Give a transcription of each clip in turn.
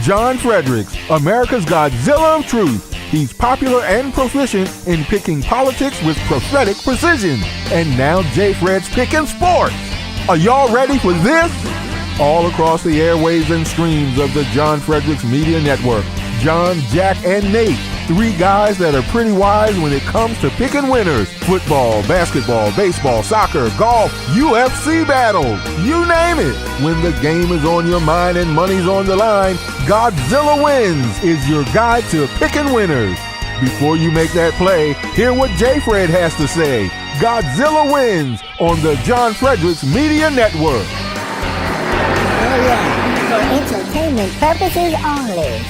John Fredericks, America's Godzilla of Truth. He's popular and proficient in picking politics with prophetic precision. And now J. Fred's picking sports. Are y'all ready for this? All across the airwaves and streams of the John Fredericks Media Network, John, Jack, and Nate, three guys that are pretty wise when it comes to picking winners. Football, basketball, baseball, soccer, golf, UFC battles, you name it. When the game is on your mind and money's on the line, Godzilla Wins is your guide to picking winners. Before you make that play, hear what J. Fred has to say. Godzilla Wins on the John Fredericks Media Network. Oh yeah, for entertainment purposes only.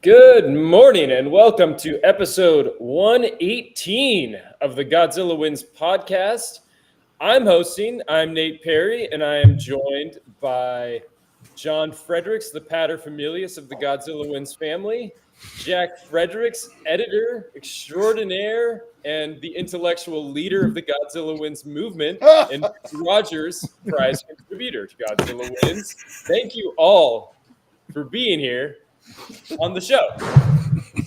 Good morning and welcome to episode 118 of the Godzilla Wins podcast. I'm Nate Perry, and I am joined by John Fredericks, the paterfamilias of the Godzilla Wins family, Jack Fredericks, editor extraordinaire and the intellectual leader of the Godzilla Wins movement, and Rogers, prize contributor to Godzilla Wins. Thank you all for being here on the show.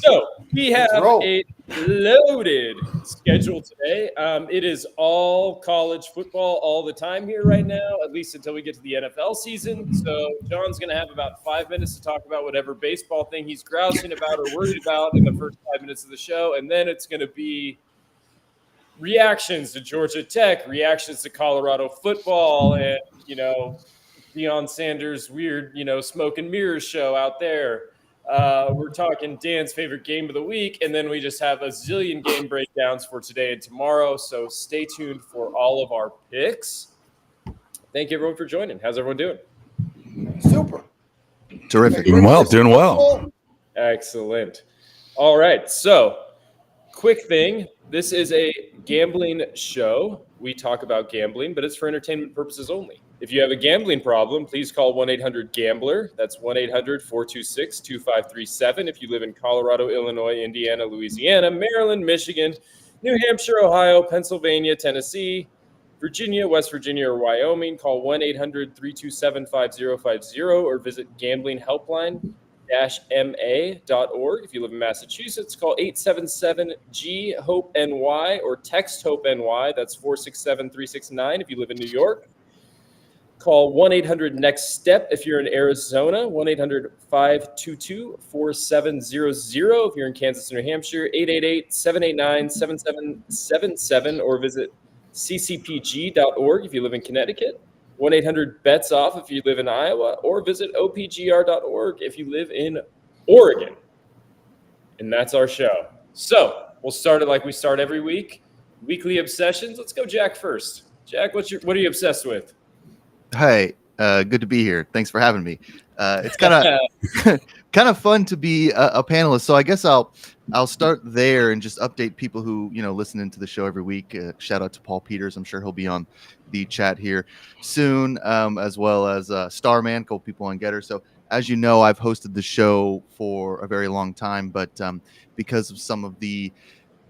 So we have a loaded schedule today. It is all college football all the time here right now, at least until we get to the NFL season. So John's going to have about 5 minutes to talk about whatever baseball thing he's grousing about or worried about in the first 5 minutes of the show. And then it's going to be reactions to Georgia Tech, reactions to Colorado football, and, Deion Sanders' weird, smoke and mirrors show out there. We're talking Dan's favorite game of the week, and then we just have a zillion game breakdowns for today and tomorrow. So stay tuned for all of our picks. Thank you, everyone, for joining. How's everyone doing? Super. Terrific. Doing well. Excellent. All right. So, quick thing. This is a gambling show. We talk about gambling, but it's for entertainment purposes only. If you have a gambling problem, please call 1-800-GAMBLER. That's 1-800-426-2537. If you live in Colorado, Illinois, Indiana, Louisiana, Maryland, Michigan, New Hampshire, Ohio, Pennsylvania, Tennessee, Virginia, West Virginia, or Wyoming, call 1-800-327-5050 or visit gamblinghelpline-ma.org. If you live in Massachusetts, call 877-G-HOPE-NY or text HOPE-NY. That's 467-369. If you live in New York, call 1-800-NEXT-STEP if you're in Arizona, 1-800-522-4700 if you're in Kansas or New Hampshire, 888-789-7777 or visit ccpg.org if you live in Connecticut, 1-800-BETS-OFF if you live in Iowa, or visit opgr.org if you live in Oregon. And that's our show. So we'll start it like we start every week, weekly obsessions. Let's go Jack first. Jack, what are you obsessed with? Hey, good to be here. Thanks for having me. It's kind of fun to be a panelist. So I guess I'll start there and just update people who listen into the show every week. Shout out to Paul Peters. I'm sure he'll be on the chat here soon, as well as Starman, a couple people on Getter. So as you know, I've hosted the show for a very long time, but because of some of the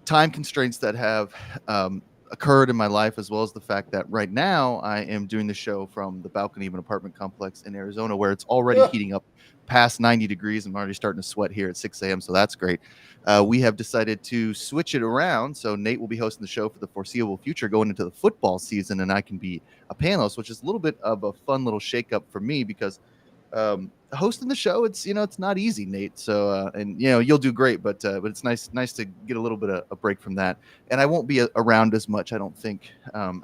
time constraints that have occurred in my life, as well as the fact that right now I am doing the show from the balcony of an apartment complex in Arizona where it's already heating up past 90 degrees. I'm already starting to sweat here at 6 a.m. So that's great. We have decided to switch it around. So Nate will be hosting the show for the foreseeable future going into the football season, and I can be a panelist, which is a little bit of a fun little shakeup for me because hosting the show, it's not easy, Nate. So you'll do great, but it's nice to get a little bit of a break from that. And I won't be around as much, I don't think,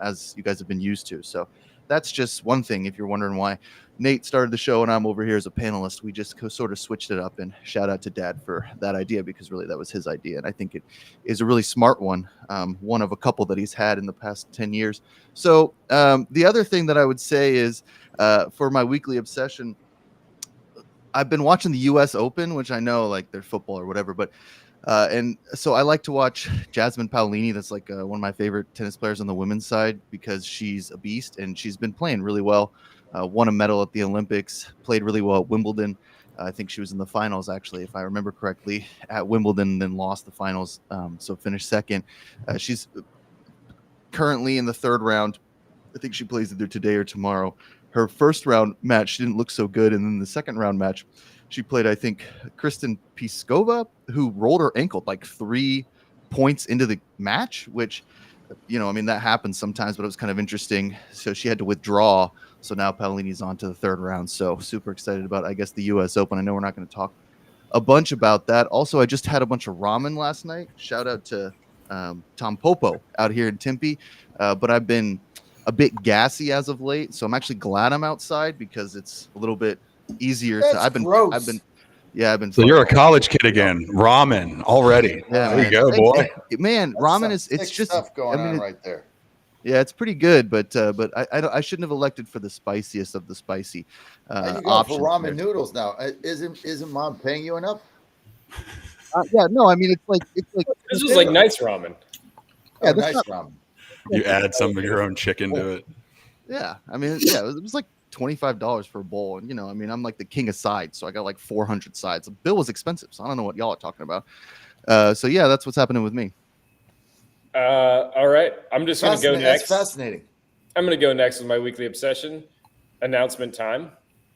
as you guys have been used to. So that's just one thing. If you're wondering why Nate started the show and I'm over here as a panelist, we just sort of switched it up. And shout out to Dad for that idea, because really that was his idea, and I think it is a really smart one, one of a couple that he's had in the past 10 years. So the other thing that I would say is for my weekly obsession, I've been watching the U.S. Open, which I know like they're football or whatever, but and so I like to watch Jasmine Paolini. That's like one of my favorite tennis players on the women's side because she's a beast and she's been playing really well. Won a medal at the Olympics, played really well at Wimbledon. I think she was in the finals, actually, if I remember correctly, at Wimbledon, then lost the finals, so finished second. She's currently in the third round. I think she plays either today or tomorrow. Her first round match, she didn't look so good, and then the second round match, she played, I think, Kristen Piskova, who rolled her ankle like 3 points into the match, which, I mean, that happens sometimes, but it was kind of interesting. So she had to withdraw. So now Paolini's on to the third round. So super excited about, I guess, the U.S. Open. I know we're not going to talk a bunch about that. Also, I just had a bunch of ramen last night. Shout out to Tom Popo out here in Tempe. But I've been a bit gassy as of late. So I'm actually glad I'm outside because it's a little bit easier. I've been. So you're a college kid again. Ramen already. Yeah, there you go, boy. Man, ramen it's just stuff going on right there. Yeah, it's pretty good, but I shouldn't have elected for the spiciest of the spicy options. For ramen noodles now. Isn't mom paying you enough? Yeah, no, I mean it's like this was like nice ramen. Yeah, nice ramen. You add some of your own chicken to it. Yeah, I mean, yeah, it was like $25 for a bowl, and I mean, I'm like the king of sides, so I got like 400 sides. The bill was expensive, so I don't know what y'all are talking about. So yeah, that's what's happening with me. All right, I'm just going to go next. That's fascinating. I'm going to go next with my weekly obsession. Announcement time.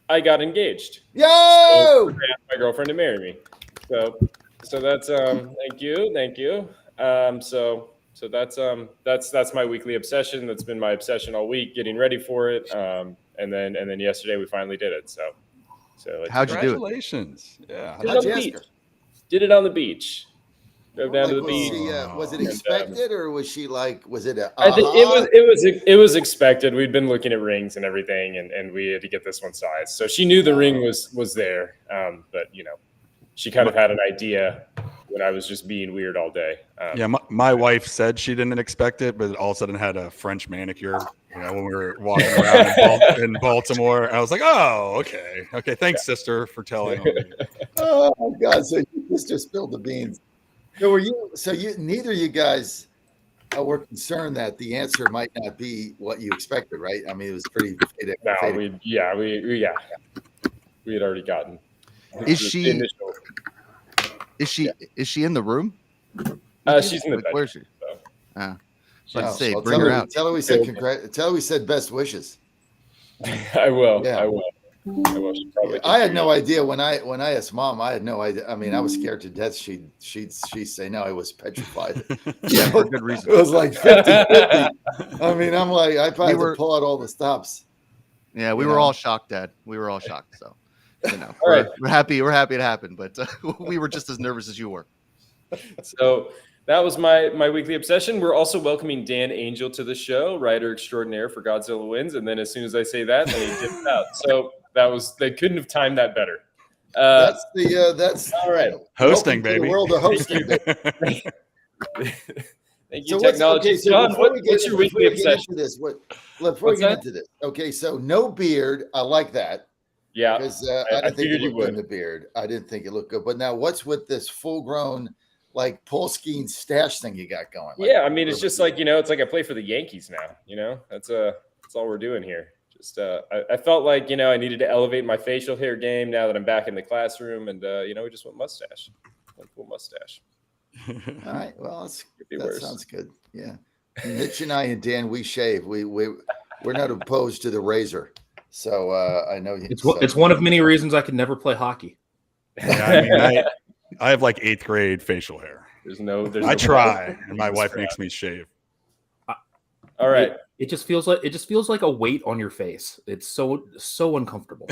I got engaged. Yo! So I asked my girlfriend to marry me. So that's thank you. So that's my weekly obsession. That's been my obsession all week, getting ready for it. And then yesterday we finally did it. So how'd you do it? Congratulations! Yeah, did it on the beach. Drove down to the beach. Was it expected, or was she like? Was it a? I think it was expected. We'd been looking at rings and everything, and we had to get this one sized. So she knew the ring was there, but she kind of had an idea when I was just being weird all day. My wife said she didn't expect it, but all of a sudden had a French manicure. When we were walking around in Baltimore, I was like, "Oh, okay. Thanks, sister, for telling me." Oh my God! So your sister spilled the beans. So neither of you guys were concerned that the answer might not be what you expected, right? I mean, it was pretty. We had already gotten. Is she in the room? She's in the bedroom. Where is she? So. Bring her out. Tell her we said best wishes. I will. Yeah. I will. I had no idea when I asked mom. I had no idea. I mean, I was scared to death. She'd say no. I was petrified. Yeah, for good reason. It was like 50-50. I mean, I'm like, I probably had to pull out all the stops. Yeah, we were all shocked, Dad. We were all shocked. So, right. We're happy it happened, but we were just as nervous as you were. So that was my weekly obsession. We're also welcoming Dan Angel to the show, writer extraordinaire for Godzilla Wins. And then as soon as I say that, then he dipped out. So they couldn't have timed that better. That's all right. Hosting, baby. The world of hosting. Thank you, technology. John, what's your weekly obsession? Before we get into this, okay, so no beard. I like that. Yeah, because I didn't think it looked good in the beard. I didn't think it looked good. But now, what's with this full-grown, like Paul Skeen stash thing you got going? I mean, it's just like it's like I play for the Yankees now. That's all we're doing here. Just I felt like I needed to elevate my facial hair game now that I'm back in the classroom, and we just went mustache. Cool mustache. All right, well, that sounds good. Yeah, Mitch and I and Dan, we shave. We're not opposed to the razor. So I know it's one of many reasons I could never play hockey. Yeah, I mean, I have like 8th grade facial hair. I try, and my wife makes me shave. All right. It just feels like a weight on your face. It's so uncomfortable.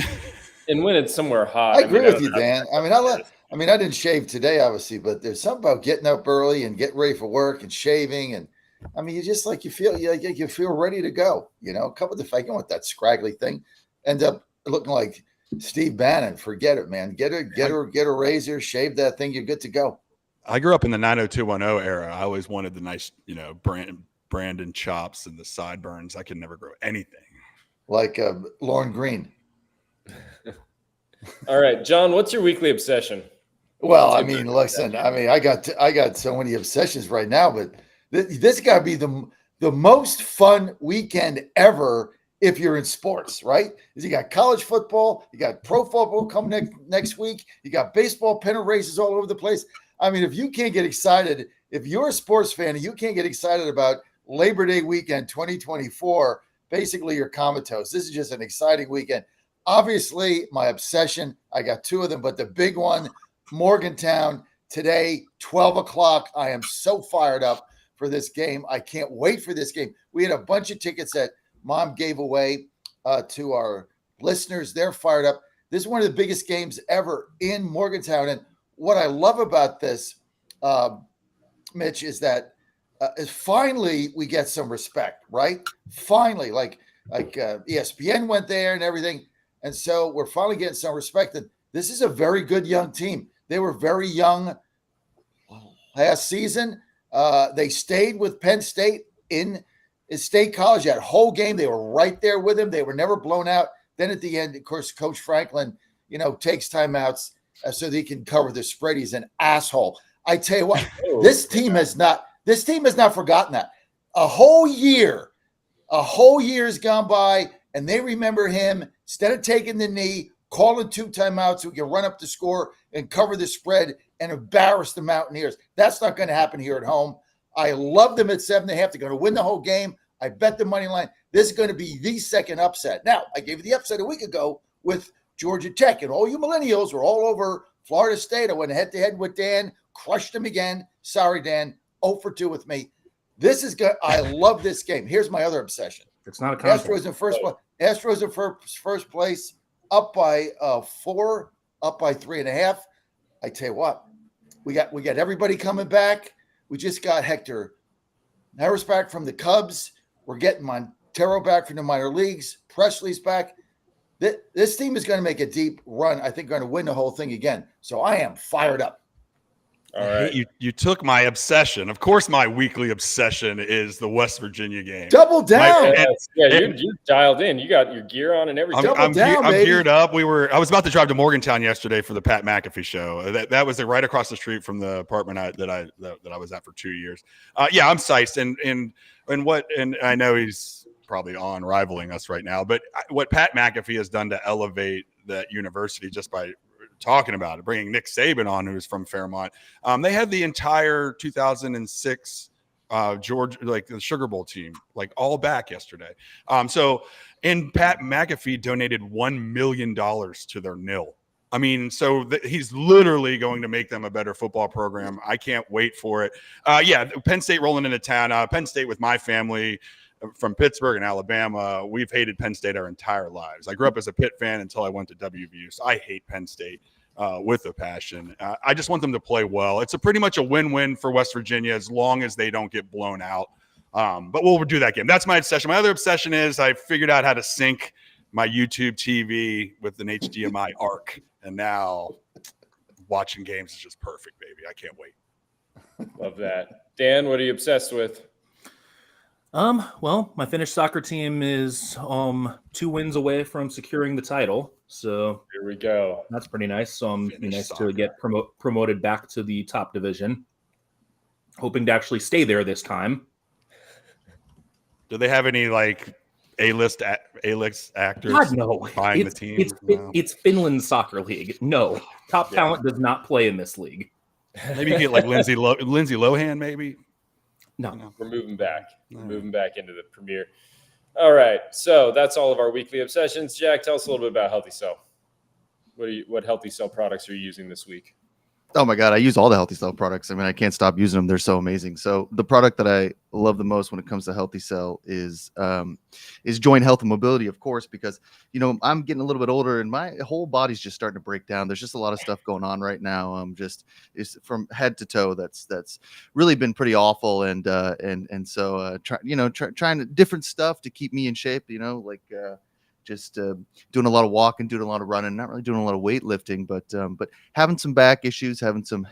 And when it's somewhere hot, I agree with you, Dan. I mean, I didn't shave today, obviously, but there's something about getting up early and getting ready for work and shaving, and I mean, you just like you feel ready to go. Come with the fact you don't want that scraggly thing. End up looking like Steve Bannon. Forget it, man. Get a razor, shave that thing. You're good to go. I grew up in the 90210 era. I always wanted the nice, Brandon chops and the sideburns. I could never grow anything like Lauren Green. All right, John, what's your weekly obsession? Well, I mean, listen, I got so many obsessions right now, but this got to be the most fun weekend ever if you're in sports, right? Is you got college football, you got pro football coming next week, you got baseball pennant races all over the place. I mean, if you can't get excited, if you're a sports fan and you can't get excited about Labor Day weekend 2024, basically you're comatose. This is just an exciting weekend. Obviously, my obsession, I got two of them, but the big one, Morgantown, today, 12 o'clock. I am so fired up for this game. I can't wait for this game. We had a bunch of tickets that Mom gave away to our listeners. They're fired up. This is one of the biggest games ever in Morgantown. And what I love about this, Mitch, is that finally we get some respect, right? Finally, like ESPN went there and everything. And so we're finally getting some respect. And this is a very good young team. They were very young last season. They stayed with Penn State in State College that whole game. They were right there with him. They were never blown out. Then at the end, of course, Coach Franklin, takes timeouts so that he can cover the spread. He's an asshole. I tell you what, this team has not forgotten that. A whole year has gone by, and they remember him. Instead of taking the knee, calling 2 timeouts so we can run up the score and cover the spread and embarrass the Mountaineers. That's not going to happen here at home. I love them at 7.5. They're going to win the whole game. I bet the money line. This is going to be the second upset. Now, I gave you the upset a week ago with Georgia Tech, and all you millennials were all over Florida State. I went head-to-head with Dan, crushed him again. Sorry, Dan, 0 for 2 with me. This is good. I love this game. Here's my other obsession. It's not a contest. Astros in first place. Astros in first place, up by 4, up by 3.5. I tell you what, we got everybody coming back. We just got Hector Neris back from the Cubs. We're getting Montero back from the minor leagues. Presley's back. This team is going to make a deep run. I think going to win the whole thing again. So I am fired up. All right. You took my obsession. Of course, my weekly obsession is the West Virginia game. Double down. You're dialed in. You got your gear on and everything. I'm geared up. I was about to drive to Morgantown yesterday for the Pat McAfee show. That was right across the street from the apartment that I was at for 2 years. Yeah, I'm psyched. And I know he's probably on rivaling us right now, but what Pat McAfee has done to elevate that university just by talking about it, bringing Nick Saban on, who's from Fairmont. They had the entire 2006 Georgia, like the Sugar Bowl team, like all back yesterday. And Pat McAfee donated $1 million to their nil. I mean, so he's literally going to make them a better football program. I can't wait for it. Penn State rolling into town. Penn State with my family from Pittsburgh and Alabama. We've hated Penn State our entire lives. I grew up as a Pitt fan until I went to WVU. So I hate Penn State with a passion. I just want them to play well. It's pretty much a win-win for West Virginia as long as they don't get blown out. But we'll do that game. That's my obsession. My other obsession is I figured out how to sync my YouTube TV with an HDMI ARC. And now watching games is just perfect, baby. I can't wait. Love that. Dan, what are you obsessed with? Well, my Finnish soccer team is 2 wins away from securing the title. So here we go. That's pretty nice. So I'm nice soccer. to get promoted back to the top division. Hoping to actually stay there this time. Do they have any like A-list actors God, no. buying the team? It's Finland's soccer league. No, top talent does not play in this league. Maybe you get like Lindsay Lohan, maybe. No. We're moving back. We're moving back into the premiere. All right. So that's all of our weekly obsessions. Jack, tell us a little bit about Healthy Cell. What Healthy Cell products are you using this week? Oh my God, I use all the Healthy Cell products. I mean, I can't stop using them. They're so amazing. So the product that I love the most when it comes to Healthy Cell is joint health and mobility, of course, because, I'm getting a little bit older and my whole body's just starting to break down. There's just a lot of stuff going on right now. It's from head to toe. That's really been pretty awful. And so trying different stuff to keep me in shape, just doing a lot of walking, doing a lot of running, not really doing a lot of weightlifting, but having some back issues, having some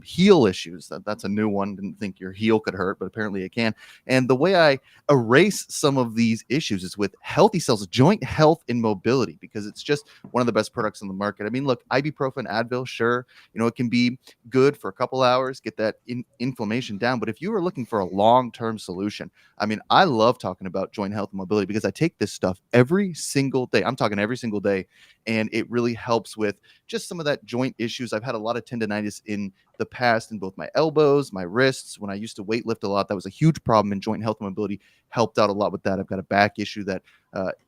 heel issues. That's a new one. Didn't think your heel could hurt, but apparently it can. And the way I erase some of these issues is with Healthy Cells, joint health and mobility, because it's just one of the best products on the market. I mean, look, ibuprofen, Advil, sure, it can be good for a couple hours, get that inflammation down. But if you are looking for a long-term solution, I mean, I love talking about joint health and mobility because I take this stuff every single day. I'm talking every single day, and it really helps with just some of that joint issues. I've had a lot of tendonitis in the past in both my elbows, my wrists. When I used to weight lift a lot, that was a huge problem, and joint health and mobility helped out a lot with that. I've got a back issue that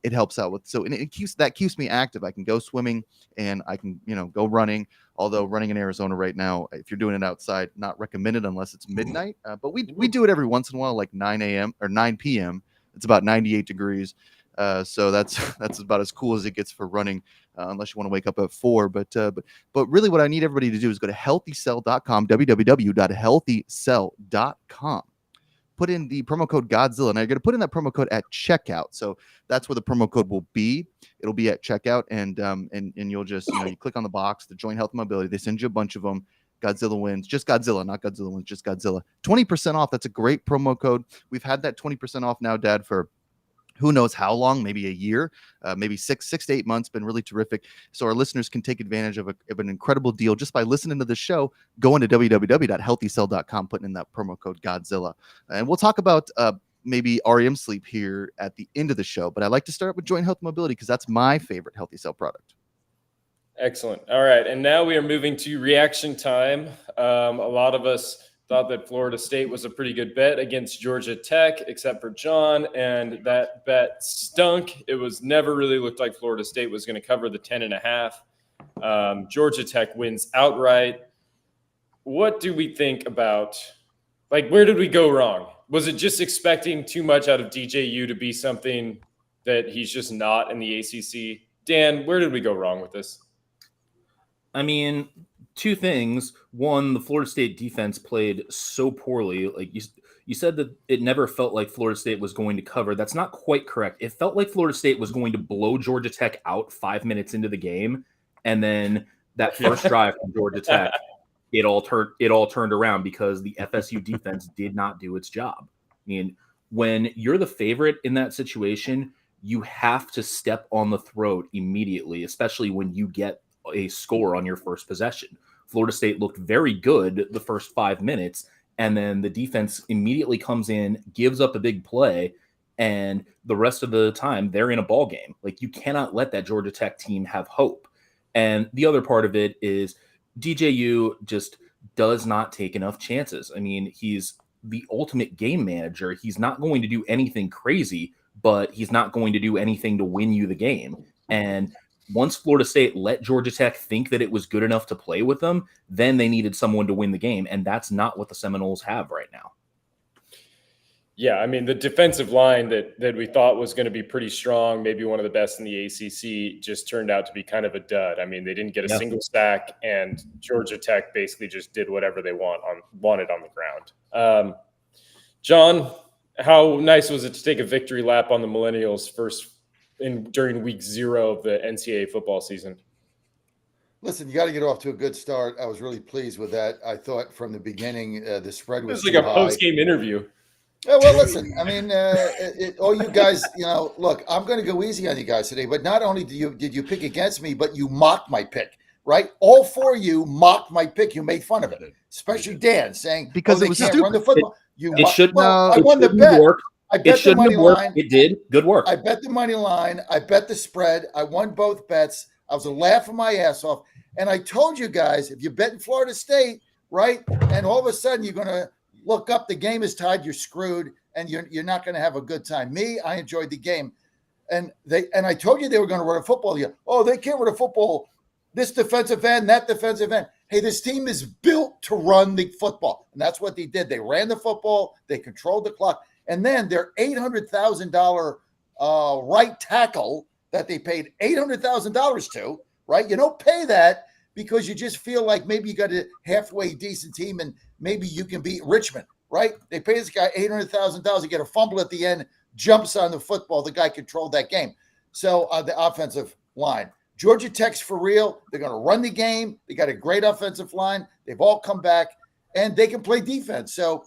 it helps out with. So, and it keeps me active. I can go swimming and I can, go running. Although running in Arizona right now, if you're doing it outside, not recommended unless it's midnight. But we do it every once in a while, like 9 a.m. or 9 p.m. It's about 98 degrees. So that's about as cool as it gets for running, unless you want to wake up at 4. But really what I need everybody to do is go to healthycell.com, www.healthycell.com. Put in the promo code Godzilla. Now you're going to put in that promo code at checkout. So that's where the promo code will be. It'll be at checkout, and you'll just you click on the box, the joint health and mobility. They send you a bunch of them. Godzilla wins, just Godzilla, not Godzilla wins, just Godzilla. 20% off. That's a great promo code. We've had that 20% off now, Dad, for who knows how long, maybe a year, maybe six to 8 months. Been really terrific. So our listeners can take advantage of an incredible deal just by listening to the show. Go into www.healthycell.com, putting in that promo code Godzilla. And we'll talk about maybe REM sleep here at the end of the show. But I like to start with joint health mobility because that's my favorite Healthy Cell product. Excellent. All right. And now we are moving to reaction time. A lot of us thought that Florida State was a pretty good bet against Georgia Tech, except for John, and that bet stunk. It was never really looked like Florida State was going to cover the 10.5. Georgia Tech wins outright. What do we think about, where did we go wrong? Was it just expecting too much out of DJU to be something that he's just not in the ACC? Dan, where did we go wrong with this? I mean, two things. One, the Florida State defense played so poorly. Like you said that it never felt like Florida State was going to cover. That's not quite correct. It felt like Florida State was going to blow Georgia Tech out 5 minutes into the game. And then that first drive from Georgia Tech, it all turned around because the FSU defense did not do its job. I mean, when you're the favorite in that situation, you have to step on the throat immediately, especially when you get a score on your first possession. Florida State looked very good the first 5 minutes, and then the defense immediately comes in, gives up a big play, and the rest of the time they're in a ball game. Like, you cannot let that Georgia Tech team have hope. And the other part of it is DJU just does not take enough chances. I mean, he's the ultimate game manager. He's not going to do anything crazy, but he's not going to do anything to win you the game. And once Florida State let Georgia Tech think that it was good enough to play with them, then they needed someone to win the game, and that's not what the Seminoles have right now. Yeah, I mean, the defensive line that we thought was going to be pretty strong, maybe one of the best in the ACC, just turned out to be kind of a dud. I mean, they didn't get a single sack, and Georgia Tech basically just did whatever they wanted on the ground. John, how nice was it to take a victory lap on the Millennials during week 0 of the NCAA football season? Listen, you got to get off to a good start. I was really pleased with that. I thought from the beginning the spread was like a post-game interview. Yeah, well, listen, I mean, all you guys, look, I'm going to go easy on you guys today, but not only did you pick against me, but you mocked my pick, right? All 4 of you mocked my pick. You made fun of it, especially Dan, saying because they it was can't stupid. run the football. It shouldn't. I won the bet. I bet the money line. It did. Good work. I bet the money line. I bet the spread. I won both bets. I was laughing my ass off. And I told you guys, if you bet in Florida State, right, and all of a sudden you're going to look up, the game is tied, you're screwed, and you're not going to have a good time. Me, I enjoyed the game. And I told you they were going to run a football. They can't run a football. This defensive end, that defensive end. Hey, this team is built to run the football. And that's what they did. They ran the football. They controlled the clock. And then their $800,000 right tackle that they paid $800,000 to, right? You don't pay that because you just feel like maybe you got a halfway decent team and maybe you can beat Richmond, right? They pay this guy $800,000 to get a fumble at the end, jumps on the football. The guy controlled that game. So the offensive line, Georgia Tech's for real. They're going to run the game. They got a great offensive line. They've all come back, and they can play defense. So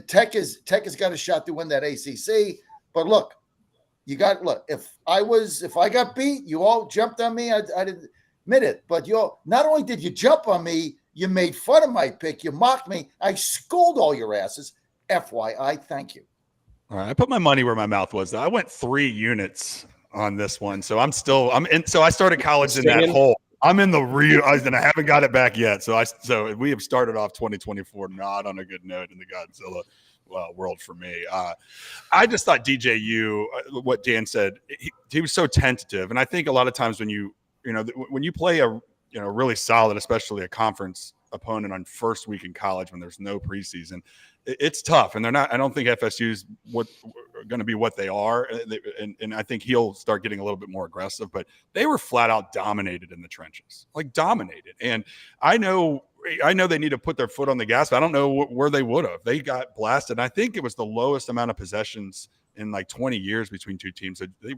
Tech has got a shot to win that ACC. But look, if I got beat, you all jumped on me. I didn't admit it, but not only did you jump on me, you made fun of my pick. You mocked me. I schooled all your asses. FYI, thank you. All right, I put my money where my mouth was. I went 3 units on this one, so I'm in. So I started college in that hole. I'm in the real, and I haven't got it back yet. So we have started off 2024 not on a good note in the Godzilla world for me. I just thought DJU, what Dan said, he was so tentative, and I think a lot of times when you play a really solid, especially a conference opponent on first week in college when there's no preseason, it's tough, and they're not. I don't think FSU's going to be what they are, and I think he'll start getting a little bit more aggressive. But they were flat out dominated in the trenches, like dominated. And I know they need to put their foot on the gas, but I don't know where they would have. They got blasted. And I think it was the lowest amount of possessions in like 20 years between two teams. So they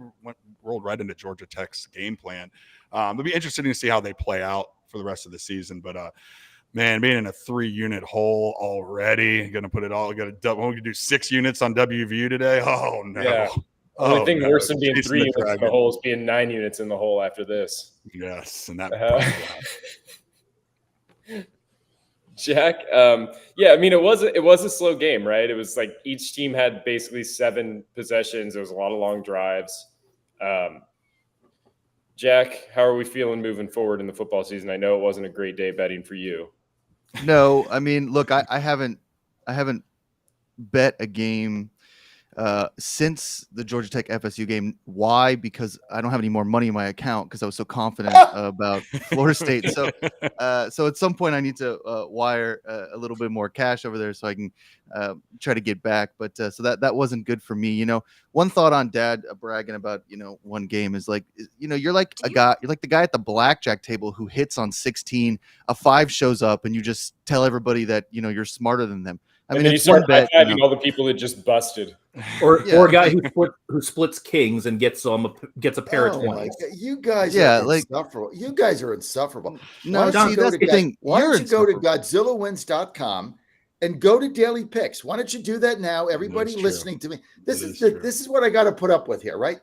rolled right into Georgia Tech's game plan. It'll be interesting to see how they play out for the rest of the season, but. Man, being in a 3-unit hole already, going to do 6 units on WVU today. Oh, no. Yeah. Only thing worse than being 3 units in the hole is being 9 units in the hole after this. Yes, and that Jack, yeah, I mean, it was a slow game, right? It was like each team had basically 7 possessions. There was a lot of long drives. Jack, how are we feeling moving forward in the football season? I know it wasn't a great day betting for you. No, I mean, look, I haven't bet a game since the Georgia Tech FSU game. Why? Because I don't have any more money in my account because I was so confident about Florida State. So at some point I need to wire a little bit more cash over there so I can try to get back. But so that wasn't good for me. One thought on Dad bragging about one game is like you're like the guy at the blackjack table who hits on 16. A 5 shows up and you just tell everybody that you're smarter than them. I mean, you start high-fiving all the people that just busted, or a guy who splits kings and gets a pair of 20s. You guys, are insufferable. You guys are insufferable. No, see, that's the thing. Why don't you go to GodzillaWins.com and go to Daily Picks? Why don't you do that now? Everybody listening to me, this is what I got to put up with here, right?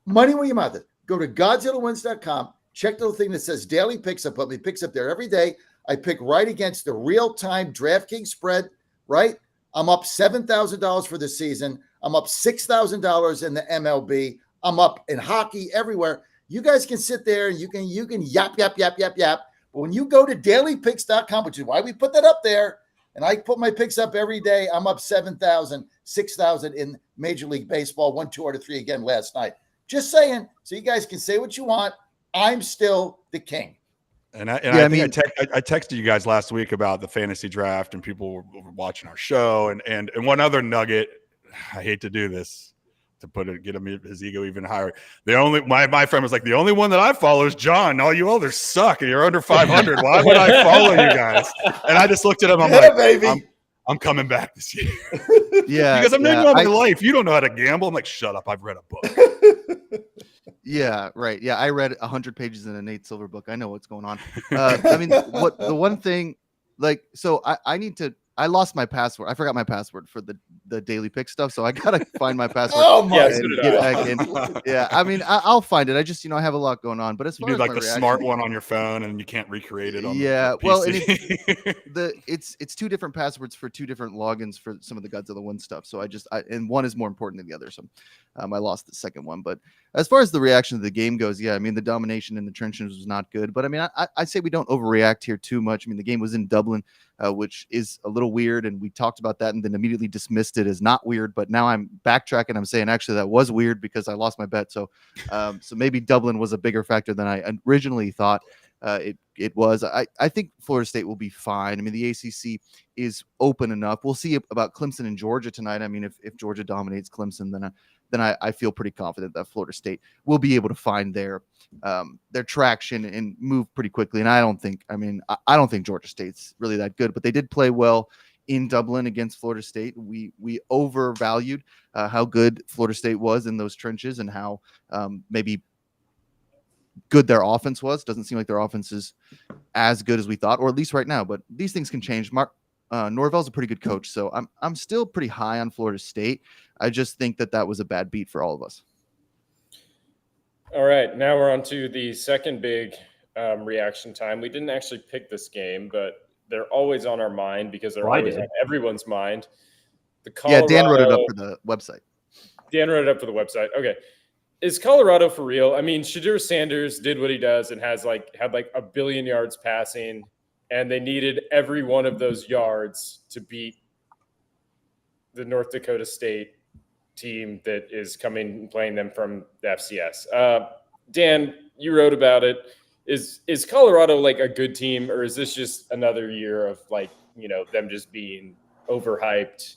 Money where your mouth is. Go to GodzillaWins.com. Check the little thing that says Daily Picks. I put my picks up there every day. I pick right against the real-time DraftKings spread. Right? I'm up $7,000 for the season. I'm up $6,000 in the MLB. I'm up in hockey everywhere. You guys can sit there and you can yap. But when you go to dailypicks.com, which is why we put that up there, and I put my picks up every day, I'm up 7,000, 6,000 in Major League Baseball, 1, 2 out of 3 again last night. Just saying, so you guys can say what you want. I'm still the king. And I texted you guys last week about the fantasy draft, and people were watching our show. And one other nugget, I hate to do this to get him his ego even higher. My friend was like, the only one that I follow is John. All you others suck, and you're under 500. Why would I follow you guys? And I just looked at him. I'm like, baby. I'm coming back this year. Yeah, because I'm living my life. You don't know how to gamble. I'm like, shut up. I've read a book. Yeah, right. Yeah, I read 100 pages in a Nate Silver book. I know what's going on. I mean, the one thing, so I lost my password. I forgot my password for the Daily Pick stuff, so I gotta find my password. Get back in. Yeah, I mean, I'll find it. I just I have a lot going on. But as far as the smart one on your phone, and you can't recreate it on the PC. Well, and it's 2 different passwords for 2 different logins for some of the Godzilla One stuff. So and one is more important than the other. So I lost the second one. But as far as the reaction to the game goes, yeah, I mean, the domination in the trenches was not good. But I mean, I say we don't overreact here too much. I mean, the game was in Dublin, which is a little weird, and we talked about that and then immediately dismissed it as not weird. But now I'm backtracking. I'm saying actually that was weird because I lost my bet. So maybe Dublin was a bigger factor than I originally thought it was. I think Florida State will be fine. I mean, the ACC is open enough. We'll see about Clemson and Georgia tonight. I mean, if Georgia dominates Clemson, then I feel pretty confident that Florida State will be able to find their traction and move pretty quickly. And I don't think Georgia State's really that good, but they did play well in Dublin against Florida State. We overvalued how good Florida State was in those trenches and how maybe good their offense was. Doesn't seem like their offense is as good as we thought, or at least right now. But these things can change. Norvell's a pretty good coach, so I'm still pretty high on Florida State. I just think that was a bad beat for all of us. All right, now we're on to the second big reaction time. We didn't actually pick this game, but they're always on our mind because they're always on everyone's mind. Dan wrote it up for the website. Dan wrote it up for the website. Okay. Is Colorado for real? I mean, Shadur Sanders did what he does and had like a billion yards passing, and they needed every one of those yards to beat the North Dakota State team that is coming and playing them from the FCS. Dan, you wrote about it. Is Colorado like a good team, or is this just another year of them just being overhyped,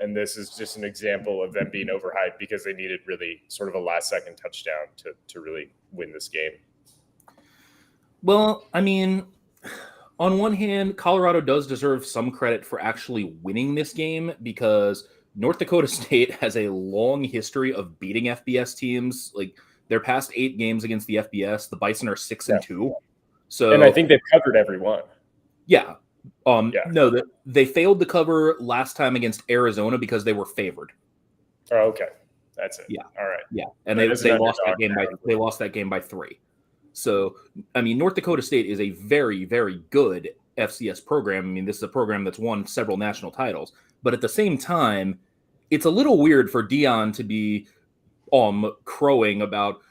and this is just an example of them being overhyped because they needed really sort of a last second touchdown to really win this game? Well, I mean, on one hand, Colorado does deserve some credit for actually winning this game because North Dakota State has a long history of beating FBS teams. Like their past 8 games against the FBS, the Bison are 6-2. So, and I think they've covered every one. Yeah. No, they failed to cover last time against Arizona because they were favored. Oh, okay. That's it. Yeah. All right. Yeah. And they lost that game they lost that game by 3. So, I mean, North Dakota State is a very, very good FCS program. I mean, this is a program that's won several national titles. But at the same time, it's a little weird for Dion to be crowing about,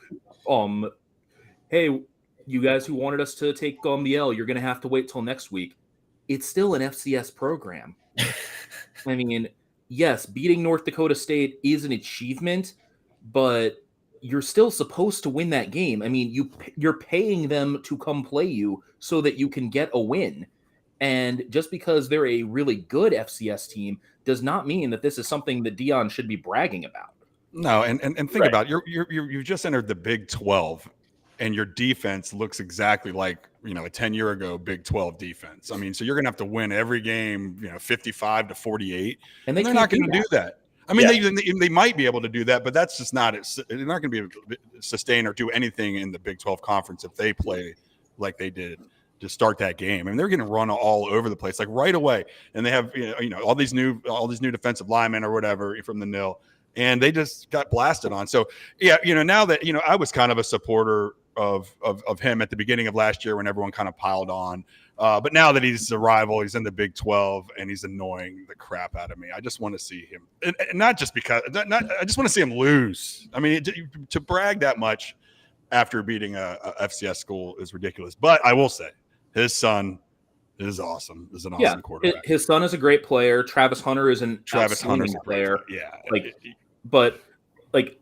hey, you guys who wanted us to take the L, you're going to have to wait till next week. It's still an FCS program. I mean, yes, beating North Dakota State is an achievement, but you're still supposed to win that game. I mean, you're paying them to come play you so that you can get a win. And just because they're a really good FCS team does not mean that this is something that Dion should be bragging about. No, and think about it. You've just entered the Big 12, and your defense looks exactly like a 10-year ago Big 12 defense. I mean, so you're gonna have to win every game, 55-48, and they're not going to do that. I mean, they might be able to do that, but that's just not it. They're not going to be able to sustain or do anything in the Big 12 conference if they play like they did to start that game. I mean, they're going to run all over the place, like right away. And they have, all these new defensive linemen or whatever from the nil, and they just got blasted on. So yeah, now that, I was kind of a supporter of him at the beginning of last year when everyone kind of piled on. But now that he's a rival, he's in the Big 12 and he's annoying the crap out of me. I just want to see him, and not just because, I just want to see him lose. I mean, to brag that much after beating a FCS school is ridiculous. But I will say, his son is awesome. Is an awesome quarterback. His son is a great player. Travis Hunter is an outstanding player. But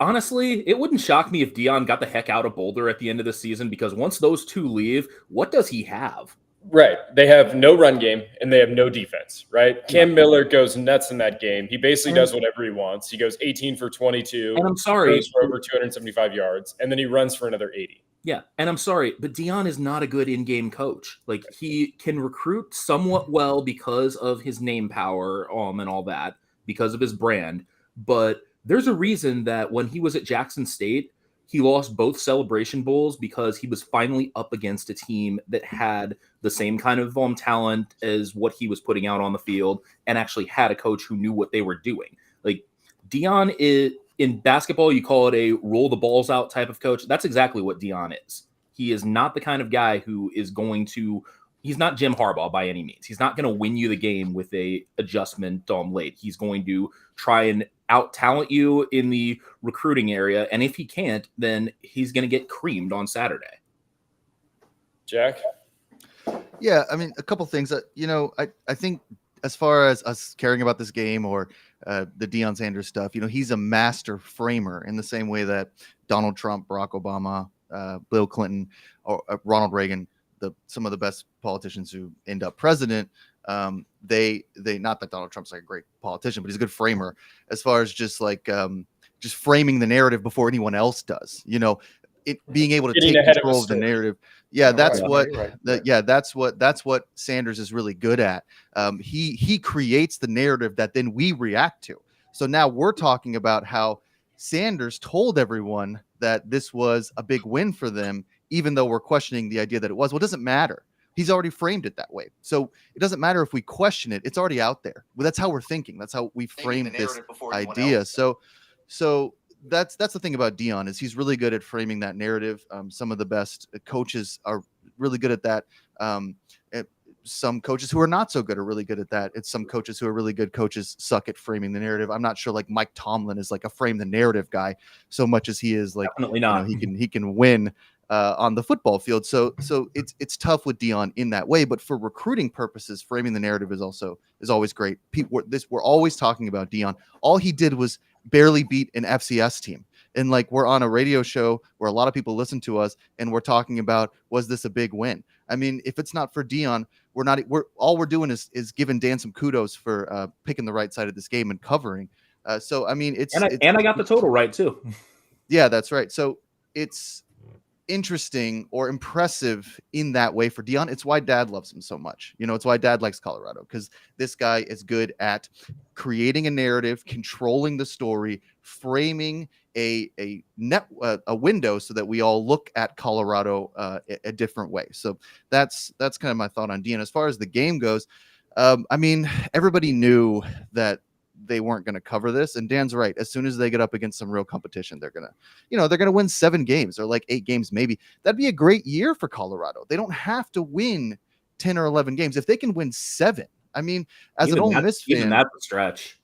honestly, it wouldn't shock me if Dion got the heck out of Boulder at the end of the season, because once those two leave, what does he have? Right. They have no run game and they have no defense, right? Cam Miller goes nuts in that game. He basically does whatever he wants. He goes 18 for 22. And I'm sorry. Goes for over 275 yards, and then he runs for another 80. Yeah, and I'm sorry, but Dion is not a good in-game coach. Like, he can recruit somewhat well because of his name power and all that, because of his brand. But there's a reason that when he was at Jackson State, he lost both Celebration Bowls because he was finally up against a team that had the same kind of talent as what he was putting out on the field and actually had a coach who knew what they were doing. Like, Dion is... In basketball, you call it a roll the balls out type of coach. That's exactly what Dion is. He is not the kind of guy who is going to – he's not Jim Harbaugh by any means. He's not going to win you the game with a adjustment late. He's going to try and out-talent you in the recruiting area, and if he can't, then he's going to get creamed on Saturday. Jack? Yeah, I mean, a couple things. I think as far as us caring about this game or – the Deion Sanders stuff, he's a master framer in the same way that Donald Trump, Barack Obama, Bill Clinton, or Ronald Reagan, some of the best politicians who end up president, they not that Donald Trump's like a great politician, but he's a good framer as far as just framing the narrative before anyone else does. it being able to Getting take ahead of a control of the story. narrative. Yeah, that's Right, what. right. Yeah, that's what Sanders is really good at. He creates the narrative that then we react to. So now we're talking about how Sanders told everyone that this was a big win for them, even though we're questioning the idea that it was. Well, it doesn't matter. He's already framed it that way. So it doesn't matter if we question it. It's already out there. Well, that's how we're thinking. That's how we framed this idea. So that's the thing about Dion is he's really good at framing that narrative. Some of the best coaches are really good at that. Some coaches who are not so good are really good at that. It's some coaches who are really good coaches suck at framing the narrative. I'm not sure like Mike Tomlin is like a frame the narrative guy so much as he is like, Definitely not. he can win on the football field. So it's tough with Dion in that way, but for recruiting purposes, framing the narrative is always great. We're always talking about Dion. All he did was barely beat an FCS team. And like we're on a radio show where a lot of people listen to us and we're talking about, was this a big win? I mean, if it's not for Dion, we're doing is giving Dan some kudos for picking the right side of this game and covering. So I mean, I got the total right too. Yeah, that's right. So it's interesting or impressive in that way for Dion. It's why Dad loves him so much. It's why Dad likes Colorado, because this guy is good at creating a narrative, controlling the story, framing a window so that we all look at Colorado a different way. So that's kind of my thought on Dion. As far as the game goes, I mean, everybody knew that they weren't going to cover this, and Dan's right. As soon as they get up against some real competition, they're gonna win 7 games or like 8 games maybe. That'd be a great year for Colorado. They don't have to win 10 or 11 games if they can win 7. I mean, as an Ole Miss fan, even that's a stretch.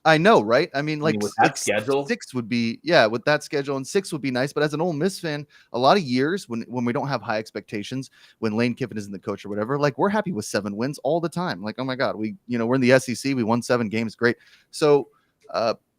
I know, right? I mean, with that schedule, 6 would be, with that schedule, and 6 would be nice. But as an Ole Miss fan, a lot of years when we don't have high expectations, when Lane Kiffin isn't the coach or whatever, like we're happy with 7 wins all the time. Like, oh my God, we're in the SEC, we won 7 games, great. So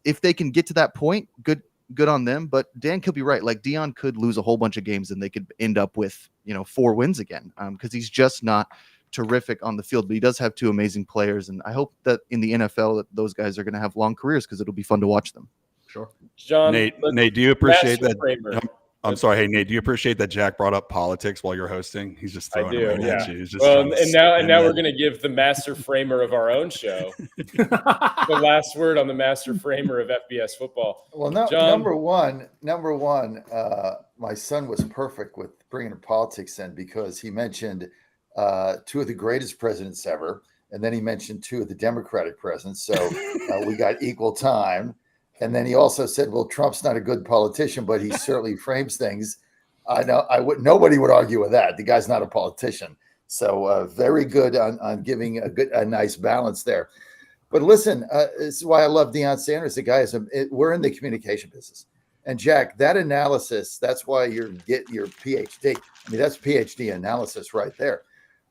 if they can get to that point, good on them. But Dan could be right. Like Dion could lose a whole bunch of games and they could end up with 4 wins again, because he's just not terrific on the field, but he does have 2 amazing players, and I hope that in the NFL that those guys are going to have long careers because it'll be fun to watch them. Sure. John, Nate, do you appreciate that? Framer. I'm sorry. Hey, Nate, do you appreciate that Jack brought up politics while you're hosting? He's just throwing it right at you. He's just and now we're going to give the master framer of our own show the last word on the master framer of FBS football. Well, John, number one, my son was perfect with bringing politics in because he mentioned 2 of the greatest presidents ever, and then he mentioned 2 of the Democratic presidents. So we got equal time. And then he also said, "Well, Trump's not a good politician, but he certainly frames things." I know nobody would argue with that. The guy's not a politician, so very good on giving a nice balance there. But listen, this is why I love Deion Sanders. The guy we're in the communication business, and Jack, that analysis. That's why you get your PhD. I mean, that's PhD analysis right there.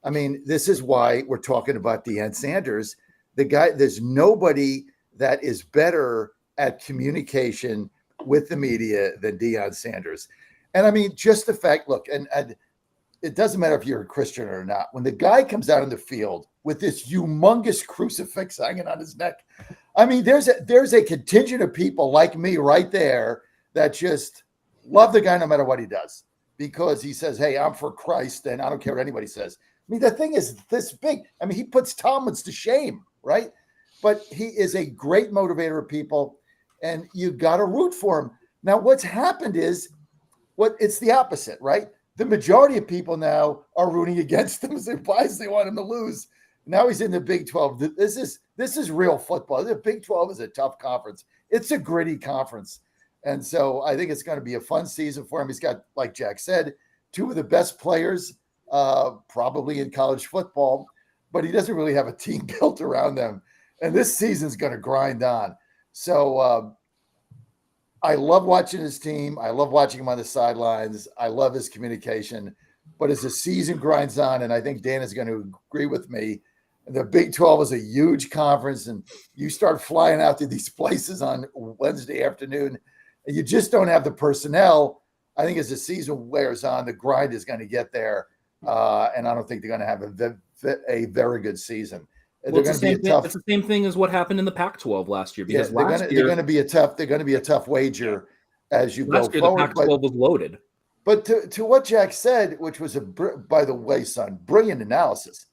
I mean, this is why we're talking about Deion Sanders. The guy, there's nobody that is better at communication with the media than Deion Sanders. And I mean, just the fact, look, and it doesn't matter if you're a Christian or not. When the guy comes out in the field with this humongous crucifix hanging on his neck, I mean, there's a contingent of people like me right there that just love the guy no matter what he does, because he says, "Hey, I'm for Christ, and I don't care what anybody says." I mean, the thing is this big. I mean, he puts Tomlins to shame, right? But he is a great motivator of people, and you got to root for him. Now, what's happened is it's the opposite, right? The majority of people now are rooting against him. Why they want him to lose? Now he's in the Big 12. This is real football. The Big 12 is a tough conference. It's a gritty conference. And so I think it's going to be a fun season for him. He's got, like Jack said, 2 of the best players probably in college football, but he doesn't really have a team built around them. And this season's going to grind on. So I love watching his team. I love watching him on the sidelines. I love his communication. But as the season grinds on, and I think Dan is going to agree with me, the Big 12 is a huge conference, and you start flying out to these places on Wednesday afternoon, and you just don't have the personnel. I think as the season wears on, the grind is going to get there, and I don't think they're going to have a very good season. Well, it's the same thing as what happened in the Pac-12 last year. Because they're going to be a tough wager as you go forward. Last year, the Pac-12 was loaded. But to what Jack said, which was by the way, son, brilliant analysis.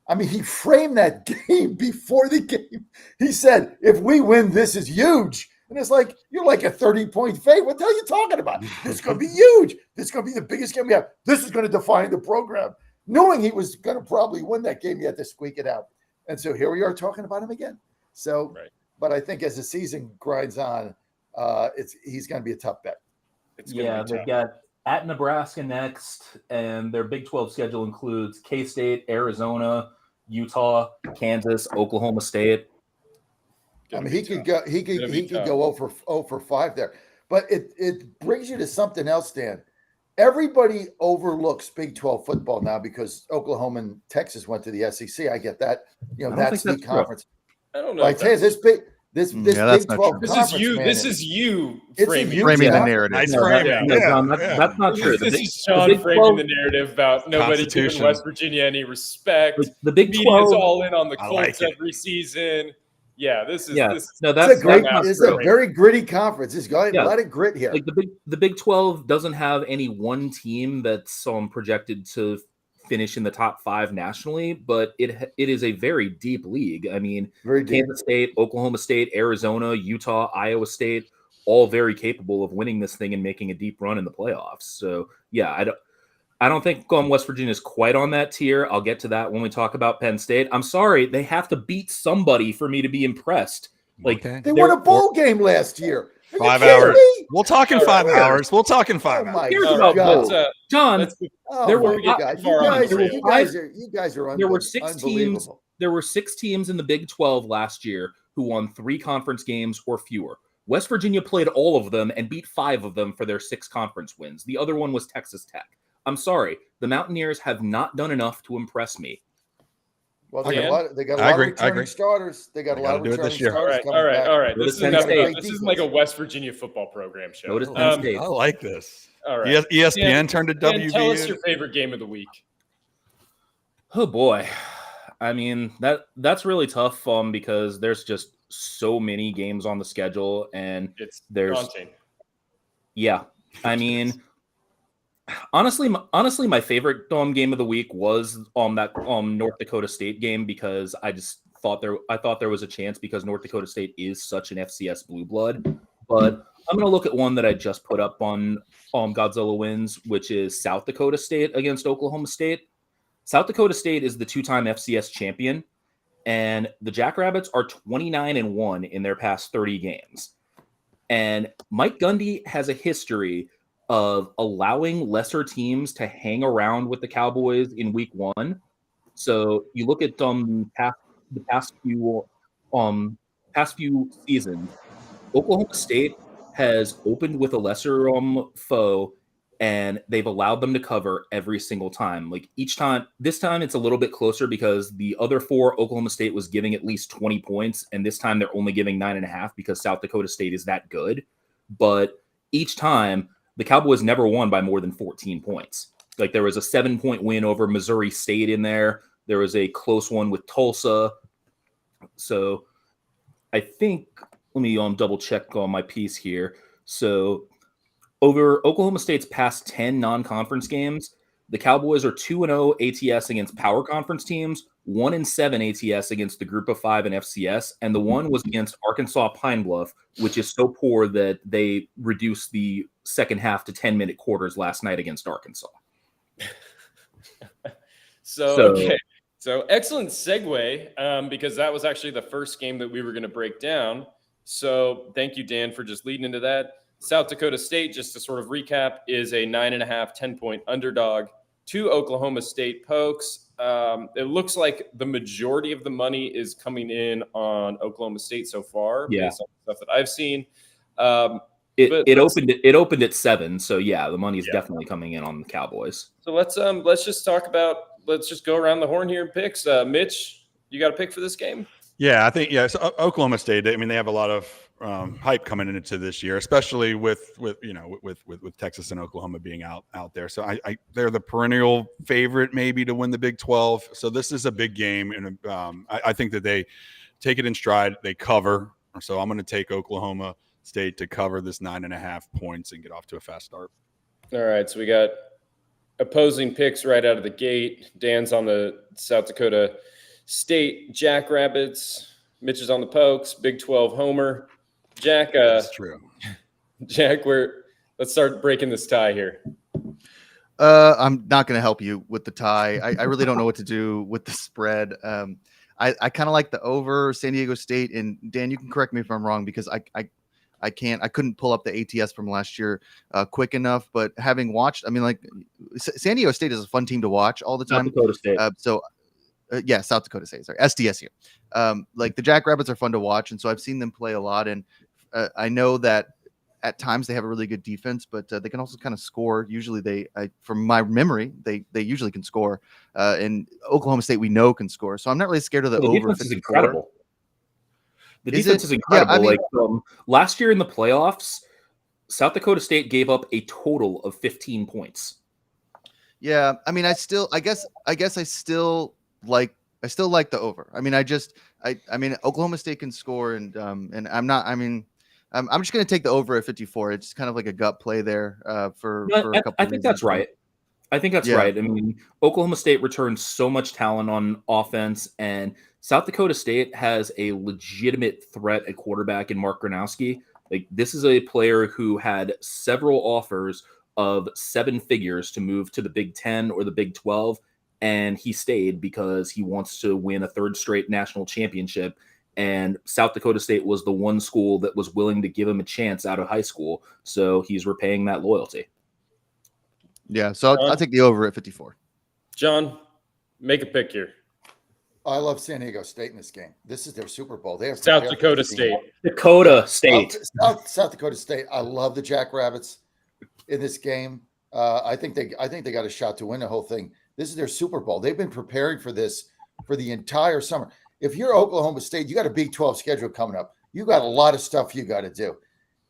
I mean, he framed that game before the game. He said, if we win, this is huge. And it's like, you're like a 30-point fave. What the hell are you talking about? This is going to be huge. This is going to be the biggest game we have. This is going to define the program. Knowing he was going to probably win that game, he had to squeak it out. And so here we are talking about him again. So, Right. But I think as the season grinds on, he's going to be a tough bet. Yeah, they've got at Nebraska next, and their Big 12 schedule includes K-State, Arizona, Utah, Kansas, Oklahoma State. I mean, he could go 0 for 5 there. But it brings you to something else, Dan. Everybody overlooks Big 12 football now because Oklahoma and Texas went to the SEC. I get that. That's the conference. I don't know. Like, this Big 12 conference. This is you framing the narrative. Nice framing. That's not true. This is Sean framing the narrative about nobody giving West Virginia any respect. The Big 12 is all in on the Colts every season. Yeah, this is it's a very gritty conference. It's got a lot of grit here. Like the Big 12 doesn't have any one team that's projected to finish in the top 5 nationally, but it is a very deep league. I mean, Kansas State, Oklahoma State, Arizona, Utah, Iowa State, all very capable of winning this thing and making a deep run in the playoffs. So yeah, I don't think West Virginia is quite on that tier. I'll get to that when we talk about Penn State. I'm sorry, they have to beat somebody for me to be impressed. Like they won a bowl game last year. 5 hours. We'll talk in 5 hours. We'll talk in 5 hours. Here's about bowls. John, there were you guys are there were 6 teams. There were 6 teams in the Big 12 last year who won 3 conference games or fewer. West Virginia played all of them and beat 5 of them for their 6 conference wins. The other one was Texas Tech. I'm sorry, the Mountaineers have not done enough to impress me. Well, they got a lot of returning starters. They got a lot of returning starters. All right. This isn't like a West Virginia football program show. I like this. All right. ESPN turned to WVU. Tell us your favorite game of the week. Oh boy, I mean that's really tough because there's just so many games on the schedule, and there's daunting. Yeah, I mean. Honestly, my favorite game of the week was that North Dakota State game because I thought there was a chance because North Dakota State is such an FCS blue blood. But I'm going to look at one that I just put up on Godzilla Wins, which is South Dakota State against Oklahoma State. South Dakota State is the 2-time FCS champion, and the Jackrabbits are 29-1 in their past 30 games. And Mike Gundy has a history of allowing lesser teams to hang around with the Cowboys in week 1. So you look at the past few seasons, Oklahoma State has opened with a lesser foe, and they've allowed them to cover every single time. Like each time, this time it's a little bit closer because the other 4 Oklahoma State was giving at least 20 points, and this time they're only giving 9.5 because South Dakota State is that good. But each time, the Cowboys never won by more than 14 points. Like there was a 7-point win over Missouri State in there. There was a close one with Tulsa. So I think, let me double check on my piece here. So over Oklahoma State's past 10 non-conference games, the Cowboys are 2-0 ATS against power conference teams, 1-7 ATS against the group of 5 in FCS, and the one was against Arkansas Pine Bluff, which is so poor that they reduced the second half to 10-minute quarters last night against Arkansas. So excellent segue, because that was actually the first game that we were going to break down. So thank you, Dan, for just leading into that. South Dakota State, just to sort of recap, is a 9.5, 10-point underdog to Oklahoma State Pokes. It looks like the majority of the money is coming in on Oklahoma State so far, based on the stuff that I've seen. It opened at 7, so yeah, the money is definitely coming in on the Cowboys. So let's just go around the horn here and picks. Mitch, you got a pick for this game? Yeah, I think so Oklahoma State. I mean, they have a lot of hype coming into this year, especially with Texas and Oklahoma being out there. So they're the perennial favorite maybe to win the Big 12. So this is a big game, and I think that they take it in stride. They cover. So I'm going to take Oklahoma State to cover this 9.5 points and get off to a fast start. All right, so we got opposing picks right out of the gate. Dan's on the South Dakota State Jackrabbits. Mitch is on the Pokes. Big 12 homer. Jack. That's true. Jack, let's start breaking this tie here. I'm not going to help you with the tie. I really don't know what to do with the spread. I kind of like the over San Diego State, and Dan, you can correct me if I'm wrong, because I couldn't pull up the ATS from last year quick enough. But having watched, I mean, like San Diego State is a fun team to watch all the time. South Dakota State. Yeah, South Dakota State. Sorry, SDSU. Like the Jackrabbits are fun to watch, and so I've seen them play a lot, and I know that at times they have a really good defense, but they can also kind of score. Usually, from my memory, they usually can score. And Oklahoma State, we know, can score. So I'm not really scared of the over. Defense is incredible. The Is defense it? is incredible. Yeah, I mean, like last year in the playoffs, South Dakota State gave up a total of 15 points. Yeah, I mean, I guess I still like the over. I mean, I mean, Oklahoma State can score, and I'm not. I mean, I'm just going to take the over at 54. It's kind of like a gut play there for a couple. I think that's right. I think that's right. I mean, Oklahoma State returns so much talent on offense, and South Dakota State has a legitimate threat at quarterback in Mark Gronowski. Like, this is a player who had several offers of 7 figures to move to the Big 10 or the Big 12, and he stayed because he wants to win a 3rd straight national championship. And South Dakota State was the one school that was willing to give him a chance out of high school. So he's repaying that loyalty. Yeah, so I'll take the over at 54. John, make a pick here. I love San Diego State in this game. This is their Super Bowl. They have South Dakota State. Dakota State. South Dakota State. I love the Jackrabbits in this game. I think they got a shot to win the whole thing. This is their Super Bowl. They've been preparing for this for the entire summer. If you're Oklahoma State, you got a Big 12 schedule coming up. You got a lot of stuff you got to do.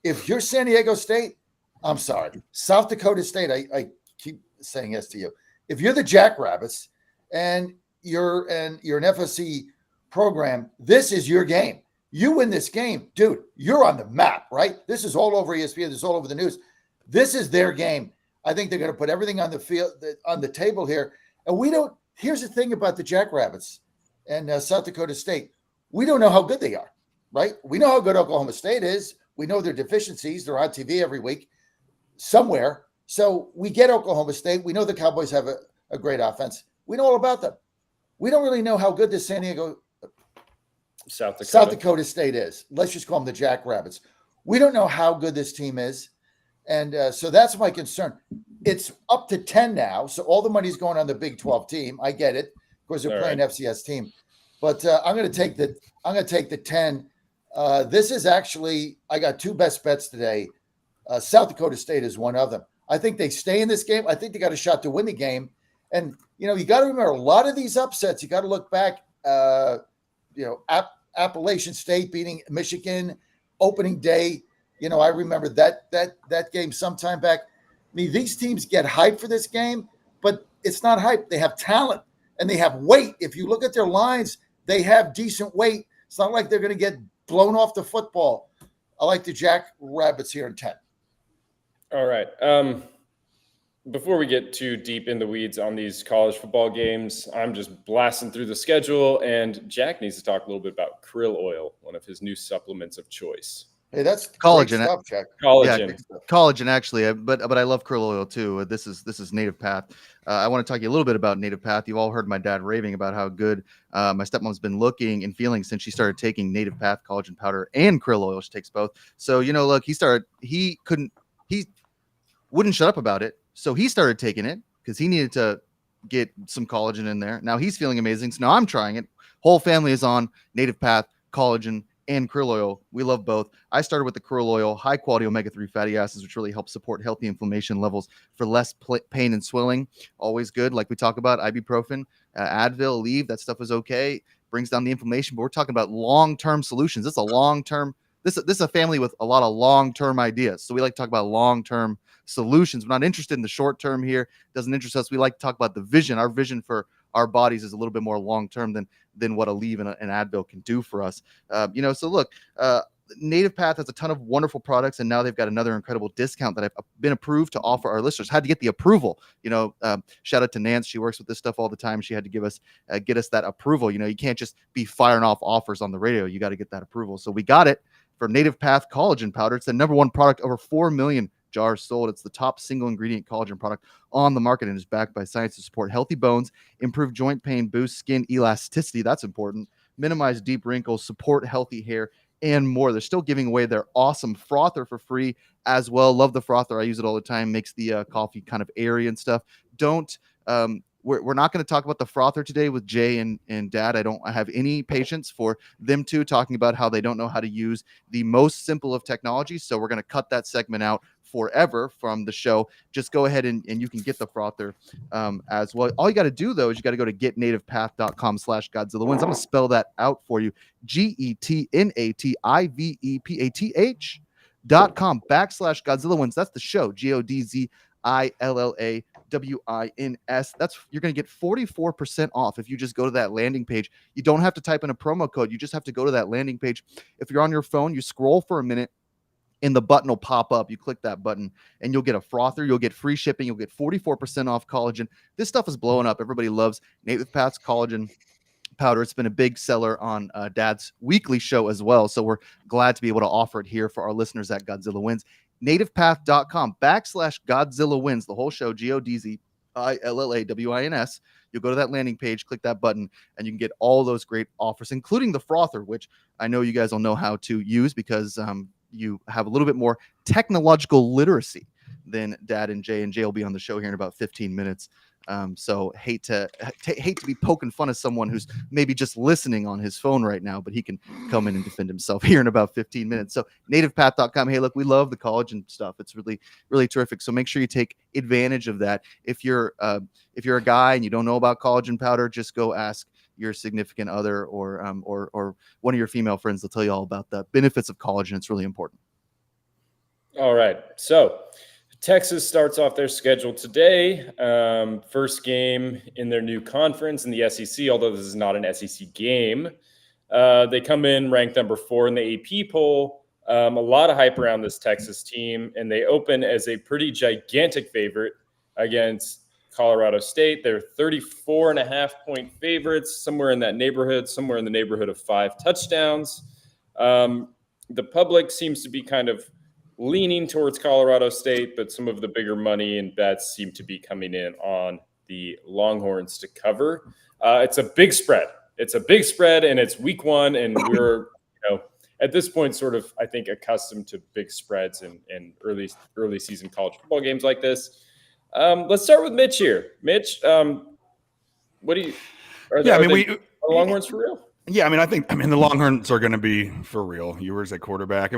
If you're San Diego State, I'm sorry, South Dakota State. I keep saying yes to you. If you're the Jackrabbits and you're an FSC program, this is your game. You win this game, dude, you're on the map, right? This is all over ESPN. This is all over the news. This is their game. I think they're going to put everything on the field, on the table here. And we don't. Here's the thing about the Jackrabbits and South Dakota State. We don't know how good they are, right? We know how good Oklahoma State is. We know their deficiencies. They're on TV every week somewhere. So we get Oklahoma State. We know the Cowboys have a great offense. We know all about them. We don't really know how good this South Dakota State is. Let's just call them the Jackrabbits. We don't know how good this team is. And so that's my concern. It's up to 10 now. So all the money's going on the Big 12 team. I get it because they're playing FCS team. But I'm going to take the 10. This is actually, I got 2 best bets today. South Dakota State is one of them. I think they stay in this game. I think they got a shot to win the game. And, you got to remember a lot of these upsets. You got to look back, Appalachian State beating Michigan opening day. I remember that game sometime back. I mean, these teams get hyped for this game, but it's not hype. They have talent and they have weight. If you look at their lines, they have decent weight. It's not like they're going to get blown off the football. I like the Jackrabbits here in 10. All right. Before we get too deep in the weeds on these college football games, I'm just blasting through the schedule, and Jack needs to talk a little bit about krill oil, one of his new supplements of choice. Hey, that's collagen. Stuff, Jack. Collagen. Yeah, collagen, actually, but I love krill oil too. This is Native Path. I want to talk to you a little bit about Native Path. You've all heard my dad raving about how good my stepmom's been looking and feeling since she started taking Native Path collagen powder and krill oil. She takes both. So look, he wouldn't shut up about it. So he started taking it because he needed to get some collagen in there. Now he's feeling amazing. So now I'm trying it. Whole family is on Native Path collagen and krill oil. We love both. I started with the krill oil, high quality omega-3 fatty acids, which really help support healthy inflammation levels for less pain and swelling. Always good. Like we talk about ibuprofen, Advil, Aleve, that stuff is okay. Brings down the inflammation, but we're talking about long-term solutions. This is a long-term, this is a family with a lot of long-term ideas. So we like to talk about long-term solutions. We're not interested in the short term here. It doesn't interest us. We like to talk about the vision. Our vision for our bodies is a little bit more long-term than what Aleve and Advil can do for us. So look, Native Path has a ton of wonderful products, and now they've got another incredible discount that I've been approved to offer our listeners. Had to get the approval. Shout out to Nance. She works with this stuff all the time. She had to get us that approval. You can't just be firing off offers on the radio. You got to get that approval. So we got it for Native Path collagen powder. It's the number one product, over 4 million jars sold. It's the top single ingredient collagen product on the market and is backed by science to support healthy bones, improve joint pain, boost skin elasticity. That's important. Minimize deep wrinkles, support healthy hair, and more. They're still giving away their awesome frother for free as well. Love the frother. I use it all the time. Makes the coffee kind of airy and stuff. We're not going to talk about the frother today with Jay and Dad. I have any patience for them two talking about how they don't know how to use the most simple of technology. So we're going to cut that segment out forever from the show. Just go ahead and you can get the frother as well. All you got to do, though, is you got to go to getnativepath.com/GodzillaWins. I'm going to spell that out for you. GETNATIVEPATH.com/GodzillaWins. That's the show. GODZILLAWINS. You're going to get 44% off if you just go to that landing page. You don't have to type in a promo code. You just have to go to that landing page. If you're on your phone, you scroll for a minute and the button will pop up. You click that button and you'll get a frother. You'll get free shipping. You'll get 44% off collagen. This stuff is blowing up. Everybody loves Native Path's collagen powder. It's been a big seller on Dad's weekly show as well. So we're glad to be able to offer it here for our listeners at Godzilla Wins. nativepath.com/GodzillaWins, the whole show, GODZILLAWINS. You'll go to that landing page, click that button, and you can get all those great offers, including the frother, which I know you guys will know how to use because you have a little bit more technological literacy than Dad and Jay. And Jay will be on the show here in about 15 minutes. So hate to be poking fun of someone who's maybe just listening on his phone right now, but he can come in and defend himself here in about 15 minutes. So nativepath.com. Hey, look, we love the collagen stuff. It's really, really terrific. So make sure you take advantage of that. If you're a guy and you don't know about collagen powder, just go ask your significant other or one of your female friends. They'll tell you all about the benefits of collagen. It's really important. All right. So Texas starts off their schedule today. First game in their new conference in the SEC, although this is not an SEC game. They come in ranked number 4 in the AP poll. A lot of hype around this Texas team, and they open as a pretty gigantic favorite against Colorado State. They're 34.5-point favorites, somewhere in that neighborhood, somewhere in the neighborhood of 5 touchdowns. The public seems to be kind of leaning towards Colorado State, but some of the bigger money and bets seem to be coming in on the Longhorns to cover. It's a big spread. And it's week 1, and we're at this point sort of, I think, accustomed to big spreads and early season college football games like this. Let's start with Mitch here. Mitch, what do you? Are Longhorns for real? Yeah, I think the Longhorns are going to be for real. Ewers at quarterback.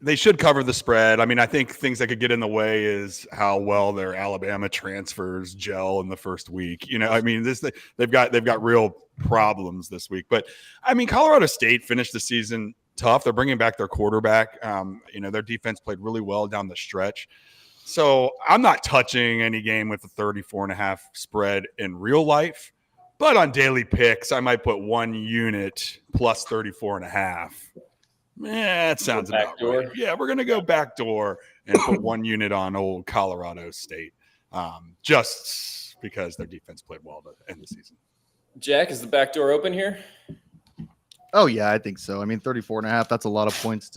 They should cover the spread. I think things that could get in the way is how well their Alabama transfers gel in the first week. They've got real problems this week. But Colorado State finished the season tough. They're bringing back their quarterback. Their defense played really well down the stretch. So I'm not touching any game with a 34.5 spread in real life. But on daily picks, I might put 1 unit plus 34.5. That sounds about right. Yeah, we're going to go backdoor and put 1 unit on old Colorado State just because their defense played well to end the season. Jack, is the backdoor open here? Oh, yeah, I think so. 34.5, that's a lot of points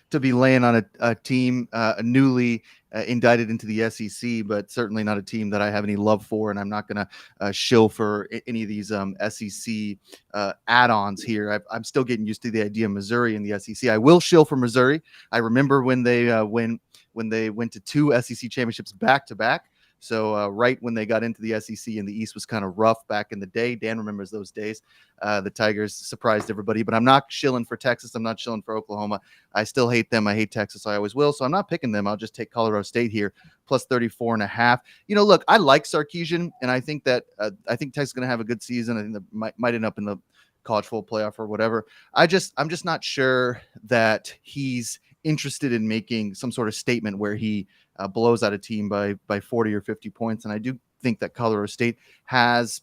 to be laying on a team newly indicted into the SEC, but certainly not a team that I have any love for, and I'm not going to shill for any of these SEC add-ons here. I'm still getting used to the idea of Missouri in the SEC. I will shill for Missouri. I remember when they went to 2 SEC championships back-to-back. So right when they got into the SEC and the East was kind of rough back in the day. Dan remembers those days. The Tigers surprised everybody, but I'm not shilling for Texas. I'm not shilling for Oklahoma. I still hate them. I hate Texas. I always will. So I'm not picking them. I'll just take Colorado State here, plus 34.5. Look, I like Sarkisian, and I think that Texas is going to have a good season. I think that might end up in the college football playoff or whatever. I'm just not sure that he's interested in making some sort of statement where he blows out a team by 40 or 50 points. And I do think that Colorado State has,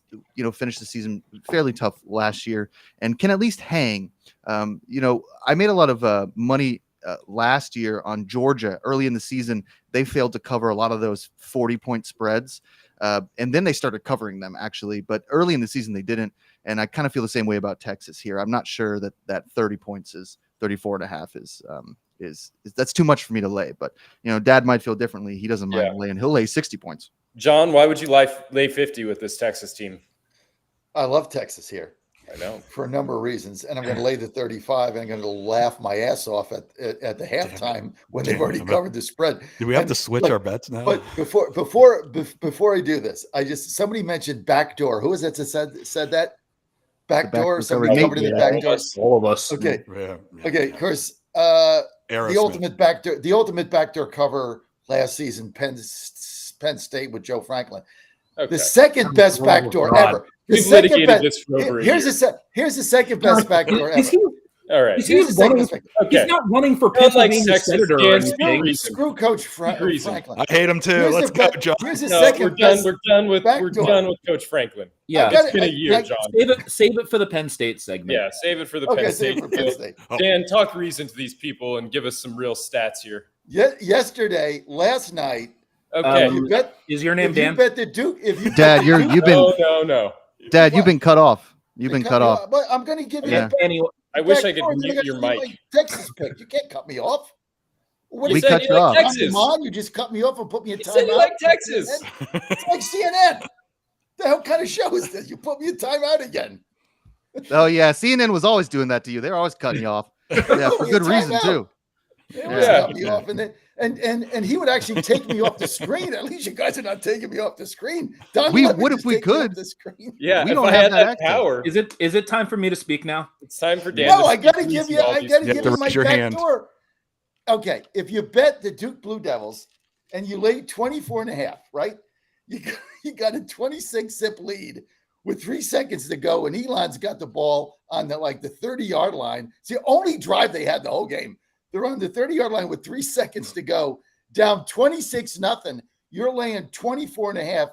finished the season fairly tough last year and can at least hang. I made a lot of money last year on Georgia early in the season. They failed to cover a lot of those 40-point spreads. And then they started covering them actually, but early in the season they didn't. And I kind of feel the same way about Texas here. I'm not sure that 30 points is 34.5 is that's too much for me to lay, but Dad might feel differently. He doesn't mind laying. He'll lay 60 points. John, why would you lay 50 with this Texas team? I love Texas here. I know. For a number of reasons. And I'm going to lay the 35 and I'm going to laugh my ass off at the halftime when they've already covered the spread. Do we have to switch our bets now? But before I do this, somebody mentioned backdoor. Who was it that said that? Backdoor? Somebody covered in the backdoor. All of us. Okay. Okay. Of course, Aerosmith. the ultimate backdoor cover last season, Penn State with Joe Franklin. Okay. The second best backdoor ever. We've litigated this for over a year. Here's the second best backdoor ever. All right. He's not running for Pennsylvania senator or anything. Screw Coach Franklin. I hate him too. Let's go, John. Here's the second we're done with Coach Franklin. Yeah, it's been a year, John. Save it for the Penn State segment. Yeah, save it for the Penn State. Dan, talk reason to these people and give us some real stats here. Last night. Okay. Is your name Dan? You bet the Duke. Dad, you've been no. Dad, you've been cut off. You've been cut off. But I'm going to give you. Anyway, I wish I could mute your mic. Texas pick. You can't cut me off. We cut you off. Texas. You just cut me off and put me in timeout. You like Texas. It's like CNN. The hell kind of show is this? You put me in timeout again. Oh yeah, CNN was always doing that to you. They're always cutting you off. Yeah, for good reason too. They always cut me off, and he would actually take me off the screen. At least you guys are not taking me off the screen. We would if we could. Yeah, we if don't I have had that access. power. is it time for me to speak now? It's time for Dan. No, I got to give you. I got to give you my your back hand. door. Okay, if you bet the Duke Blue Devils and you laid 24.5, right? You got a 26-zip lead with 3 seconds to go, and Elon's got the ball on the 30-yard line. It's the only drive they had the whole game. They're on the 30-yard line with 3 seconds to go, down 26-0. You're laying 24.5.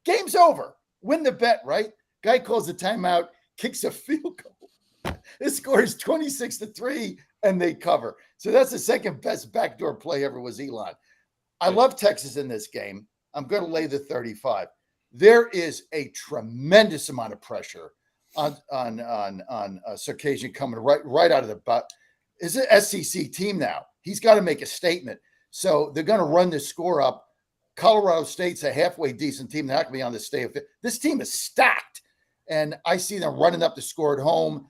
Game's over. Win the bet, right? Guy calls a timeout, kicks a field goal. His score is 26-3, and they cover. So that's the second best backdoor play ever was Elon. I love Texas in this game. I'm going to lay the 35. There is a tremendous amount of pressure on Sarkisian coming right out of the butt. It's an SEC team now. He's got to make a statement. So they're going to run this score up. Colorado State's a halfway decent team. They're not going to be on the stay of it. This team is stacked. And I see them running up the score at home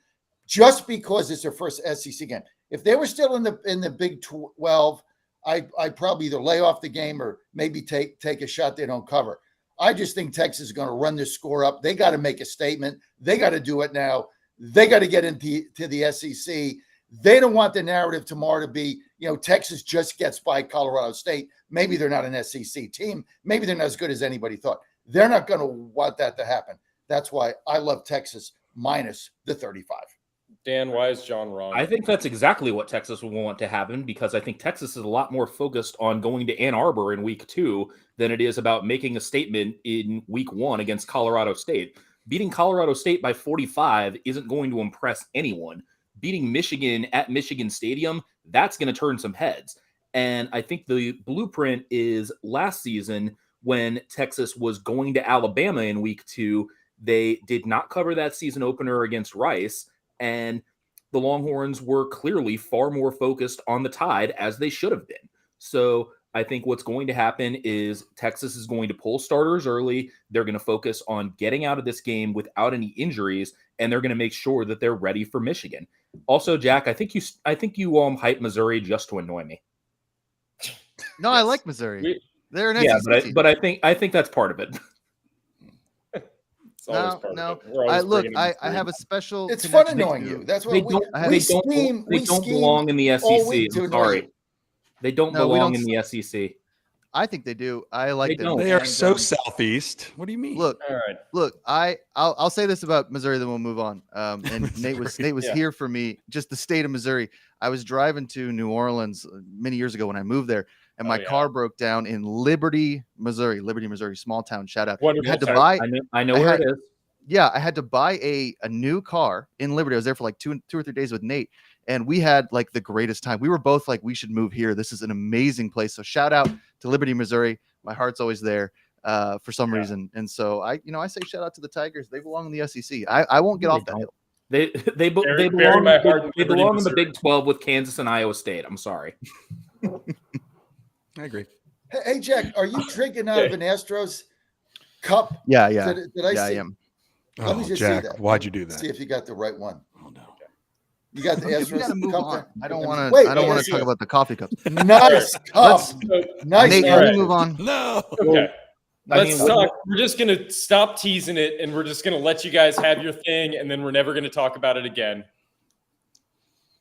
just because it's their first SEC game. If they were still in the Big 12, I'd probably either lay off the game or maybe take a shot they don't cover. I just think Texas is going to run this score up. They got to make a statement. They got to do it now. They got to get into the SEC. They don't want the narrative tomorrow to be, Texas just gets by Colorado State. Maybe they're not an SEC team. Maybe they're not as good as anybody thought. They're not going to want that to happen. That's why I love Texas minus the 35. Dan, why is John wrong? I think that's exactly what Texas will want to happen because I think Texas is a lot more focused on going to Ann Arbor in week 2 than it is about making a statement in week 1 against Colorado State. Beating Colorado State by 45 isn't going to impress anyone. Beating Michigan at Michigan Stadium, that's going to turn some heads. And I think the blueprint is last season when Texas was going to Alabama in week 2, they did not cover that season opener against Rice. And the Longhorns were clearly far more focused on the Tide as they should have been. So I think what's going to happen is Texas is going to pull starters early. They're going to focus on getting out of this game without any injuries, and they're going to make sure that they're ready for Michigan. Also, Jack, I think you hype Missouri just to annoy me. No, I like Missouri. They're an SEC team. but I think that's part of it. No. I have a special. It's fun annoying you. That's what they don't belong in the SEC. I'm sorry. They don't belong in the SEC. I think they do. I like them. They are so southeast. What do you mean? Look, all right. Look, I'll say this about Missouri, then we'll move on. And Nate was here for me. Just the state of Missouri. I was driving to New Orleans many years ago when I moved there. and my car broke down in Liberty, Missouri, small town. Shout out. Wonderful. I had to buy. I know where it is. Yeah, I had to buy a new car in Liberty. I was there for like two or 3 days with Nate, and we had like the greatest time. We were both like, we should move here. This is an amazing place. So shout out to Liberty, Missouri. My heart's always there for some reason. And so I say shout out to the Tigers. They belong in the SEC. I won't get off that hill. They belong in the Big 12 with Kansas and Iowa State. I'm sorry. I agree. Hey, Jack, are you drinking out of an Astros cup? Yeah. Did I see? I am. Let me just Jack, see that. why'd you do that? See if you got the right one. Oh no. You got the We Astros gotta move cup on. there? I don't want Wait, to talk about the coffee cups. Nice cup. Nice. Nate, cup. let me move on. No. Okay. Let's mean, talk. We're just going to stop teasing it, and we're just going to let you guys have your thing, and then we're never going to talk about it again.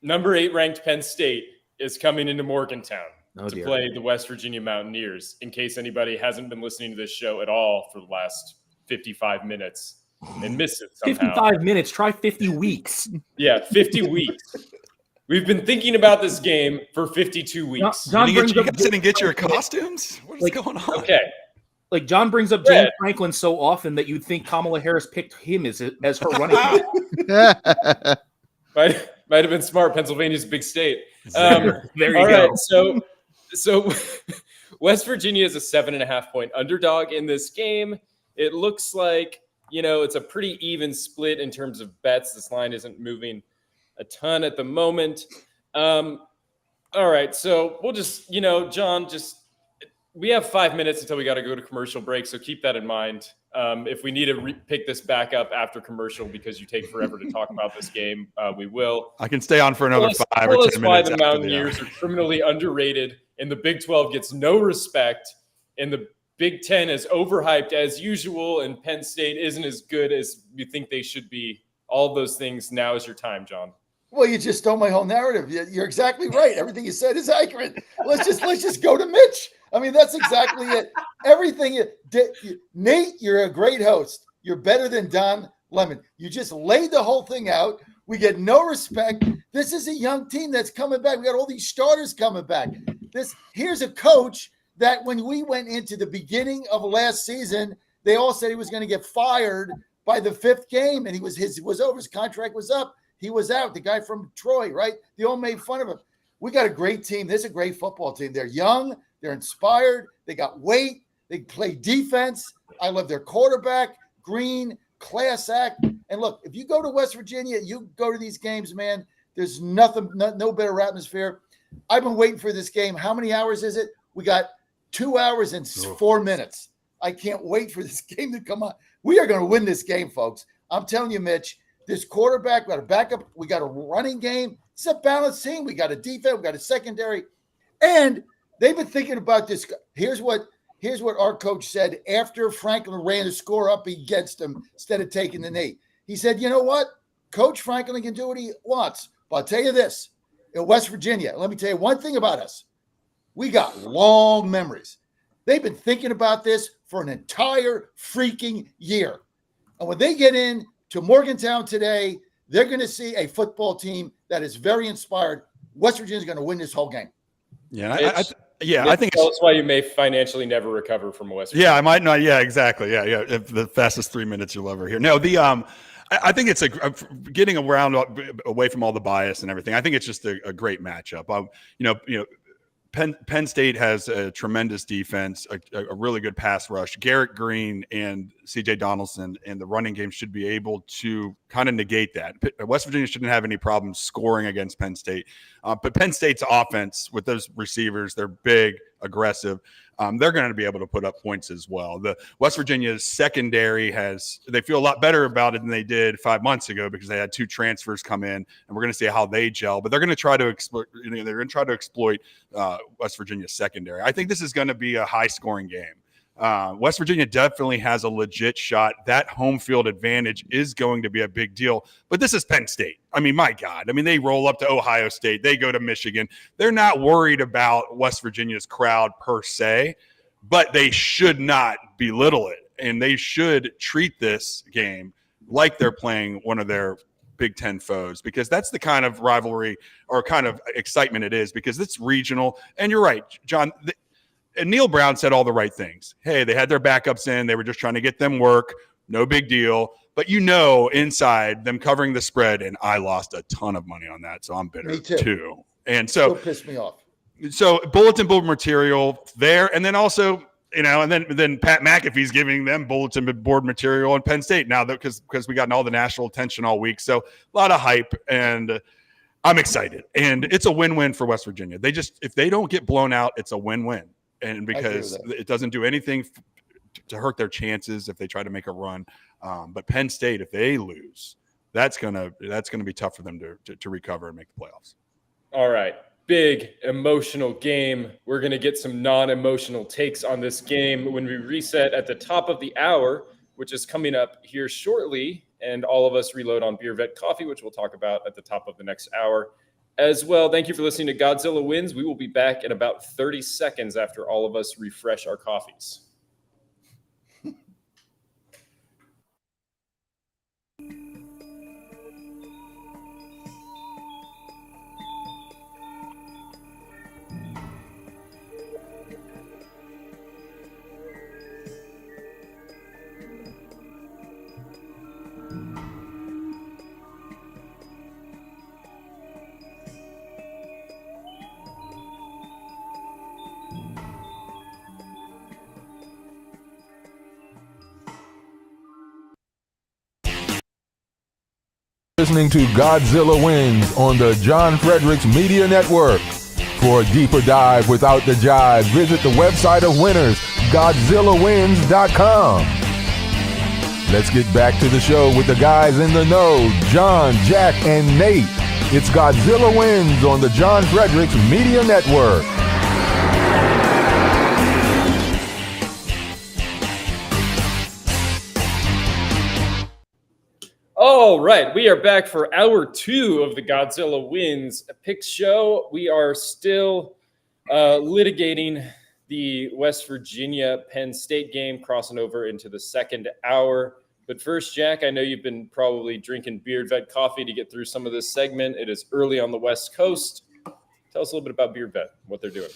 Number 8 ranked Penn State is coming into Morgantown to play the West Virginia Mountaineers, in case anybody hasn't been listening to this show at all for the last 55 minutes and missed it somehow. 55 minutes. Try 50 weeks. Yeah, 50 weeks. We've been thinking about this game for 52 weeks. John You brings up guys didn't get your costumes? What is going on? Okay. like John brings up James Franklin so often that you'd think Kamala Harris picked him as her running mate. Might have been smart. Pennsylvania's a big state. There you All go. right, so West Virginia is a 7.5-point underdog in this game. It looks like, it's a pretty even split in terms of bets. This line isn't moving a ton at the moment. All right, so we'll just, John, we have 5 minutes until we got to go to commercial break, so keep that in mind. If we need to pick this back up after commercial because you take forever to talk about this game, we will. I can stay on for another 5 or 10 minutes. Why the Mountaineers are criminally underrated, and the Big 12 gets no respect, and the Big 10 is overhyped as usual, and Penn State isn't as good as you think they should be. All of those things. Now is your time, John. Well, you just stole my whole narrative. You're exactly right. Everything you said is accurate. Let's just go to Mitch. I mean, that's exactly it. Everything Nate, you're a great host. You're better than Don Lemon. You just laid the whole thing out. We get no respect. This is a young team that's coming back. We got all these starters coming back. Here's a coach that when we went into the beginning of last season, they all said he was going to get fired by the 5th game, and his contract was up. He was out. The guy from Troy, right? They all made fun of him. We got a great team. There's a great football team. They're young. They're inspired. They got weight. They play defense. I love their quarterback, Green, class act. And look, if you go to West Virginia, you go to these games, man, there's no better atmosphere. I've been waiting for this game. How many hours is it? We got 2 hours and 4 minutes. I can't wait for this game to come on. We are going to win this game, folks. I'm telling you, Mitch, this quarterback, we got a backup, we got a running game. It's a balanced team. We got a defense, we got a secondary. And they've been thinking about this. Here's what our coach said after Franklin ran the score up against him instead of taking the knee. He said, you know what? Coach Franklin can do what he wants. But I'll tell you this, in West Virginia, let me tell you one thing about us. We got long memories. They've been thinking about this for an entire freaking year. And when they get in to Morgantown today, they're going to see a football team that is very inspired. West Virginia is going to win this whole game. Yeah, I think tell us why you may financially never recover from West Virginia. Yeah, I might not. Yeah, exactly. Yeah. If the fastest 3 minutes you'll ever hear. No, I think it's getting around away from all the bias and everything. I think it's just a great matchup. Penn State has a tremendous defense, a really good pass rush. Garrett Green and C.J. Donaldson and the running game should be able to kind of negate that. West Virginia shouldn't have any problems scoring against Penn State. But Penn State's offense with those receivers, they're big, aggressive. They're going to be able to put up points as well. The West Virginia's secondary they feel a lot better about it than they did 5 months ago because they had 2 transfers come in, and we're going to see how they gel. But they're going to try to exploit. They're going to try to exploit West Virginia's secondary. I think this is going to be a high-scoring game. West Virginia definitely has a legit shot. That home field advantage is going to be a big deal. But this is Penn State. I mean, my God. I mean, they roll up to Ohio State. They go to Michigan. They're not worried about West Virginia's crowd per se, but they should not belittle it. And they should treat this game like they're playing one of their Big Ten foes, because that's the kind of rivalry or kind of excitement it is, because it's regional. And you're right, John. Neil Brown said all the right things. Hey, they had their backups in. They were just trying to get them work. No big deal. But inside them covering the spread, and I lost a ton of money on that. So I'm bitter Me too. And so Still pissed me off. So bulletin board material there. And then also, and then Pat McAfee's giving them bulletin board material on Penn State now because we got all the national attention all week. So a lot of hype, and I'm excited. And it's a win-win for West Virginia. If they don't get blown out, it's a win-win. And because it doesn't do anything to hurt their chances if they try to make a run. But Penn State, if they lose, that's gonna be tough for them to recover and make the playoffs. All right. Big emotional game. We're going to get some non-emotional takes on this game when we reset at the top of the hour, which is coming up here shortly. And all of us reload on Beer Vet Coffee, which we'll talk about at the top of the next hour as well. Thank you for listening to Godzilla Wins. We will be back in about 30 seconds after all of us refresh our coffees. Listening to Godzilla Wins on the John Fredericks Media Network. For a deeper dive without the jive, visit the website of winners, GodzillaWins.com. Let's get back to the show with the guys in the know, John, Jack, and Nate. It's Godzilla Wins on the John Fredericks Media Network. All right, we are back for hour 2 of the Godzilla Wins Picks show. We are still litigating the West Virginia Penn State game, crossing over into the second hour. But first, Jack, I know you've been probably drinking Beard Vet coffee to get through some of this segment. It is early on the West Coast. Tell us a little bit about Beard Vet, what they're doing.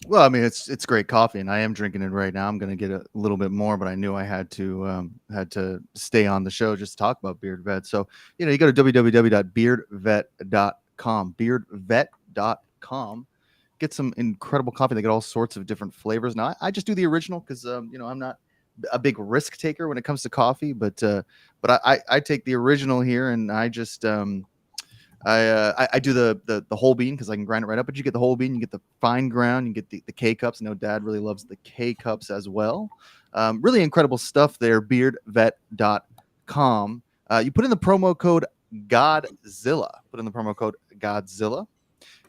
Well, I mean, it's great coffee, and I am drinking it right now. I'm going to get a little bit more, but I knew I had to stay on the show just to talk about Beard Vet. So, you go to www.beardvet.com, beardvet.com. Get some incredible coffee. They get all sorts of different flavors. Now, I just do the original because, I'm not a big risk taker when it comes to coffee, but I take the original here, and I just I do the whole bean because I can grind it right up. But you get the whole bean, you get the fine ground, you get the K cups. I know Dad really loves the K cups as well. Really incredible stuff there. Beardvet.com. You put in the promo code Godzilla. Put in the promo code Godzilla,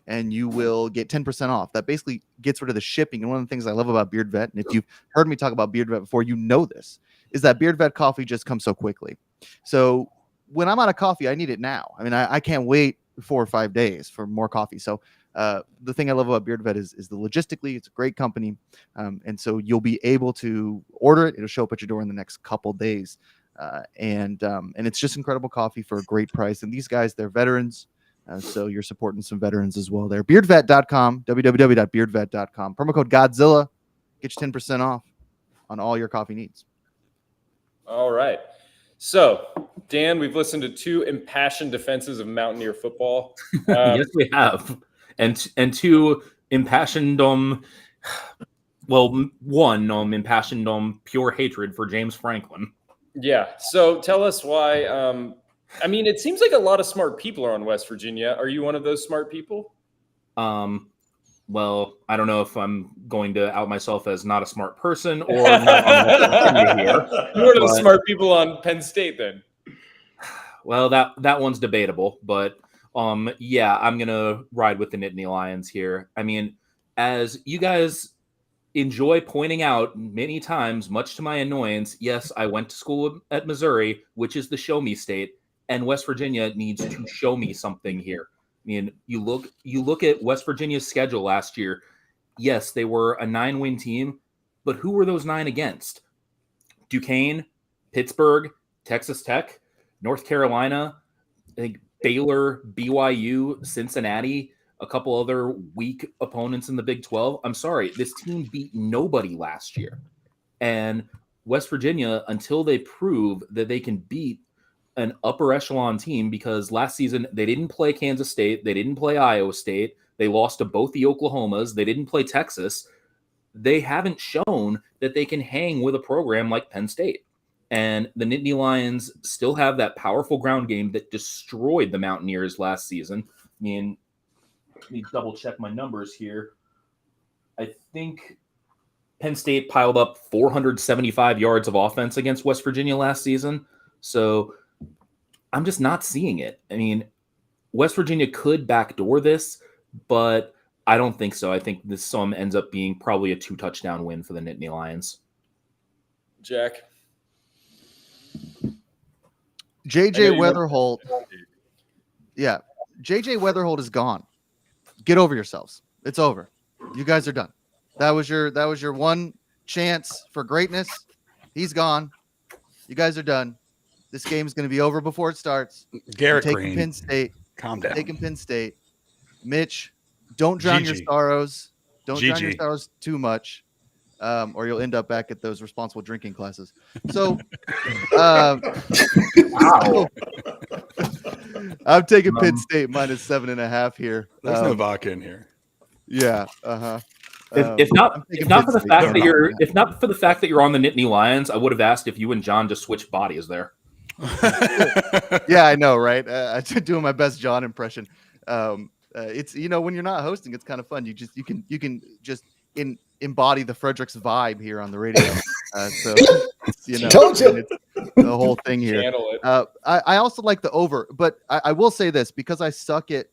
and you will get 10% off. That basically gets rid of the shipping. And one of the things I love about Beard Vet, and if you've heard me talk about Beard Vet before, you know this, is that Beard Vet coffee just comes so quickly. So when I'm out of coffee, I need it now. I mean, I can't wait 4 or 5 days for more coffee. So the thing I love about Beard Vet is the logistically, it's a great company. And so you'll be able to order it. It'll show up at your door in the next couple days. And it's just incredible coffee for a great price. And these guys, they're veterans. So you're supporting some veterans as well there. Beardvet.com, www.beardvet.com. Promo code Godzilla. Get you 10% off on all your coffee needs. All right. So, Dan, we've listened to 2 impassioned defenses of Mountaineer football. Yes, we have. And 2 impassioned, one impassioned pure hatred for James Franklin. Yeah. So tell us why. I mean, it seems like a lot of smart people are on West Virginia. Are you one of those smart people? Well, I don't know if I'm going to out myself as not a smart person or not on West Virginia here. You're one of the smart people on Penn State, then. Well, that one's debatable, but yeah, I'm gonna ride with the Nittany Lions here. I mean, as you guys enjoy pointing out many times, much to my annoyance, yes, I went to school at Missouri, which is the show me state, and West Virginia needs to show me something here. I mean, you look at West Virginia's schedule last year. Yes, they were a 9-win team, but who were those 9 against? Duquesne, Pittsburgh, Texas Tech, North Carolina, I think Baylor, BYU, Cincinnati. a couple other weak opponents in the Big 12. I'm sorry, this team beat nobody last year. And West Virginia, until they prove that they can beat an upper echelon team, because last season they didn't play Kansas State, they didn't play Iowa State, they lost to both the Oklahomas, they didn't play Texas. They haven't shown that they can hang with a program like Penn State. And the Nittany Lions still have that powerful ground game that destroyed the Mountaineers last season. I mean, let me double check my numbers here. I think Penn State piled up 475 yards of offense against West Virginia last season. So I'm just not seeing it. I mean, West Virginia could backdoor this, but I don't think so. I think this sum ends up being probably a 2-touchdown win for the Nittany Lions. Jack? JJ Weatherholt. Yeah. JJ Weatherholt is gone. Get over yourselves. It's over. You guys are done. That was your one chance for greatness. He's gone. You guys are done. This game is going to be over before it starts. Garrett taking Green. Penn State. Calm down. Taking Penn State. Mitch, don't drown your sorrows. Don't drown your sorrows too much, or you'll end up back at those responsible drinking classes. So, I'm taking Penn State minus 7.5 here. There's no vodka in here. Yeah. If not for the fact that you're on the Nittany Lions, I would have asked if you and John just switched bodies there. Yeah, I know, right? I'm doing my best John impression. It's when you're not hosting, it's kind of fun. You can just embody the Fredericks vibe here on the radio. Told you. It's the whole thing here. Handle it. I also like the over, but I will say this because I suck at.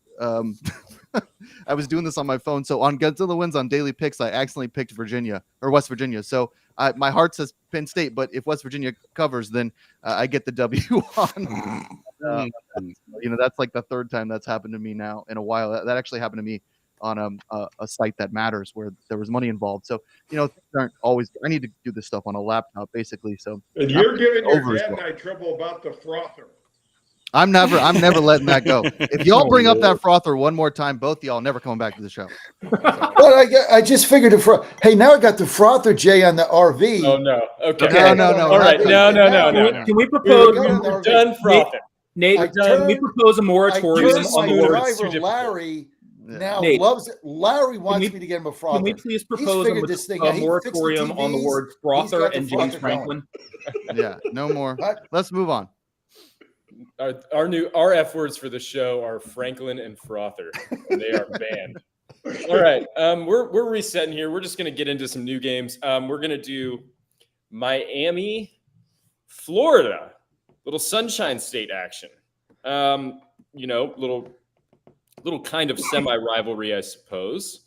I was doing this on my phone. So on Godzilla Wins on Daily Picks, I accidentally picked Virginia or West Virginia. So my heart says Penn State, but if West Virginia covers, then I get the W on. That's like the third time that's happened to me now in a while. That actually happened to me on a site that matters where there was money involved. So things aren't always. I need to do this stuff on a laptop, basically. So and you're giving your dad well. and I trouble about the frother. I'm never letting that go. If y'all bring up that frother one more time, both y'all never coming back to the show. Well, I just figured hey, now I got the frother J on the RV. Oh no. Okay. No. All right. No. Can we propose? We're done frothing. Nate, can we propose a moratorium on the my words? driver Larry now Nate, loves it. Larry wants me to get him a frother. Can we please propose a moratorium on the word frother and James Franklin? Yeah, no more. Let's move on. Our F words for the show are Franklin and Frother. And they are banned. All right. We're resetting here. We're just going to get into some new games. We're going to do Miami, Florida, little Sunshine State action. Little kind of semi-rivalry, I suppose.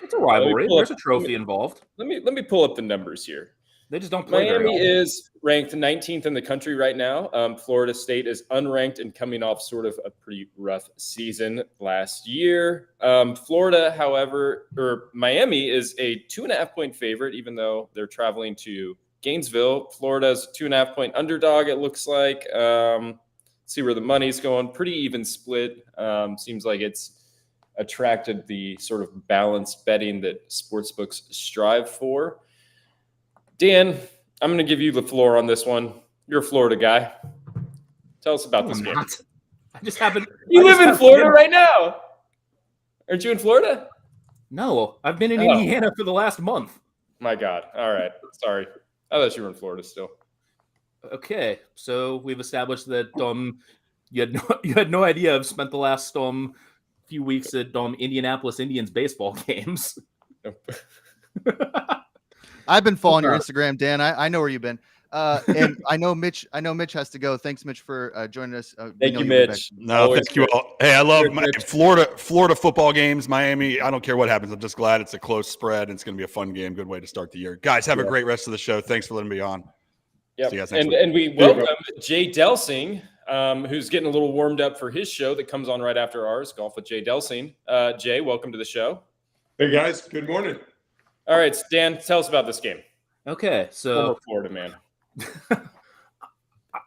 It's a rivalry. There's a trophy involved. Let me pull up the numbers here. They just don't play. Miami is ranked 19th in the country right now. Florida State is unranked and coming off sort of a pretty rough season last year. Florida, however, or Miami is a 2.5-point favorite, even though they're traveling to Gainesville. Florida's 2.5-point underdog, it looks like. See where the money's going. Pretty even split. Seems like it's attracted the sort of balanced betting that sportsbooks strive for. Dan, I'm going to give you the floor on this one. You're a Florida guy. Tell us about this game. I just happened. You live in Florida right now. Aren't you in Florida? No, I've been in Indiana for the last month. My God. All right. Sorry. I thought you were in Florida still. Okay, so we've established that you had no idea. I've spent the last few weeks at Indianapolis Indians baseball games. I've been following your Instagram, Dan. I know where you've been. And I know Mitch has to go. Thanks, Mitch, for joining us. Thank you, Mitch. No, thank you all. Hey, I love Florida football games. Miami, I don't care what happens. I'm just glad it's a close spread and it's going to be a fun game. Good way to start the year. Guys, have a great rest of the show. Thanks for letting me on. Yeah, and we welcome Jay Delsing, who's getting a little warmed up for his show that comes on right after ours, Golf with Jay Delsing. Jay, welcome to the show. Hey, guys. Good morning. All right, Dan, tell us about this game. Okay, so Florida man.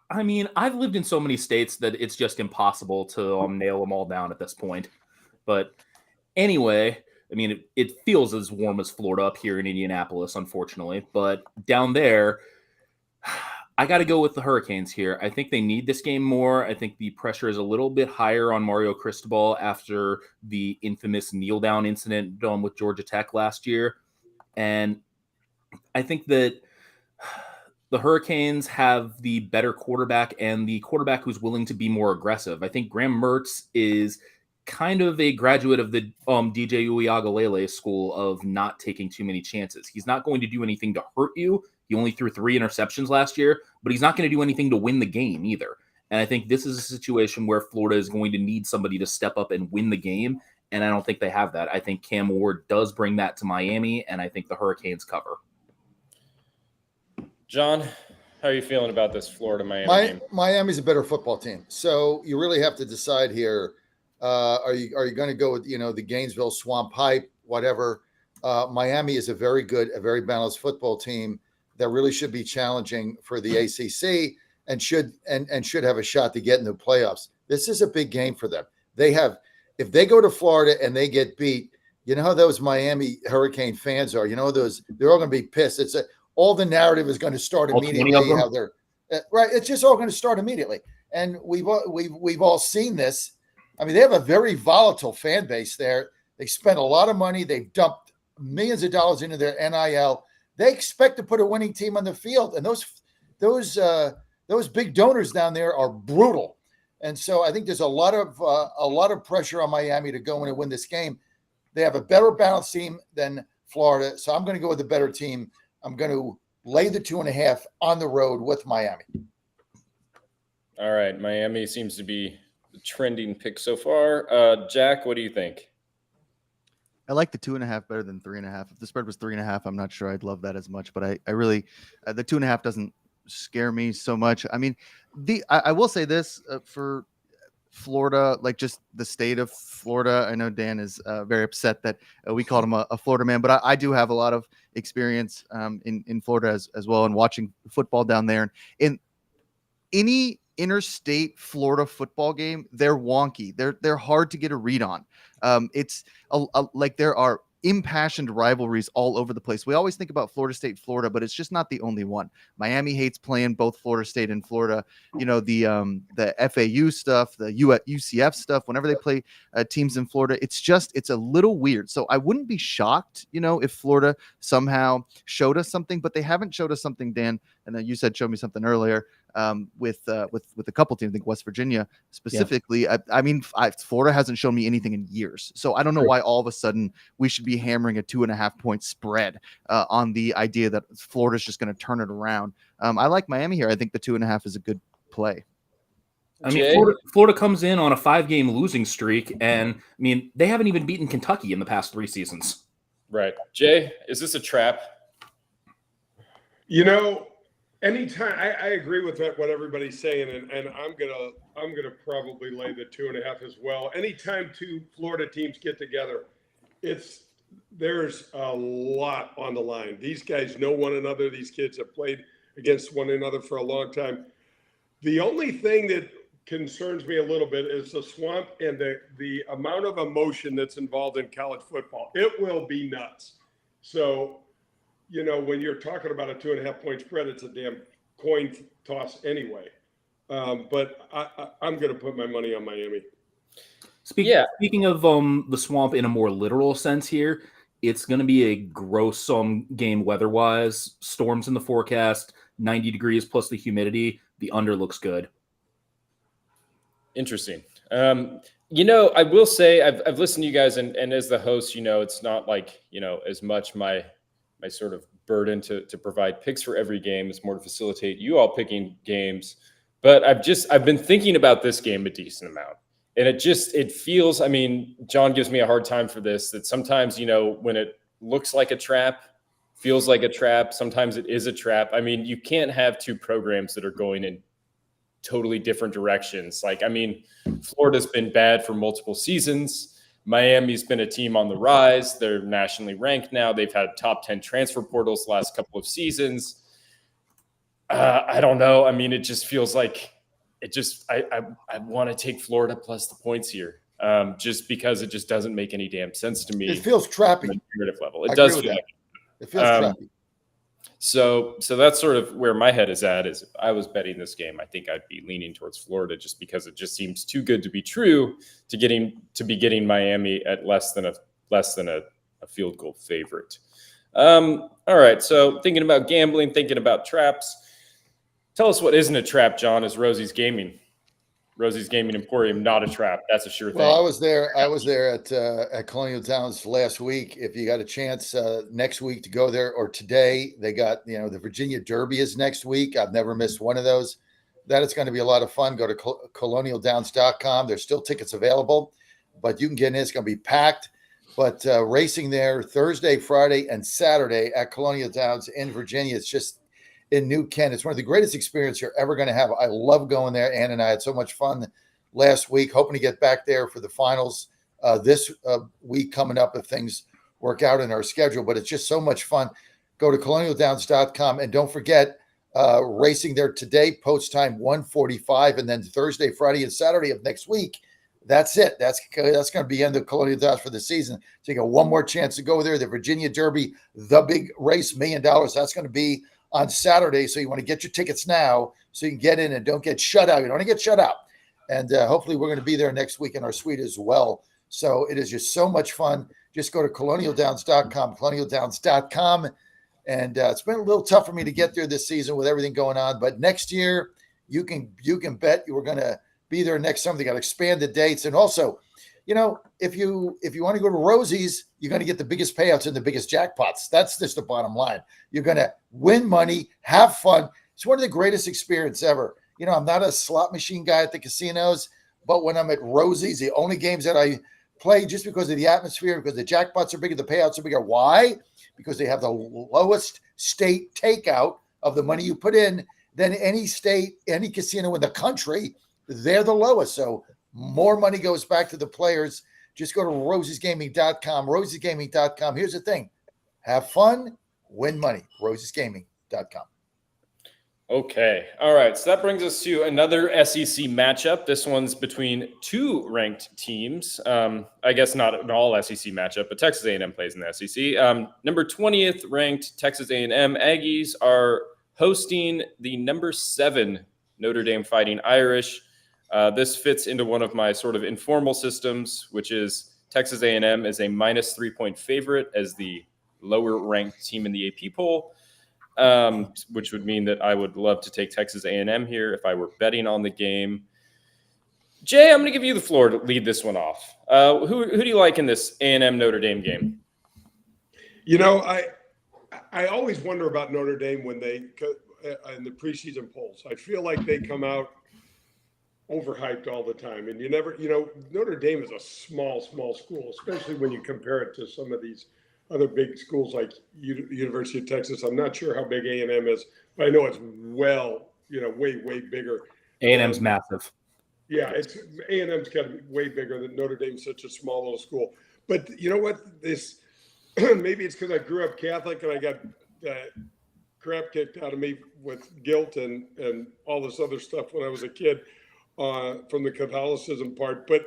I mean, I've lived in so many states that it's just impossible to nail them all down at this point. But Anyway, I mean, it feels as warm as Florida up here in Indianapolis, unfortunately. But down there, I got to go with the Hurricanes here. I think they need this game more. I think the pressure is a little bit higher on Mario Cristobal after the infamous kneel down incident done with Georgia Tech last year. And I think that the Hurricanes have the better quarterback and the quarterback who's willing to be more aggressive. I think Graham Mertz is kind of a graduate of the DJ Uiagalelei school of not taking too many chances. He's not going to do anything to hurt you. He only threw 3 interceptions last year, but he's not going to do anything to win the game either. And I think this is a situation where Florida is going to need somebody to step up and win the game, and I don't think they have that. I think Cam Ward does bring that to Miami, and I think the Hurricanes cover. John, how are you feeling about this Florida-Miami game? Miami's a better football team, so you really have to decide here. Are you going to go with the Gainesville Swamp hype, whatever? Miami is a very balanced football team that really should be challenging for the ACC and should have a shot to get in the playoffs. This is a big game for them. If they go to Florida and they get beat, you know how those Miami Hurricane fans are. They're all going to be pissed. All the narrative is going to start immediately. How they're right. It's just all going to start immediately, and we've all seen this. I mean, they have a very volatile fan base there. They spent a lot of money. They've dumped millions of dollars into their NIL. They expect to put a winning team on the field, and those big donors down there are brutal. And so I think there's a lot of pressure on Miami to go in and win this game. They have a better balanced team than Florida, so I'm going to go with the better team. I'm going to lay the 2.5 on the road with Miami. All right, Miami seems to be the trending pick so far. Jack, what do you think? I like the 2.5 better than 3.5. If the spread was 3.5, I'm not sure I'd love that as much. But I really, the 2.5 doesn't scare me so much. I mean, I will say this for Florida, like just the state of Florida. I know Dan is very upset that we called him a Florida man, but I do have a lot of experience in Florida as well, and watching football down there. And in any interstate Florida football game, they're wonky. They're hard to get a read on. It's like there are impassioned rivalries all over the place. We always think about Florida State, Florida, but it's just not the only one. Miami hates playing both Florida State and Florida. The FAU stuff, the UCF stuff, whenever they play teams in Florida, it's a little weird. So I wouldn't be shocked, if Florida somehow showed us something, but they haven't showed us something, Dan. And then you said, show me something earlier with a couple teams, I think West Virginia specifically. Yeah. I mean, Florida hasn't shown me anything in years. So I don't know why all of a sudden we should be hammering a 2.5 point spread on the idea that Florida's just going to turn it around. I like Miami here. I think the 2.5 is a good play. I mean, Florida comes in on a 5-game losing streak, and I mean, they haven't even beaten Kentucky in the past 3 seasons. Right. Jay, is this a trap? Anytime I agree with what everybody's saying, and I'm gonna probably lay the 2.5 as well. Anytime 2 Florida teams get together, there's a lot on the line. These guys know one another. These kids have played against one another for a long time. The only thing that concerns me a little bit is the swamp and the amount of emotion that's involved in college football. It will be nuts. So, when you're talking about a 2.5 point spread, it's a damn coin toss anyway. But I'm going to put my money on Miami. Speaking of the swamp in a more literal sense here, it's going to be a gross game weather-wise. Storms in the forecast, 90 degrees plus the humidity. The under looks good. Interesting. I will say I've listened to you guys, and as the host, it's not like, as much my sort of burden to provide picks for every game. It's more to facilitate you all picking games. But I've been thinking about this game a decent amount. And it feels, I mean, John gives me a hard time for this, that sometimes, when it looks like a trap, feels like a trap, sometimes it is a trap. I mean, you can't have 2 programs that are going in totally different directions. Like, I mean, Florida's been bad for multiple seasons. Miami's been a team on the rise. They're nationally ranked now. They've had top 10 transfer portals the last couple of seasons. I don't know. I mean, it just feels like I want to take Florida plus the points here. just because it just doesn't make any damn sense to me. It feels trappy. On a narrative level. It I does agree feel with like that. It feels trappy. So that's sort of where my head is at. Is if I was betting this game, I think I'd be leaning towards Florida just because it just seems too good to be true to be getting Miami at less than a field goal favorite. All right. So thinking about gambling, thinking about traps. Tell us what isn't a trap, John, is Rosie's Gaming. Rosie's Gaming Emporium, not a trap. That's a sure thing. Well, I was there at Colonial Towns last week. If you got a chance next week to go there or today, they got, the Virginia Derby is next week. I've never missed one of those. That is going to be a lot of fun. Go to colonialdowns.com. There's still tickets available, but you can get in. It's going to be packed. But racing there Thursday, Friday, and Saturday at Colonial Downs in Virginia. It's just in New Kent. It's one of the greatest experiences you're ever going to have. I love going there. Ann and I had so much fun last week, hoping to get back there for the finals this week coming up if things work out in our schedule. But it's just so much fun. Go to colonialdowns.com. And don't forget, racing there today, post time 1:45, and then Thursday, Friday, and Saturday of next week. That's it. That's going to be end of Colonial Downs for the season. So you got one more chance to go there. The Virginia Derby, the big race, $1 million. That's going to be on Saturday. So you want to get your tickets now so you can get in and don't get shut out. You don't want to get shut out. And hopefully we're going to be there next week in our suite as well. So it is just so much fun. Just go to colonialdowns.com, colonialdowns.com. And it's been a little tough for me to get there this season with everything going on. But next year, you can bet you were going to be there next summer. They got expanded dates. And also, if you want to go to Rosie's, you're going to get the biggest payouts and the biggest jackpots. That's just the bottom line. You're going to win money, have fun. It's one of the greatest experiences ever. I'm not a slot machine guy at the casinos, but when I'm at Rosie's, the only games that I play just because of the atmosphere, because the jackpots are bigger, the payouts are bigger. Why? Because they have the lowest state takeout of the money you put in than any state, any casino in the country. They're the lowest. So more money goes back to the players. Just go to rosiesgaming.com, rosiesgaming.com. Here's the thing. Have fun, win money, rosiesgaming.com. Okay. All right. So that brings us to another SEC matchup. This one's between two ranked teams. I guess not an all SEC matchup, but Texas A&M plays in the SEC. Number 20th ranked Texas A&M Aggies are hosting the number 7 Notre Dame Fighting Irish. This fits into one of my sort of informal systems, which is Texas A&M is a minus 3-point favorite as the lower ranked team in the AP poll. Which would mean that I would love to take Texas A&M here if I were betting on the game. Jay, I'm going to give you the floor to lead this one off. Who do you like in this A&M Notre Dame game? I always wonder about Notre Dame when they in the preseason polls. I feel like they come out overhyped all the time, and Notre Dame is a small school, especially when you compare it to some of these other big schools like University of Texas. I'm not sure how big A&M is, but I know it's way bigger. A&M's massive. Yeah, A&M's got to be way bigger than Notre Dame's such a small little school. But you know what? This maybe it's because I grew up Catholic and I got crap kicked out of me with guilt and all this other stuff when I was a kid from the Catholicism part. But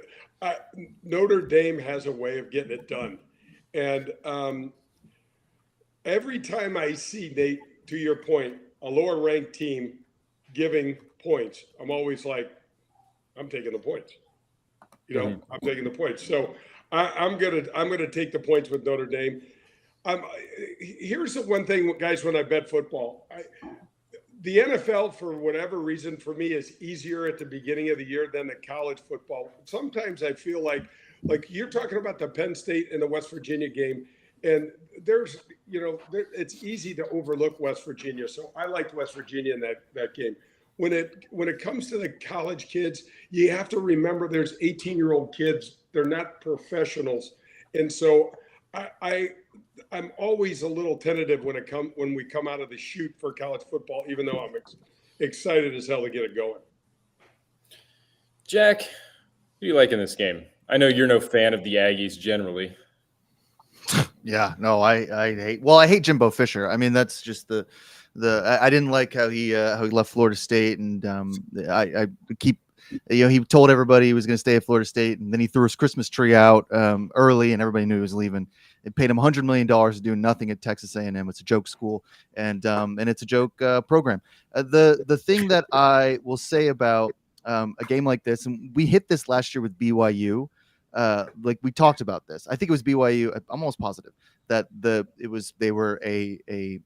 Notre Dame has a way of getting it done. And every time I see, Nate, to your point, a lower ranked team giving points, I'm always like, I'm taking the points. I'm taking the points. So I'm gonna take the points with Notre Dame. Here's the one thing, guys, when I bet football, the NFL, for whatever reason, for me, is easier at the beginning of the year than the college football. Sometimes I feel like you're talking about the Penn State and the West Virginia game, and there's, it's easy to overlook West Virginia. So I liked West Virginia in that game. When it comes to the college kids, you have to remember there's 18-year-old kids. They're not professionals, and so I'm always a little tentative when we come out of the chute for college football, even though I'm excited as hell to get it going. Jack, who do you like in this game? I know you're no fan of the Aggies generally. Yeah, no, I hate Jimbo Fisher. I mean, that's just I didn't like how he left Florida State, and I keep he told everybody he was going to stay at Florida State, and then he threw his Christmas tree out early, and everybody knew he was leaving. It paid him $100 million to do nothing at Texas A&M. It's a joke school, and it's a joke program. The thing that I will say about a game like this, and we hit this last year with BYU. Like we talked about this. I think it was BYU. I'm almost positive that they were a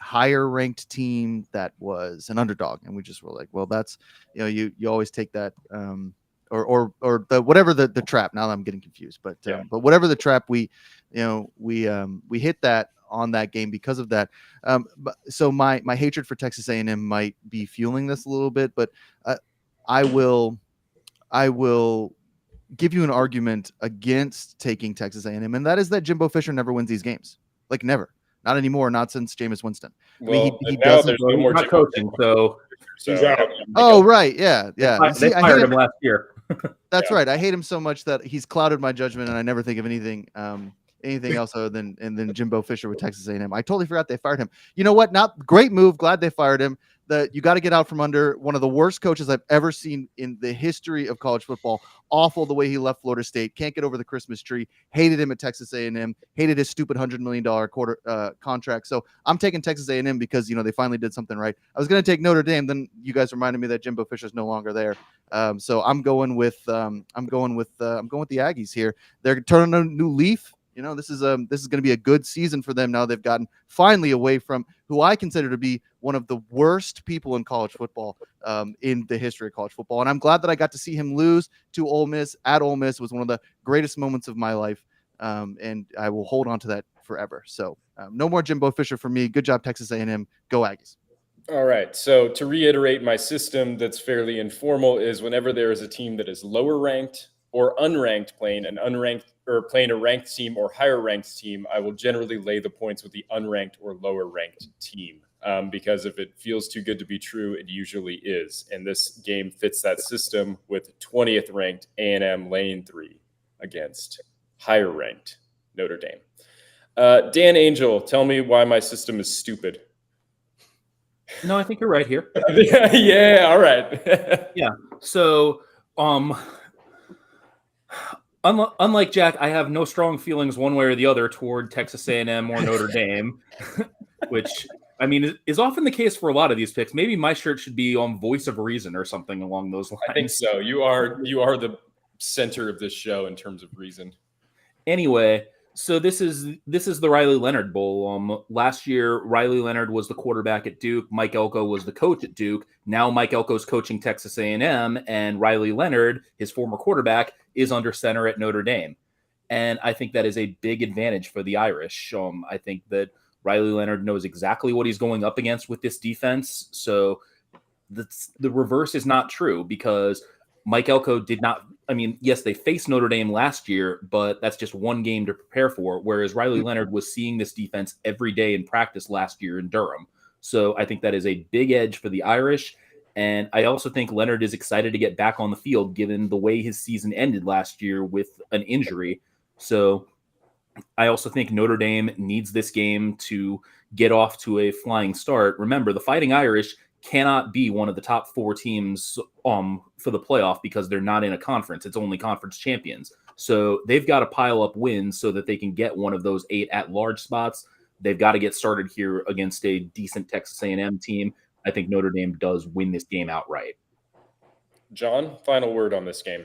higher ranked team that was an underdog, and we just were like, well, that's you always take that or the whatever the trap. Now I'm getting confused, but whatever the trap, we hit that on that game because of that. So my hatred for Texas A&M might be fueling this a little bit, but I will give you an argument against taking Texas A&M, and that is that Jimbo Fisher never wins these games. Like never. Not anymore. Not since Jameis Winston. Well, I mean, he now doesn't. there's no more not coaching, so He's out. Oh, right. Yeah. they fired him last year. That's right. I hate him so much that he's clouded my judgment, and I never think of anything else other than Jimbo Fisher with Texas A&M. I totally forgot they fired him. You know what? Not great move. Glad they fired him. You got to get out from under one of the worst coaches I've ever seen in the history of college football. Awful the way he left Florida State. Can't get over the Christmas tree. Hated him at Texas A&M. Hated his stupid $100 million contract. So I'm taking Texas A&M because they finally did something right. I was going to take Notre Dame. Then you guys reminded me that Jimbo Fisher's no longer there. So I'm going with the Aggies here. They're turning a new leaf. This is going to be a good season for them. Now they've gotten finally away from who I consider to be one of the worst people in college football in the history of college football. And I'm glad that I got to see him lose to Ole Miss at Ole Miss. It was one of the greatest moments of my life. And I will hold on to that forever. So no more Jimbo Fisher for me. Good job, Texas A&M. Go Aggies. All right. So to reiterate, my system that's fairly informal is whenever there is a team that is lower ranked or unranked playing a ranked team or higher ranked team, I will generally lay the points with the unranked or lower ranked team. Because if it feels too good to be true, it usually is. And this game fits that system with 20th ranked A&M laying 3 against higher ranked Notre Dame. Dan Angel, tell me why my system is stupid. No, I think you're right here. Yeah, all right. Yeah. So, unlike Jack, I have no strong feelings one way or the other toward Texas A&M or Notre Dame, which I mean is often the case for a lot of these picks. Maybe my shirt should be on Voice of Reason or something along those lines. I think so. You are the center of this show in terms of reason. Anyway, so this is the Riley Leonard Bowl. Last year, Riley Leonard was the quarterback at Duke. Mike Elko was the coach at Duke. Now Mike Elko's coaching Texas A&M, and Riley Leonard, his former quarterback, is under center at Notre Dame. And I think that is a big advantage for the Irish. I think that Riley Leonard knows exactly what he's going up against with this defense. So the reverse is not true because Mike Elko did not. I mean, yes, they faced Notre Dame last year, but that's just one game to prepare for. Whereas Riley Leonard was seeing this defense every day in practice last year in Durham. So I think that is a big edge for the Irish. And I also think Leonard is excited to get back on the field given the way his season ended last year with an injury. So I also think Notre Dame needs this game to get off to a flying start. Remember, the Fighting Irish cannot be one of the top 4 teams for the playoff because they're not in a conference. It's only conference champions. So they've got to pile up wins so that they can get one of those 8 at-large spots. They've got to get started here against a decent Texas A&M team. I think Notre Dame does win this game outright. John, final word on this game.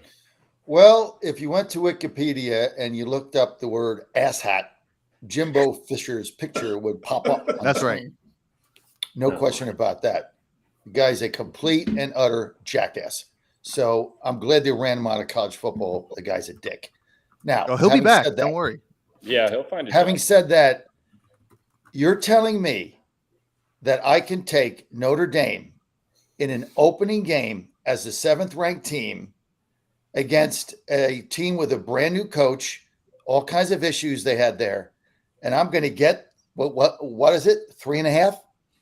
Well, if you went to Wikipedia and you looked up the word asshat, Jimbo Fisher's picture would pop up. That's right. No question about that. The guy's a complete and utter jackass. So I'm glad they ran him out of college football. The guy's a dick. Now, he'll be back. Don't worry. Yeah, he'll find it. Having said that, you're telling me that I can take Notre Dame in an opening game as the 7th ranked team against a team with a brand new coach, all kinds of issues they had there. And I'm going to get what is it? 3.5.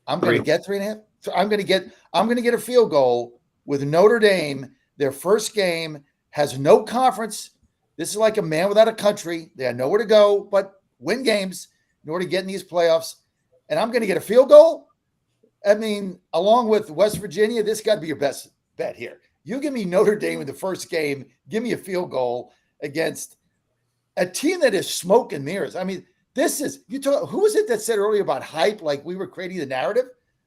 I'm going to get 3.5. So I'm going to get a field goal with Notre Dame. Their first game has no conference. This is like a man without a country. They have nowhere to go but win games in order to get in these playoffs. And I'm going to get a field goal. I mean, along with West Virginia, this got to be your best bet here. You give me Notre Dame in the first game, give me a field goal against a team that is smoke and mirrors. I mean, this is who was it that said earlier about hype, like we were creating the narrative?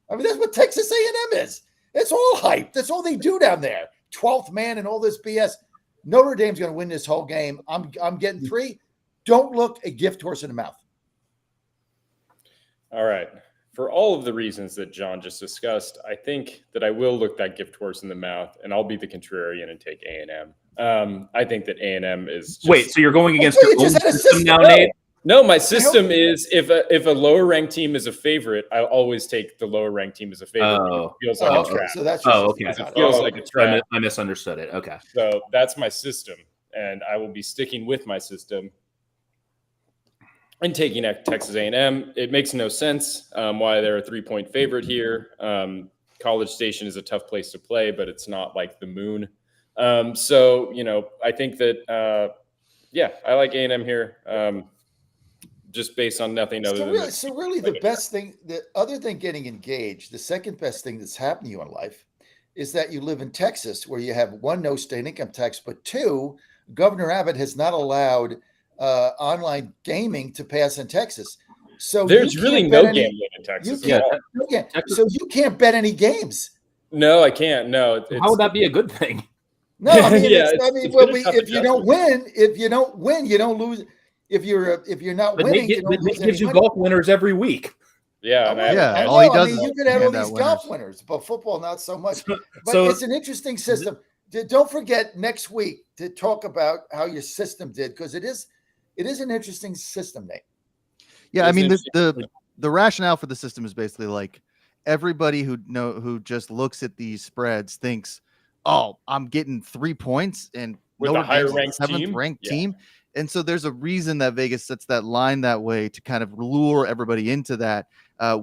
I mean, that's what Texas A&M is. It's all hype. That's all they do down there. 12th man and all this BS. Notre Dame's going to win this whole game. I'm getting 3. Don't look a gift horse in the mouth. All right. For all of the reasons that John just discussed, I think that I will look that gift horse in the mouth, and I'll be the contrarian and take A&M. I think that A&M is just... Wait, so you're going against you your own just had a system now, system. Nate? No, my system is if a lower ranked team is a favorite, I always take the lower ranked team as a favorite. Oh. It feels like a trap. So that's okay. It feels like a trap. I misunderstood it. Okay. So that's my system, and I will be sticking with my system and taking Texas A&M. It makes no sense why they're a 3-point favorite here. College Station is a tough place to play, but it's not like the moon. So, I think that, I like A&M here. Just based on nothing other than this. So really the best thing, other than getting engaged, the second best thing that's happened to you in life is that you live in Texas, where you have 1, no state income tax, but 2, Governor Abbott has not allowed online gaming to pass in Texas. So there's really no gambling in Texas. So you can't bet any games. No, I can't. No. How would that be a good thing? No, I mean, if you don't win, you don't lose. If you're not winning, it gives you golf winners every week. Yeah, all he does is you could have all these golf winners, but football not so much. But it's an interesting system. Don't forget next week to talk about how your system did, because it is an interesting system, Nate. Yeah, I mean the rationale for the system is basically like everybody who just looks at these spreads thinks, oh, I'm getting 3 points and with a higher ranked 7th ranked team. And so there's a reason that Vegas sets that line that way to kind of lure everybody into that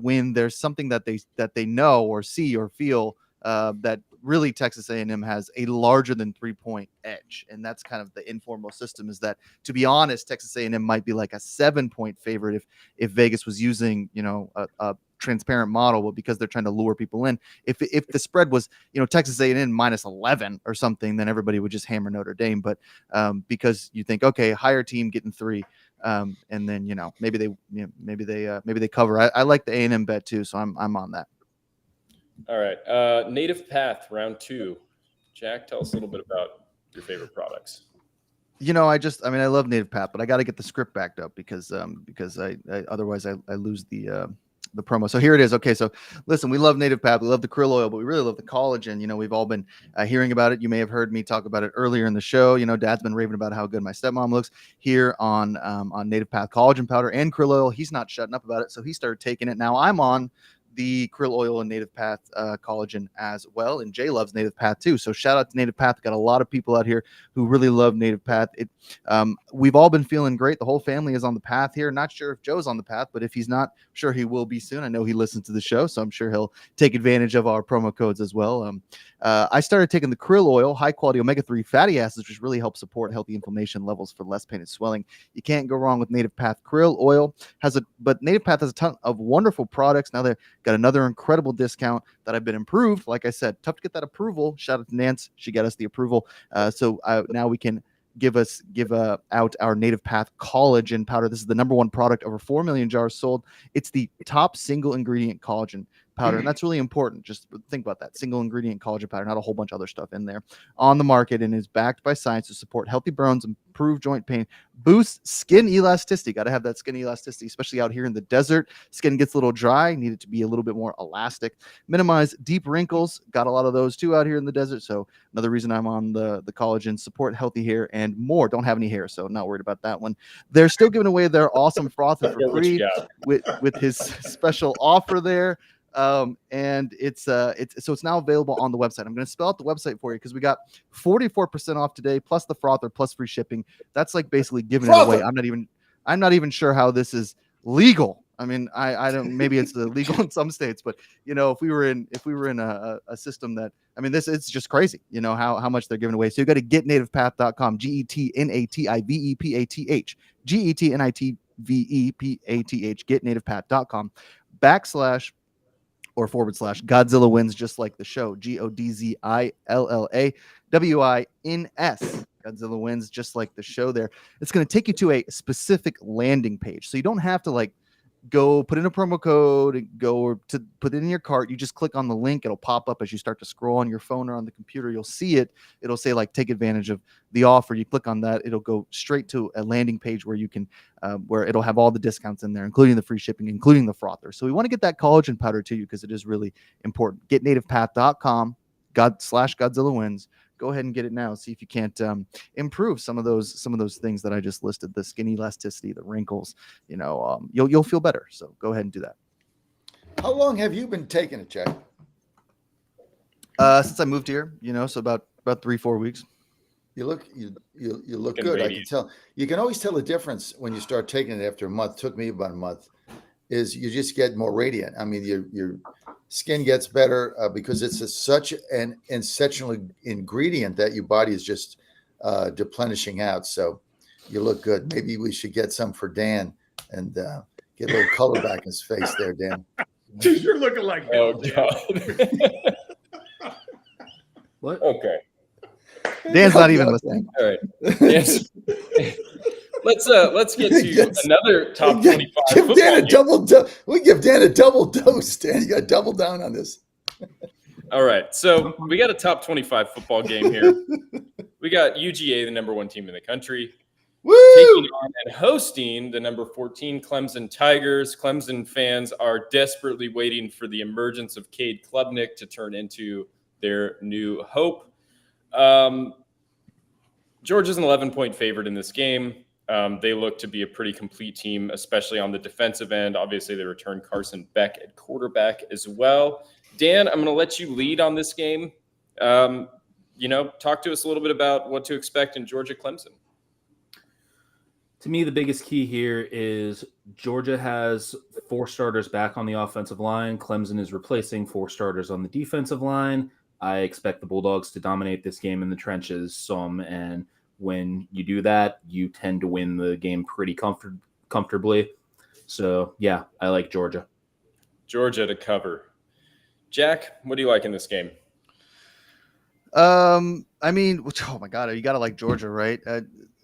when there's something that they know or see or feel that really Texas A&M has a larger than 3-point edge. And that's kind of the informal system, is that, to be honest, Texas A&M might be like a 7-point favorite if Vegas was using, a transparent model, but because they're trying to lure people in. If the spread was, Texas A&M minus 11 or something, then everybody would just hammer Notre Dame. But because you think, okay, higher team getting 3, and then maybe they cover. I like the A&M bet too, so I'm on that. All right, Native Path round 2. Jack, tell us a little bit about your favorite products. I love Native Path, but I got to get the script backed up because I otherwise I lose the promo. So here it is. Okay, so listen, we love Native Path, we love the krill oil, but we really love the collagen. We've all been hearing about it. You may have heard me talk about it earlier in the show. Dad's been raving about how good my stepmom looks here on Native Path collagen powder and krill oil. He's not shutting up about it, so he started taking it. Now I'm on the krill oil and Native Path collagen as well, and Jay loves Native Path too. So shout out to Native Path. Got a lot of people out here who really love Native Path. We've all been feeling great. The whole family is on the path here. Not sure if Joe's on the path, but if he's not, sure he will be soon. I know he listens to the show, so I'm sure he'll take advantage of our promo codes as well. I started taking the krill oil, high quality omega-3 fatty acids, which really help support healthy inflammation levels for less pain and swelling. You can't go wrong with Native Path krill oil. But Native Path has a ton of wonderful products. Now they've got another incredible discount that I've been improved. Like I said, tough to get that approval. Shout out to Nance. She got us the approval. So now we can give out our Native Path collagen powder. This is the #1 product, over 4 million jars sold. It's the top single ingredient collagen powder, and that's really important. Just think about that. Single ingredient collagen powder, not a whole bunch of other stuff in there, on the market, and is backed by science to support healthy bones, improve joint pain, boost skin elasticity. Got to have that skin elasticity, especially out here in the desert. Skin gets a little dry, need it to be a little bit more elastic. Minimize deep wrinkles. Got a lot of those too out here in the desert. So another reason I'm on the collagen. Support healthy hair and more. Don't have any hair, so not worried about that one. They're still giving away their awesome frother for free with his special offer there. And it's now available on the website. I'm going to spell out the website for you because we got 44% off today, plus the frother, plus free shipping. That's like basically giving it away. I'm not even sure how this is legal. I mean, I don't, maybe it's illegal in some states, but if we were in a system that, I mean, it's just crazy, how much they're giving away. So you got to getnativepath.com, GETNATIVEPATH, GETNITVEPATH, getnativepath.com / or / Godzilla Wins Just Like the Show. GODZILLAWINS. Godzilla Wins Just Like the Show there. It's going to take you to a specific landing page. So you don't have to like go put in a promo code and go to put it in your cart. You just click on the link. It'll pop up as you start to scroll on your phone or on the computer. You'll see it. It'll say like, take advantage of the offer. You click on that. It'll go straight to a landing page where you can, where it'll have all the discounts in there, including the free shipping, including the frother. So we want to get that collagen powder to you because it is really important. GetNativePath.com /Godzilla Wins. Go ahead and get it now. See if you can't improve some of those things that I just listed: the skin elasticity, the wrinkles. You'll feel better. So go ahead and do that. How long have you been taking it, Jack? Since I moved here, so about 3-4 weeks. You look Looking good. I can radiant. tell. You can always tell the difference when you start taking it after a month. Took me about a month. Is you just get more radiant. I mean, your skin gets better because it's such an essential ingredient that your body is just deplenishing out. So you look good. Maybe we should get some for Dan and get a little color back in his face there, Dan. Dude, you're looking like Oh hell, Dan. God. What? Okay. Dan's not even listening. All right. Yes. Let's get to Yes. another top Give 25 Dan football a game. double dose. We give Dan a double dose, Dan. You got to double down on this. All right. So we got a top 25 football game here. We got UGA, the number 1 team in the country, Woo! taking on and hosting the number 14 Clemson Tigers. Clemson fans are desperately waiting for the emergence of Cade Klubnik to turn into their new hope. Georgia's an 11-point favorite in this game. They look to be a pretty complete team, especially on the defensive end. Obviously, they return Carson Beck at quarterback as well. Dan, I'm going to let you lead on this game. Talk to us a little bit about what to expect in Georgia-Clemson. To me, the biggest key here is Georgia has 4 starters back on the offensive line. Clemson is replacing 4 starters on the defensive line. I expect the Bulldogs to dominate this game in the trenches some, and when you do that, you tend to win the game pretty comfortably. So, yeah, I like Georgia. Georgia to cover. Jack, what do you like in this game? I mean, oh my God, you got to like Georgia, right?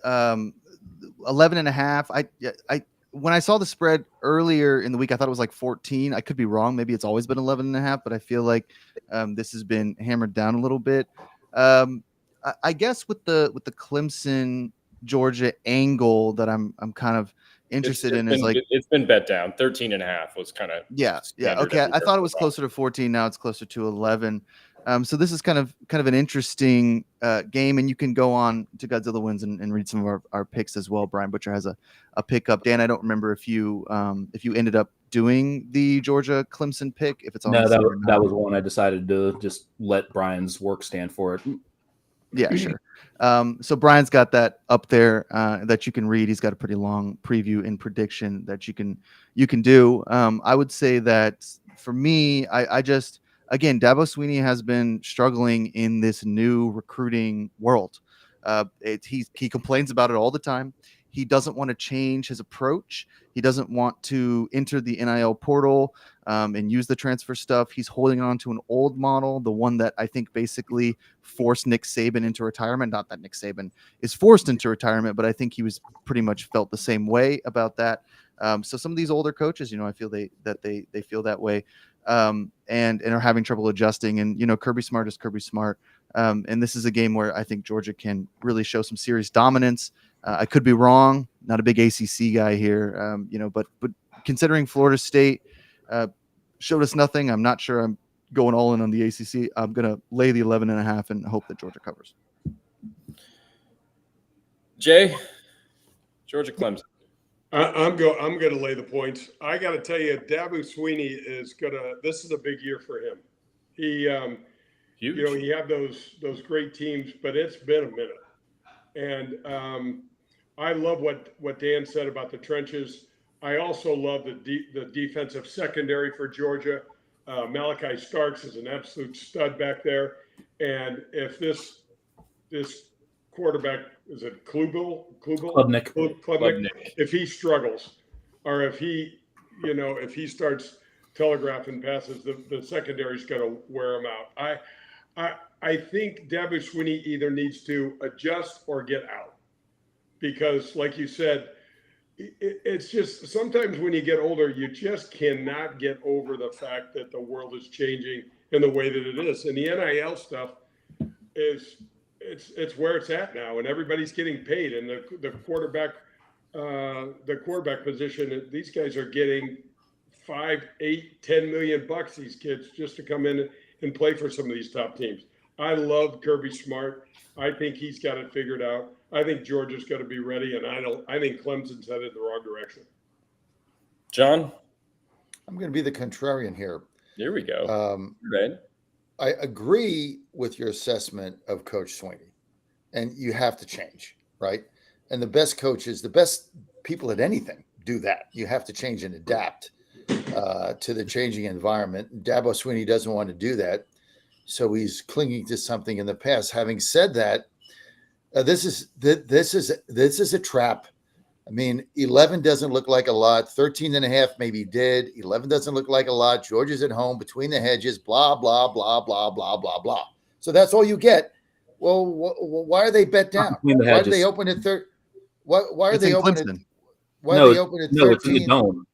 11.5. When I saw the spread earlier in the week, I thought it was like 14. I could be wrong. Maybe it's always been 11.5, but I feel like this has been hammered down a little bit. I guess with the Clemson Georgia angle that I'm kind of interested in is like it's been bet down. 13.5 was kind of yeah. Okay, I thought it was closer to 14. Now it's closer to 11. So this is kind of an interesting game, and you can go on to Godzilla Wins and read some of our picks as well. Brian Butcher has a pickup. Dan, I don't remember if you ended up doing the Georgia Clemson pick. If it's on No, the site or that not. was one I decided to just let Brian's work stand for it. Yeah, sure. So Brian's got that up there that you can read. He's got a pretty long preview and prediction that you can do. I would say that for me, I just again, Dabo Swinney has been struggling in this new recruiting world. He complains about it all the time. He doesn't want to change his approach. He doesn't want to enter the NIL portal and use the transfer stuff. He's holding on to an old model, the one that I think basically forced Nick Saban into retirement. Not that Nick Saban is forced into retirement, but I think he was pretty much felt the same way about that. So some of these older coaches, I feel they feel that way. And are having trouble adjusting. And, Kirby Smart is Kirby Smart. And this is a game where I think Georgia can really show some serious dominance. I could be wrong. Not a big ACC guy here, but considering Florida State showed us nothing, I'm not sure I'm going all in on the ACC. I'm going to lay the 11.5 and hope that Georgia covers. Jay, Georgia Clemson. I'm going to lay the points. I got to tell you, Dabo Swinney this is a big year for him. He, Huge. he had those great teams, but it's been a minute. And I love what Dan said about the trenches. I also love the defensive secondary for Georgia. Malachi Starks is an absolute stud back there. And if this quarterback, is it Klubnik? Klubnik. If he struggles, or if he starts telegraphing passes, the secondary's going to wear them out. I think Dabo Swinney either needs to adjust or get out, because, like you said, it's just sometimes when you get older, you just cannot get over the fact that the world is changing in the way that it is, and the NIL stuff it's where it's at now, and everybody's getting paid, and the quarterback position, these guys are getting $5, $8, $10 million bucks, these kids, just to come in and play for some of these top teams. I love Kirby Smart. I think he's got it figured out. I think Georgia's going to be ready, and I think Clemson's headed in the wrong direction. John? I'm going to be the contrarian here. Here we go. Right. I agree with your assessment of Coach Swinney, and you have to change, right? And the best coaches, the best people at anything do that. You have to change and adapt to the changing environment. Dabo Swinney doesn't want to do that, so he's clinging to something in the past. Having said that, this is a trap. I mean, 11 doesn't look like a lot. 13 and a half maybe did. 11 doesn't look like a lot. Georgia's at home, between the hedges, blah, blah, blah, blah, blah, blah, blah. So that's all you get. Well, why are they bet down? Why do they open at third? Why are they open at? Why are they open at 13? No, it's in the dome.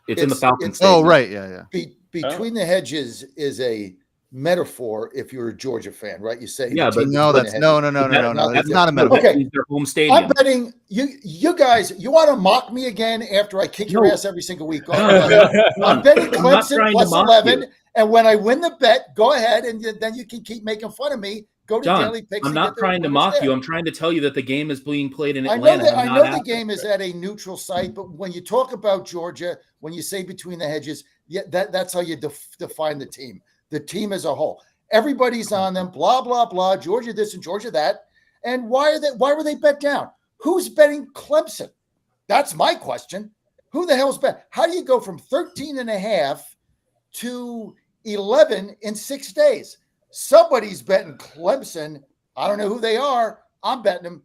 It's in the Falcons. Oh, right, yeah. Between the hedges is a metaphor if you're a Georgia fan, right? You say, yeah, but no, that's no. That's not a metaphor. Okay, their home stadium. I'm betting you guys. You want to mock me again after I kick your ass every single week? I'm betting Clemson plus 11, and when I win the bet, go ahead, and then you can keep making fun of me. Go to John, Daily Picks. I'm not trying to mock you. I'm trying to tell you that the game is being played in Atlanta. I know the game is at a neutral site, but when you talk about Georgia, when you say between the hedges, that's how you define the team. The team as a whole. Everybody's on them, blah, blah, blah, Georgia this and Georgia that. And why were they bet down? Who's betting Clemson? That's my question. Who the hell's bet? How do you go from 13 and a half to 11 in 6 days? Somebody's betting Clemson. I don't know who they are. I'm betting them.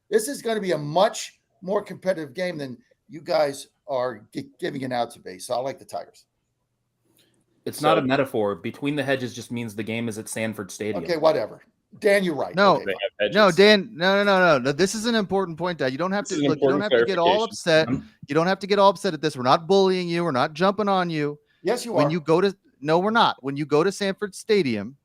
This is going to be a much more competitive game than you guys are giving it out to be. So I like the Tigers. It's not a metaphor. Between the hedges just means the game is at Sanford Stadium. Okay, whatever. Dan, you're right. No, okay, no, Dan, no. This is an important point, Dad. You don't have to look. You don't have to get all upset. You don't have to get all upset at this. We're not bullying you. We're not jumping on you. Yes, you are. When you go to we're not. When you go to Sanford Stadium,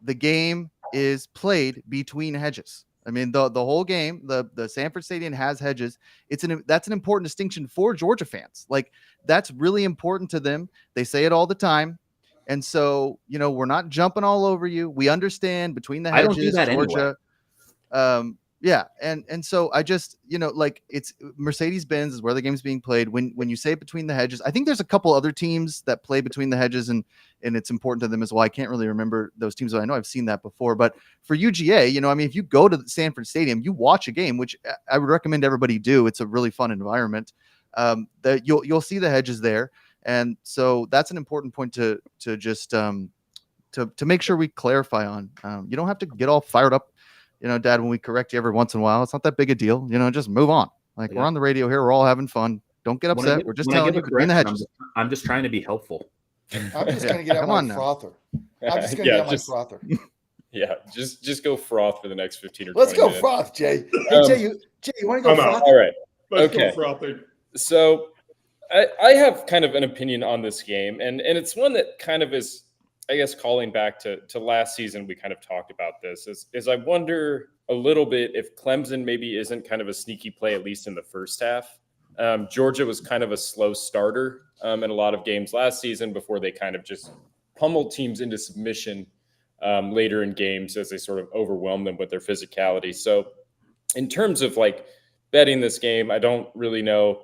the game is played between hedges. I mean, the whole game, the Sanford Stadium has hedges. That's an important distinction for Georgia fans. Like, that's really important to them. They say it all the time. And so, we're not jumping all over you. We understand between the hedges, I don't do that Georgia. Anyway. Yeah. And so I just, it's Mercedes-Benz is where the game's being played. When you say between the hedges, I think there's a couple other teams that play between the hedges and it's important to them as well. I can't really remember those teams, but I know I've seen that before. But for UGA, if you go to the Sanford Stadium, you watch a game, which I would recommend everybody do. It's a really fun environment. That you'll see the hedges there. And so that's an important point to just to make sure we clarify on. You don't have to get all fired up, Dad, when we correct you every once in a while. It's not that big a deal. Just move on. Like, we're on the radio here. We're all having fun. Don't get upset. We're just telling you between the hedges. I'm just trying to be helpful. I'm just going to get out my frother. I'm just going to get out my frother. Yeah, just go froth for the next 15 or 20 Let's go minutes. froth, Jay. Hey, Jay, you want to go froth? All right. Let's Okay. go frothing. So I have kind of an opinion on this game, and it's one that kind of is, I guess, calling back to last season. We kind of talked about this is I wonder a little bit if Clemson maybe isn't kind of a sneaky play, at least in the first half. Georgia was kind of a slow starter in a lot of games last season before they kind of just pummeled teams into submission later in games as they sort of overwhelmed them with their physicality. So in terms of like betting this game, I don't really know,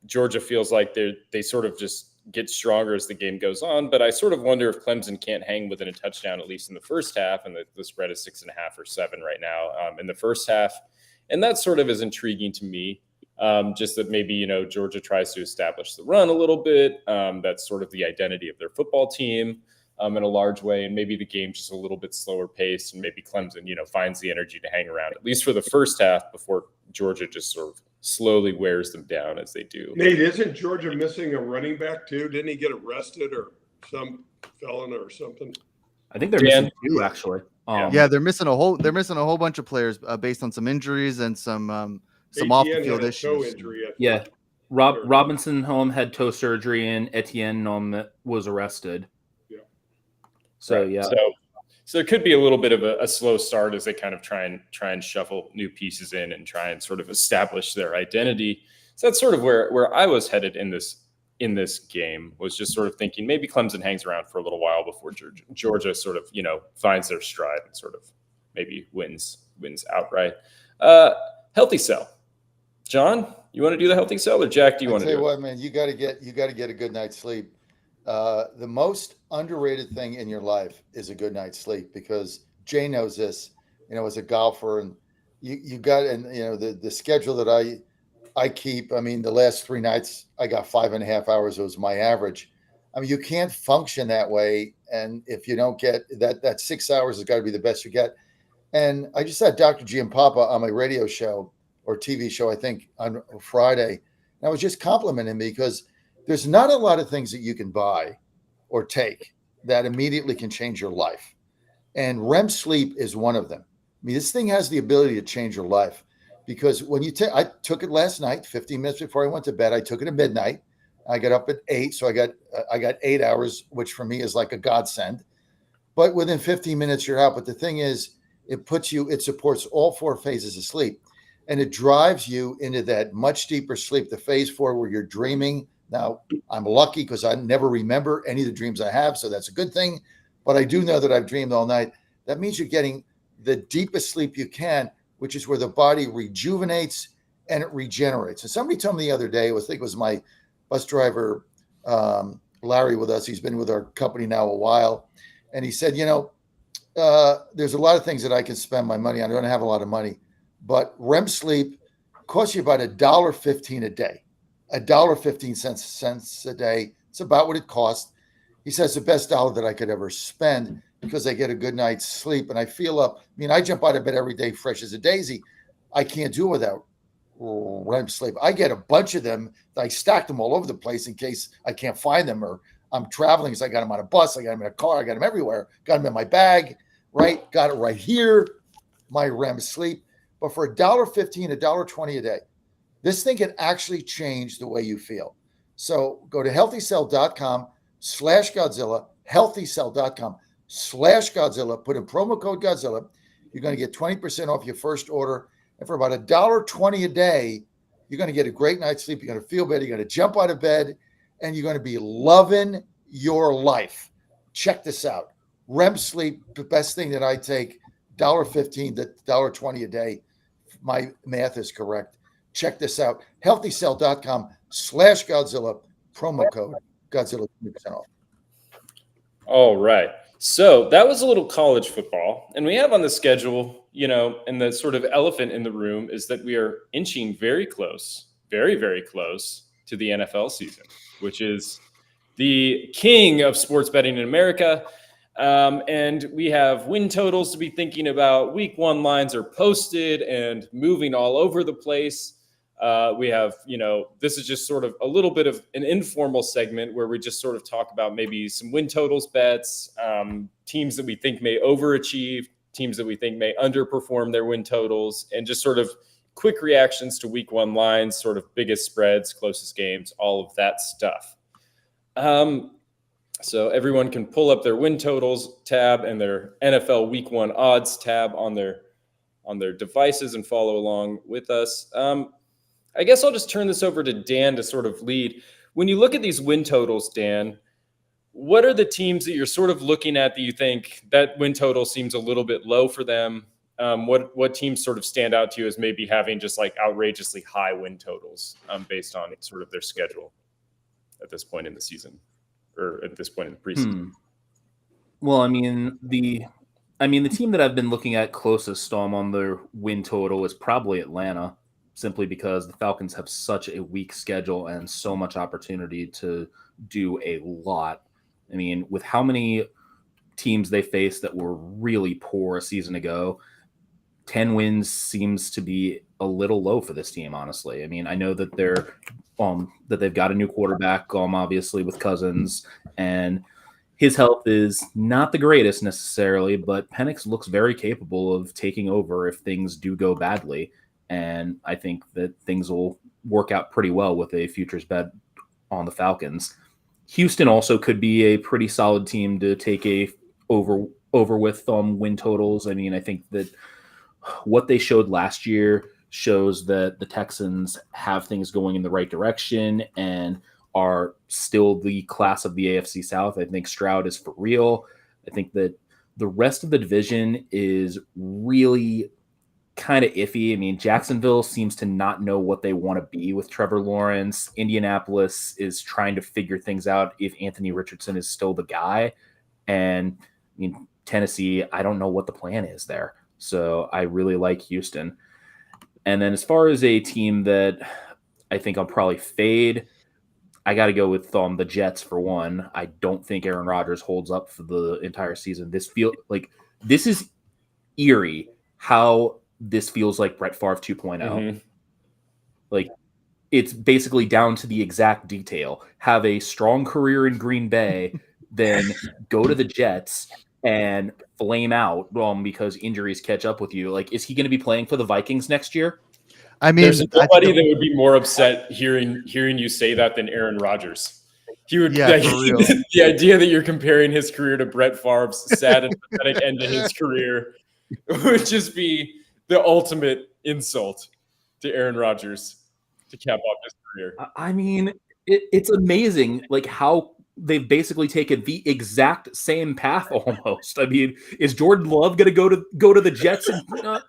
Georgia feels like they sort of just get stronger as the game goes on, but I sort of wonder if Clemson can't hang within a touchdown, at least in the first half, and the spread is 6.5 or 7 right now in the first half. And that sort of is intriguing to me. Just that maybe, Georgia tries to establish the run a little bit. That's sort of the identity of their football team in a large way. And maybe the game's just a little bit slower paced, and maybe Clemson, finds the energy to hang around, at least for the first half, before Georgia just sort of slowly wears them down as they do. Nate, isn't Georgia missing a running back too? Didn't he get arrested or some felon or something? I think they're Dan? missing two actually. Yeah, they're missing a whole bunch of players based on some injuries and some off the ATN field had a toe issues. injury, I think. Yeah. Robinson Home had toe surgery and Etienne was arrested. Yeah. So Right. yeah. So there could be a little bit of a slow start as they kind of try and shuffle new pieces in and try and sort of establish their identity. So that's sort of where I was headed in this game, was just sort of thinking maybe Clemson hangs around for a little while before Georgia sort of, finds their stride and sort of maybe wins outright. Healthy sell. John, you want to do the healthy sell, or Jack, do you want to do it? What, man, you got to get a good night's sleep. The most underrated thing in your life is a good night's sleep, because Jay knows this, as a golfer, and you got, and the schedule that I keep. I mean, the last 3 nights I got 5.5 hours. It was my average. I mean, you can't function that way. And if you don't get that 6 hours has got to be the best you get. And I just had Dr. Giampapa on my radio show or TV show, I think on Friday. And I was just complimenting him because there's not a lot of things that you can buy or take that immediately can change your life. And REM sleep is one of them. I mean, this thing has the ability to change your life, because when I took it last night, 15 minutes before I went to bed. I took it at midnight. I got up at 8. So I got 8 hours, which for me is like a godsend. But within 15 minutes, you're out. But the thing is, it supports all 4 phases of sleep. And it drives you into that much deeper sleep, the phase 4 where you're dreaming. Now, I'm lucky because I never remember any of the dreams I have, so that's a good thing. But I do know that I've dreamed all night. That means you're getting the deepest sleep you can, which is where the body rejuvenates and it regenerates. And somebody told me the other day, I think it was my bus driver, Larry, with us. He's been with our company now a while. And he said, there's a lot of things that I can spend my money on. I don't have a lot of money, but REM sleep costs you about $1.15 a day. $1.15 a day. It's about what it costs. He says the best dollar that I could ever spend, because I get a good night's sleep and I feel up. I mean, I jump out of bed every day fresh as a daisy. I can't do it without REM sleep. I get a bunch of them. I stack them all over the place in case I can't find them, or I'm traveling. So I got them on a bus. I got them in a car. I got them everywhere. Got them in my bag, right? Got it right here, my REM sleep. But for $1.15, $1.20 a day, this thing can actually change the way you feel. So go to healthycell.com/Godzilla, healthycell.com/Godzilla. Put in promo code Godzilla. You're going to get 20% off your first order. And for about $1.20 a day, you're going to get a great night's sleep. You're going to feel better. You're going to jump out of bed, and you're going to be loving your life. Check this out. REM sleep, the best thing that I take, $1.15 to $1.20 a day. My math is correct. Check this out. healthycell.com/Godzilla, promo code Godzilla, 20% off. All right. So that was a little college football. And we have on the schedule, and the sort of elephant in the room is that we are inching very close, very, very close to the NFL season, which is the king of sports betting in America. And we have win totals to be thinking about. Week 1 lines are posted and moving all over the place. We have, this is just sort of a little bit of an informal segment where we just sort of talk about maybe some win totals bets, teams that we think may overachieve, teams that we think may underperform their win totals, and just sort of quick reactions to week 1 lines, sort of biggest spreads, closest games, all of that stuff. So everyone can pull up their win totals tab and their NFL week 1 odds tab on their devices and follow along with us. I guess I'll just turn this over to Dan to sort of lead. When you look at these win totals, Dan, what are the teams that you're sort of looking at that you think that win total seems a little bit low for them? What teams sort of stand out to you as maybe having just like outrageously high win totals based on sort of their schedule at this point in the season, or at this point in the preseason? Well, the team that I've been looking at closest on their win total is probably Atlanta, simply because the Falcons have such a weak schedule and so much opportunity to do a lot. I mean, with how many teams they faced that were really poor a season ago, 10 wins seems to be a little low for this team, honestly. I mean, I know that they've got a new quarterback, obviously with Cousins, and his health is not the greatest necessarily, but Penix looks very capable of taking over if things do go badly. And I think that things will work out pretty well with a futures bet on the Falcons. Houston also could be a pretty solid team to take over with win totals. I mean, I think that what they showed last year shows that the Texans have things going in the right direction and are still the class of the AFC South. I think Stroud is for real. I think that the rest of the division is really kind of iffy. I mean, Jacksonville seems to not know what they want to be with Trevor Lawrence. Indianapolis is trying to figure things out if Anthony Richardson is still the guy. And I mean, Tennessee, I don't know what the plan is there. So I really like Houston. And then as far as a team that I think I'll probably fade, I got to go with the Jets for one. I don't think Aaron Rodgers holds up for the entire season. This is eerie how this feels like Brett Favre 2.0. Mm-hmm. Like, it's basically down to the exact detail. Have a strong career in Green Bay, then go to the Jets and flame out because injuries catch up with you. Like, is he going to be playing for the Vikings next year? I mean, there's nobody that would be more upset hearing you say that than Aaron Rodgers. He would. Yeah, for real. The idea that you're comparing his career to Brett Favre's sad and pathetic end to his career would just be the ultimate insult to Aaron Rodgers to cap off his career. I mean, it's amazing, like how they've basically taken the exact same path almost. I mean, is Jordan Love going to go to the Jets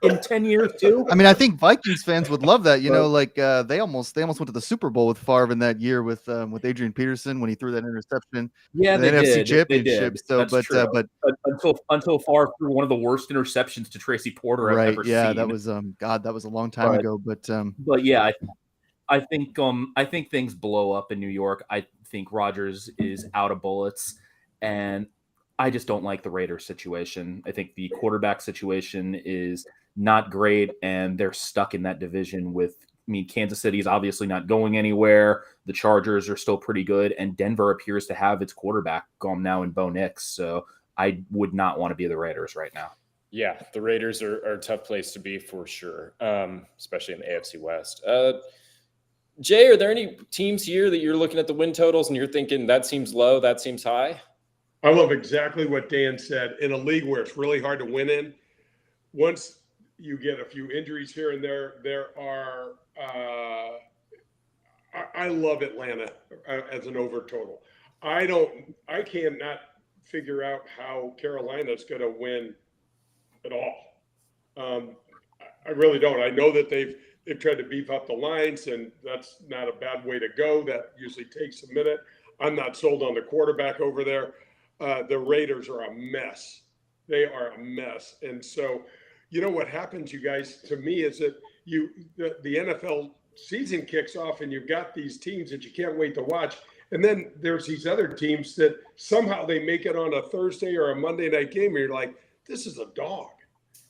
in 10 years too? I mean, I think Vikings fans would love that. You know, like they almost went to the Super Bowl with Favre in that year with Adrian Peterson when he threw that interception. Yeah, the NFC Championship. So, but until Favre threw one of the worst interceptions to Tracy Porter I've ever seen. Yeah, that was that was a long time ago. But yeah, I think things blow up in New York. I think Rodgers is out of bullets, and I just don't like the Raiders situation. I think the quarterback situation is not great, and they're stuck in that division with, I mean, Kansas City is obviously not going anywhere. The Chargers are still pretty good, and Denver appears to have its quarterback gone now in Bo Nix. So I would not want to be the Raiders right now. Yeah, the Raiders are a tough place to be for sure, especially in the AFC West. Jay, are there any teams here that you're looking at the win totals and you're thinking that seems low, that seems high? I love exactly what Dan said. In a league where it's really hard to win in, once you get a few injuries here and there are I love Atlanta as an over total. I cannot figure out how Carolina's going to win at all. I really don't. I know that they've tried to beef up the lines, and that's not a bad way to go. That usually takes a minute. I'm not sold on the quarterback over there. The Raiders are a mess. They are a mess. And so, you know what happens, you guys, to me, is that the NFL season kicks off, and you've got these teams that you can't wait to watch. And then there's these other teams that somehow they make it on a Thursday or a Monday night game, and you're like, this is a dog.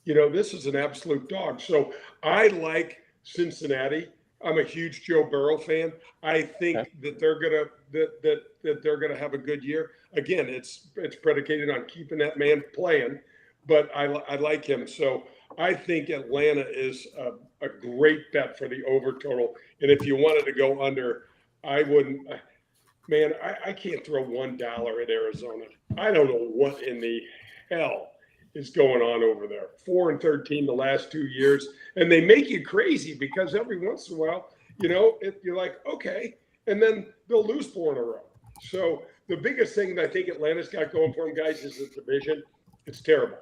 You know, this is an absolute dog. So I like Cincinnati. I'm a huge Joe Burrow fan. I think that they're gonna that they're gonna have a good year. Again, it's predicated on keeping that man playing, but I like him. So I think Atlanta is a great bet for the over total. And if you wanted to go under, I wouldn't. Man, I can't throw $1 at Arizona. I don't know what in the hell is going on over there. 4-13 the last 2 years, and they make you crazy because every once in a while, you know, you're like, okay, and then they'll lose 4 in a row. So the biggest thing that I think Atlanta's got going for them, guys, is the division. It's terrible,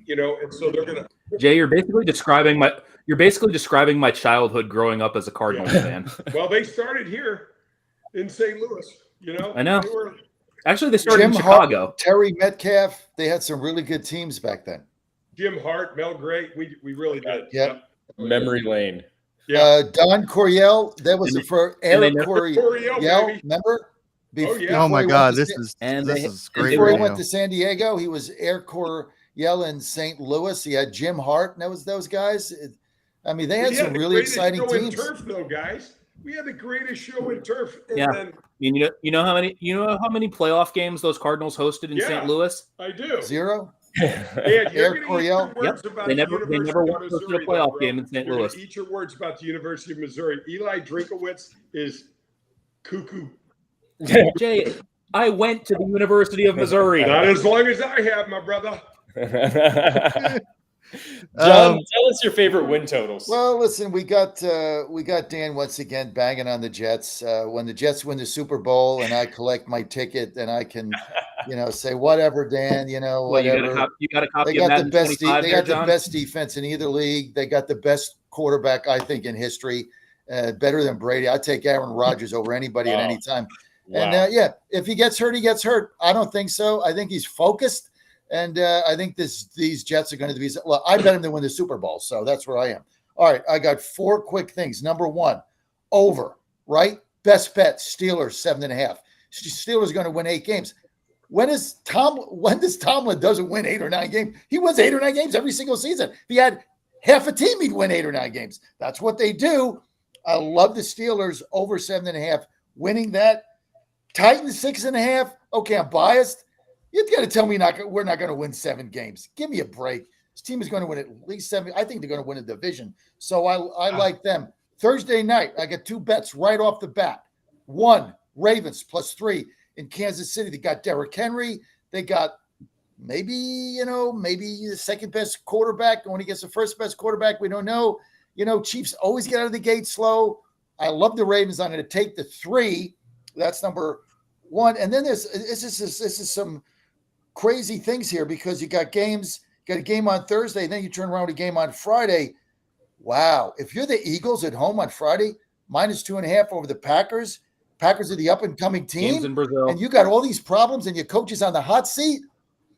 you know, and so they're gonna. Jay, you're basically describing my childhood growing up as a Cardinals fan. Well, they started here in St. Louis, you know. I know. Actually, they started in Chicago. Hart, Terry Metcalf, they had some really good teams back then. Jim Hart, Mel Gray, we really did. Yep. Memory lane. Yeah. Don Coryell, that was for Eric Coryell. Remember? Oh, yeah. Oh my God, this is great. Before he went to San Diego, he was in St. Louis. He had Jim Hart, and that was those guys. I mean, they We had some the really greatest exciting show in teams. turf, though, guys. We had the greatest show in turf. And Yeah. then, You know how many playoff games those Cardinals hosted in St. Louis? I do. 0. And you're going to eat your words about They the never University of once hosted a Missouri. playoff though, game in St. You're gonna Louis. eat your words about the University of Missouri. Eli Drinkowitz is cuckoo. Jay, I went to the University of Missouri. Not as long as I have, my brother. John, tell us your favorite win totals. Well, listen, we got Dan once again banging on the Jets. When the Jets win the Super Bowl and I collect my ticket, then I can, say whatever, Dan. Whatever. You got a copy They of got the Madden best. 25 They there, got the John? best defense in either league. They got the best quarterback, I think, in history. Better than Brady. I take Aaron Rodgers over anybody at any time. Wow. And if he gets hurt, he gets hurt. I don't think so. I think he's focused. And I think these Jets are going to be – well, I bet him to win the Super Bowl, so that's where I am. All right, I got 4 quick things. Number 1, over, right? Best bet, Steelers, 7.5. Steelers are going to win 8 games. When does Tomlin doesn't win 8 or 9 games? He wins 8 or 9 games every single season. If he had half a team, he'd win 8 or 9 games. That's what they do. I love the Steelers over 7.5, winning that. Titans, 6.5. Okay, I'm biased. You've got to tell me we're not going to win 7 games. Give me a break. This team is going to win at least 7. I think they're going to win a division. So I like them. Thursday night, I got 2 bets right off the bat. 1, Ravens +3 in Kansas City. They got Derrick Henry. They got maybe the second best quarterback going against the first best quarterback. We don't know. Chiefs always get out of the gate slow. I love the Ravens. I'm going to take the 3. That's number 1. And then this is some crazy things here because you got games. You got a game on Thursday, and then you turn around with a game on Friday. Wow. If you're the Eagles at home on Friday, -2.5 over the Packers. Packers are the up-and-coming team. Games in Brazil. And you got all these problems and your coach is on the hot seat.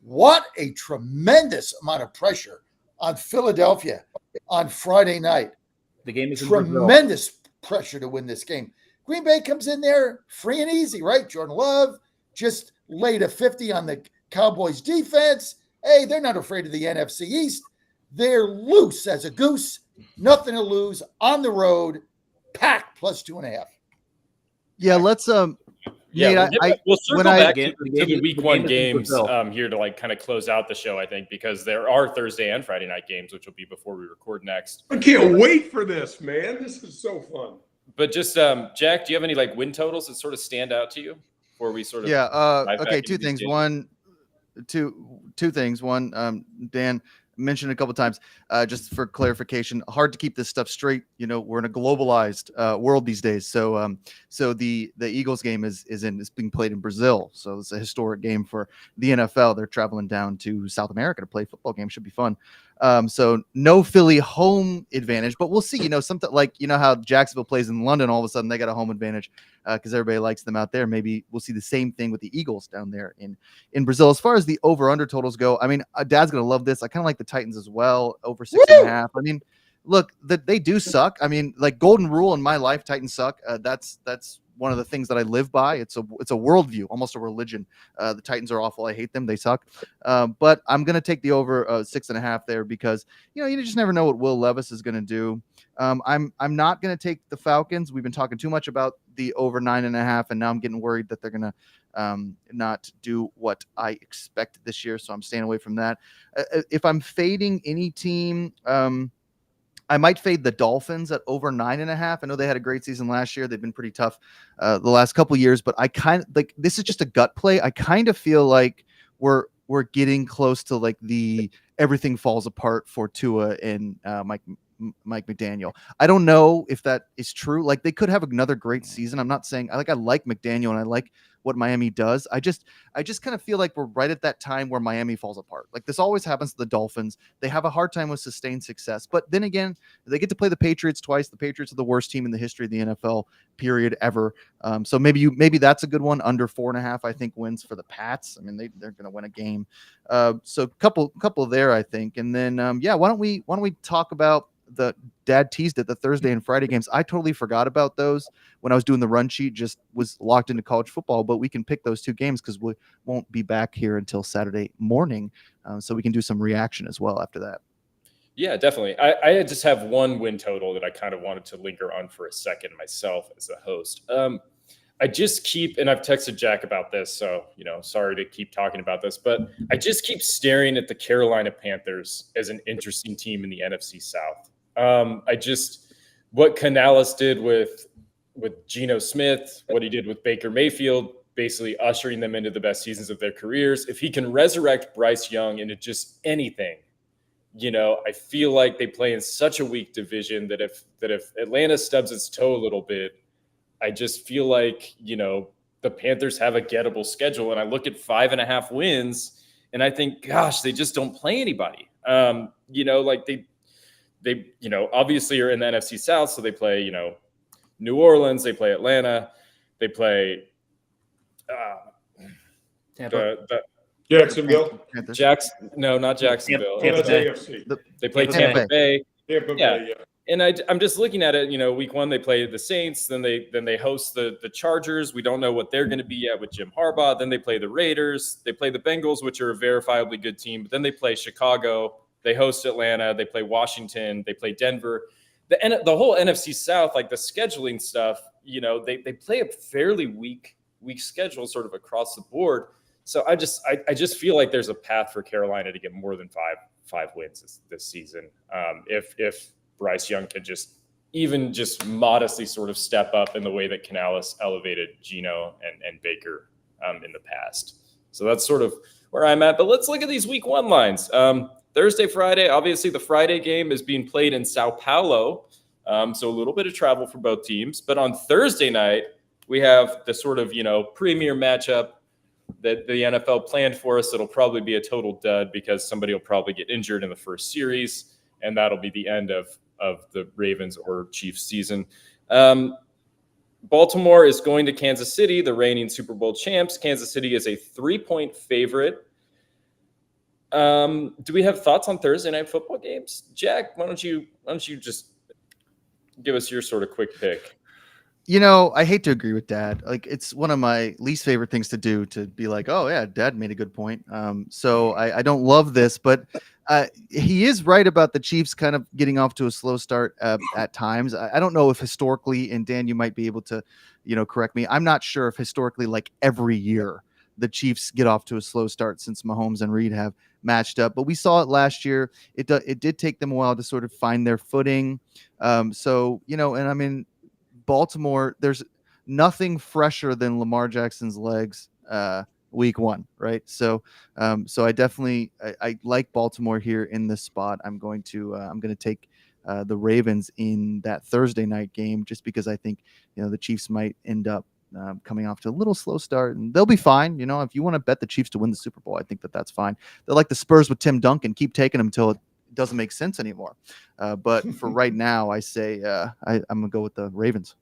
What a tremendous amount of pressure on Philadelphia on Friday night. The game is in Brazil. Tremendous pressure to win this game. Green Bay comes in there free and easy, right? Jordan Love just laid a 50 on the Cowboys defense. Hey, they're not afraid of the NFC East. They're loose as a goose. Nothing to lose on the road. Pack +2.5. Yeah, let's Yeah, Nate, we'll circle back to the the week game 1 is in games Brazil. here to kind of close out the show, I think, because there are Thursday and Friday night games, which will be before we record next. I can't wait for this, man. This is so fun. But just Jack, do you have any win totals that sort of stand out to you before we sort of dive back okay, into 2 these things. games? Two things. One, Dan mentioned a couple of times, just for clarification, hard to keep this stuff straight. We're in a globalized world these days. So the Eagles game is being played in Brazil. So it's a historic game for the NFL. They're traveling down to South America to play football game. Should be fun. So no Philly home advantage, but we'll see. Something like how Jacksonville plays in London, all of a sudden they got a home advantage because everybody likes them out there. Maybe we'll see the same thing with the Eagles down there in Brazil. As far as the over/under totals go, I mean, Dad's gonna love this. I kind of like the Titans as well, over 6.5. I mean, look, they do suck. I mean, like golden rule in my life, Titans suck. That's one of the things that I live by. It's a worldview, almost a religion. The Titans are awful. I hate them. They suck. But I'm going to take the over 6.5 there because, you just never know what Will Levis is going to do. I'm not going to take the Falcons. We've been talking too much about the over 9.5, and now I'm getting worried that they're going to not do what I expect this year. So I'm staying away from that. If I'm fading any team, I might fade the Dolphins at over 9.5. I know they had a great season last year. They've been pretty tough the last couple of years, but I kind of like, this is just a gut play. I kind of feel like we're getting close to like the everything falls apart for Tua and Mike McDaniel. I don't know if that is true. Like they could have another great season. I'm not saying I like McDaniel and I like what Miami does. I just kind of feel like we're right at that time where Miami falls apart. Like this always happens to the Dolphins. They have a hard time with sustained success, but then again, they get to play the Patriots twice. The Patriots are the worst team in the history of the NFL period ever. So maybe that's a good one. Under 4.5, I think wins for the Pats. I mean, they're going to win a game. So couple there, I think. And then, why don't we talk about the Dad teased it, the Thursday and Friday games. I totally forgot about those when I was doing the run sheet. Just was locked into college football, but we can pick those 2 games because we won't be back here until Saturday morning, so we can do some reaction as well after that. Yeah, definitely. I just have one win total that I kind of wanted to linger on for a second myself as a host. I just keep, and I've texted Jack about this, so, sorry to keep talking about this, but I just keep staring at the Carolina Panthers as an interesting team in the NFC South. What Canales did with Geno Smith, what he did with Baker Mayfield, basically ushering them into the best seasons of their careers. If he can resurrect Bryce Young into just anything, I feel like they play in such a weak division that if Atlanta stubs its toe a little bit, I just feel like, the Panthers have a gettable schedule. And I look at 5.5 wins and I think, gosh, they just don't play anybody. Like they obviously are in the NFC South. So they play, New Orleans, they play Atlanta, they play Tampa. Jacksonville. No, not Jacksonville. Tampa Bay. AFC. They play Tampa Bay. Tampa Yeah. Bay, yeah. And I'm just looking at it, week 1, they play the Saints, then they host the Chargers. We don't know what they're going to be at with Jim Harbaugh. Then they play the Raiders. They play the Bengals, which are a verifiably good team. But then they play Chicago. They host Atlanta. They play Washington. They play Denver. The whole NFC South, like the scheduling stuff, they play a fairly weak schedule sort of across the board. So I just feel like there's a path for Carolina to get more than five wins this season. If Bryce Young could just modestly sort of step up in the way that Canales elevated Geno and Baker in the past. So that's sort of where I'm at. But let's look at these week 1 lines. Thursday, Friday, obviously the Friday game is being played in Sao Paulo. So a little bit of travel for both teams. But on Thursday night, we have the sort of, premier matchup that the NFL planned for us. It'll probably be a total dud because somebody will probably get injured in the first series. And that'll be the end of the Ravens or Chiefs season. Baltimore is going to Kansas City, the reigning Super Bowl champs. Kansas City is a 3-point favorite. Do we have thoughts on Thursday night football games? Jack, why don't you just give us your sort of quick pick? I hate to agree with Dad. Like, it's one of my least favorite things to do, to be like, oh yeah, Dad made a good point. So I don't love this, but he is right about the Chiefs kind of getting off to a slow start at times. I don't know if historically, and Dan, you might be able to, correct me. I'm not sure if historically, like every year, the Chiefs get off to a slow start since Mahomes and Reed have matched up. But we saw it last year. It did take them a while to sort of find their footing. So, and I mean, Baltimore, there's nothing fresher than Lamar Jackson's legs week 1, right? So I definitely I like Baltimore here in this spot. I'm going to take the Ravens in that Thursday night game, just because I think the Chiefs might end up coming off to a little slow start, and they'll be fine. If you want to bet the Chiefs to win the Super Bowl, I think that's fine. They're like the Spurs with Tim Duncan, keep taking them until it doesn't make sense anymore. But for right now, I say I'm gonna go with the Ravens.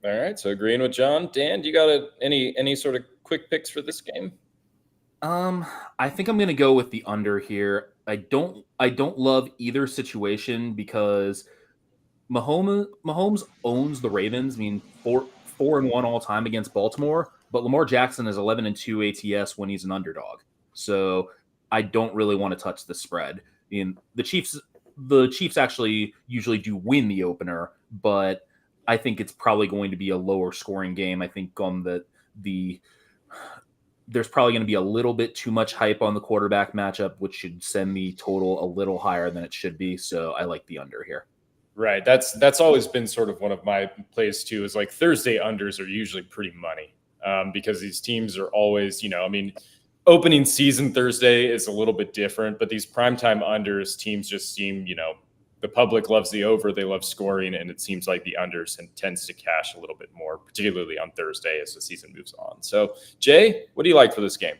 All right, so agreeing with John. Dan, do you got any sort of quick picks for this game? I think I'm gonna go with the under here. I don't love either situation because Mahomes owns the Ravens. I mean, 4-1 all time against Baltimore, but Lamar Jackson is 11-2 ATS when he's an underdog. So I don't really want to touch the spread. I mean, the Chiefs actually usually do win the opener, but I think it's probably going to be a lower scoring game. I think there's probably going to be a little bit too much hype on the quarterback matchup, which should send the total a little higher than it should be. So I like the under here. Right. That's always been sort of one of my plays too, is like Thursday unders are usually pretty money because these teams are always, opening season Thursday is a little bit different, but these primetime unders teams just seem, the public loves the over, they love scoring, and it seems like the unders tends to cash a little bit more, particularly on Thursday as the season moves on. So, Jay, what do you like for this game?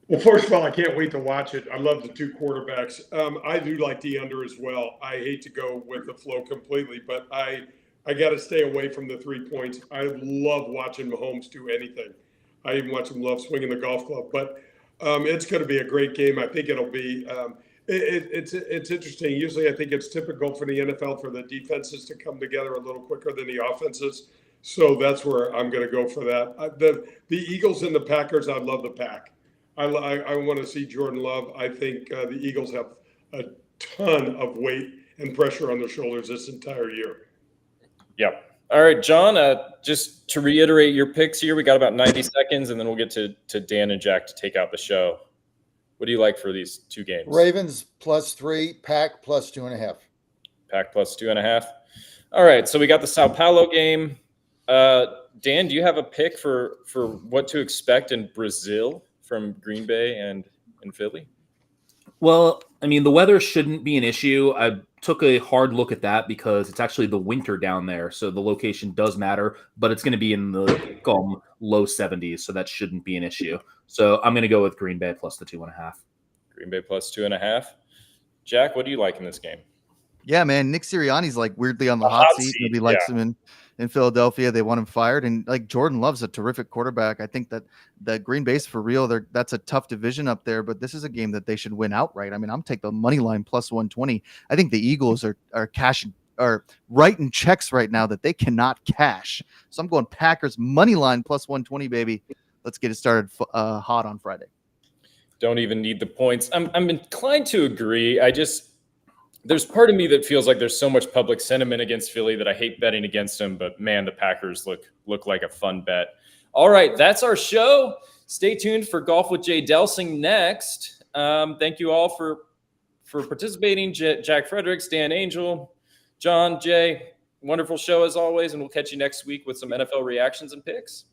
Well, first of all, I can't wait to watch it. I love the 2 quarterbacks. I do like the under as well. I hate to go with the flow completely, but I got to stay away from the 3 points. I love watching Mahomes do anything. I even watch him love swinging the golf club. But it's going to be a great game. I think it'll be It's interesting. Usually, I think it's typical for the NFL for the defenses to come together a little quicker than the offenses. So that's where I'm going to go for that. The Eagles and the Packers. I love the Pack. I want to see Jordan Love. I think the Eagles have a ton of weight and pressure on their shoulders this entire year. Yep. All right, John, just to reiterate your picks here, we got about 90 seconds, and then we'll get to Dan and Jack to take out the show. What do you like for these two games? Ravens +3, Pack +2.5. Pack +2.5. All right, so we got the Sao Paulo game. Dan, do you have a pick for what to expect in Brazil from Green Bay and Philly? Well, I mean, the weather shouldn't be an issue. I took a hard look at that because it's actually the winter down there, so the location does matter, but it's going to be in the low 70s, so that shouldn't be an issue. So I'm going to go with Green Bay plus the 2.5. Green Bay +2.5. Jack, what do you like in this game? Yeah, man. Nick Sirianni's like weirdly on the hot seat. Nobody likes him in Philadelphia. They want him fired. And like Jordan Love's a terrific quarterback. I think that Green Bay's for real. That's a tough division up there, but this is a game that they should win outright. I mean, I'm taking the money line +120. I think the Eagles are writing checks right now that they cannot cash. So I'm going Packers money line +120, baby. Let's get it started hot on Friday. Don't even need the points. I'm inclined to agree. There's part of me that feels like there's so much public sentiment against Philly that I hate betting against them, but man, the Packers look like a fun bet. All right, that's our show. Stay tuned for Golf with Jay Delsing next. Thank you all for participating. Jack Fredericks, Dan Angel, John, Jay, wonderful show as always, and we'll catch you next week with some NFL reactions and picks.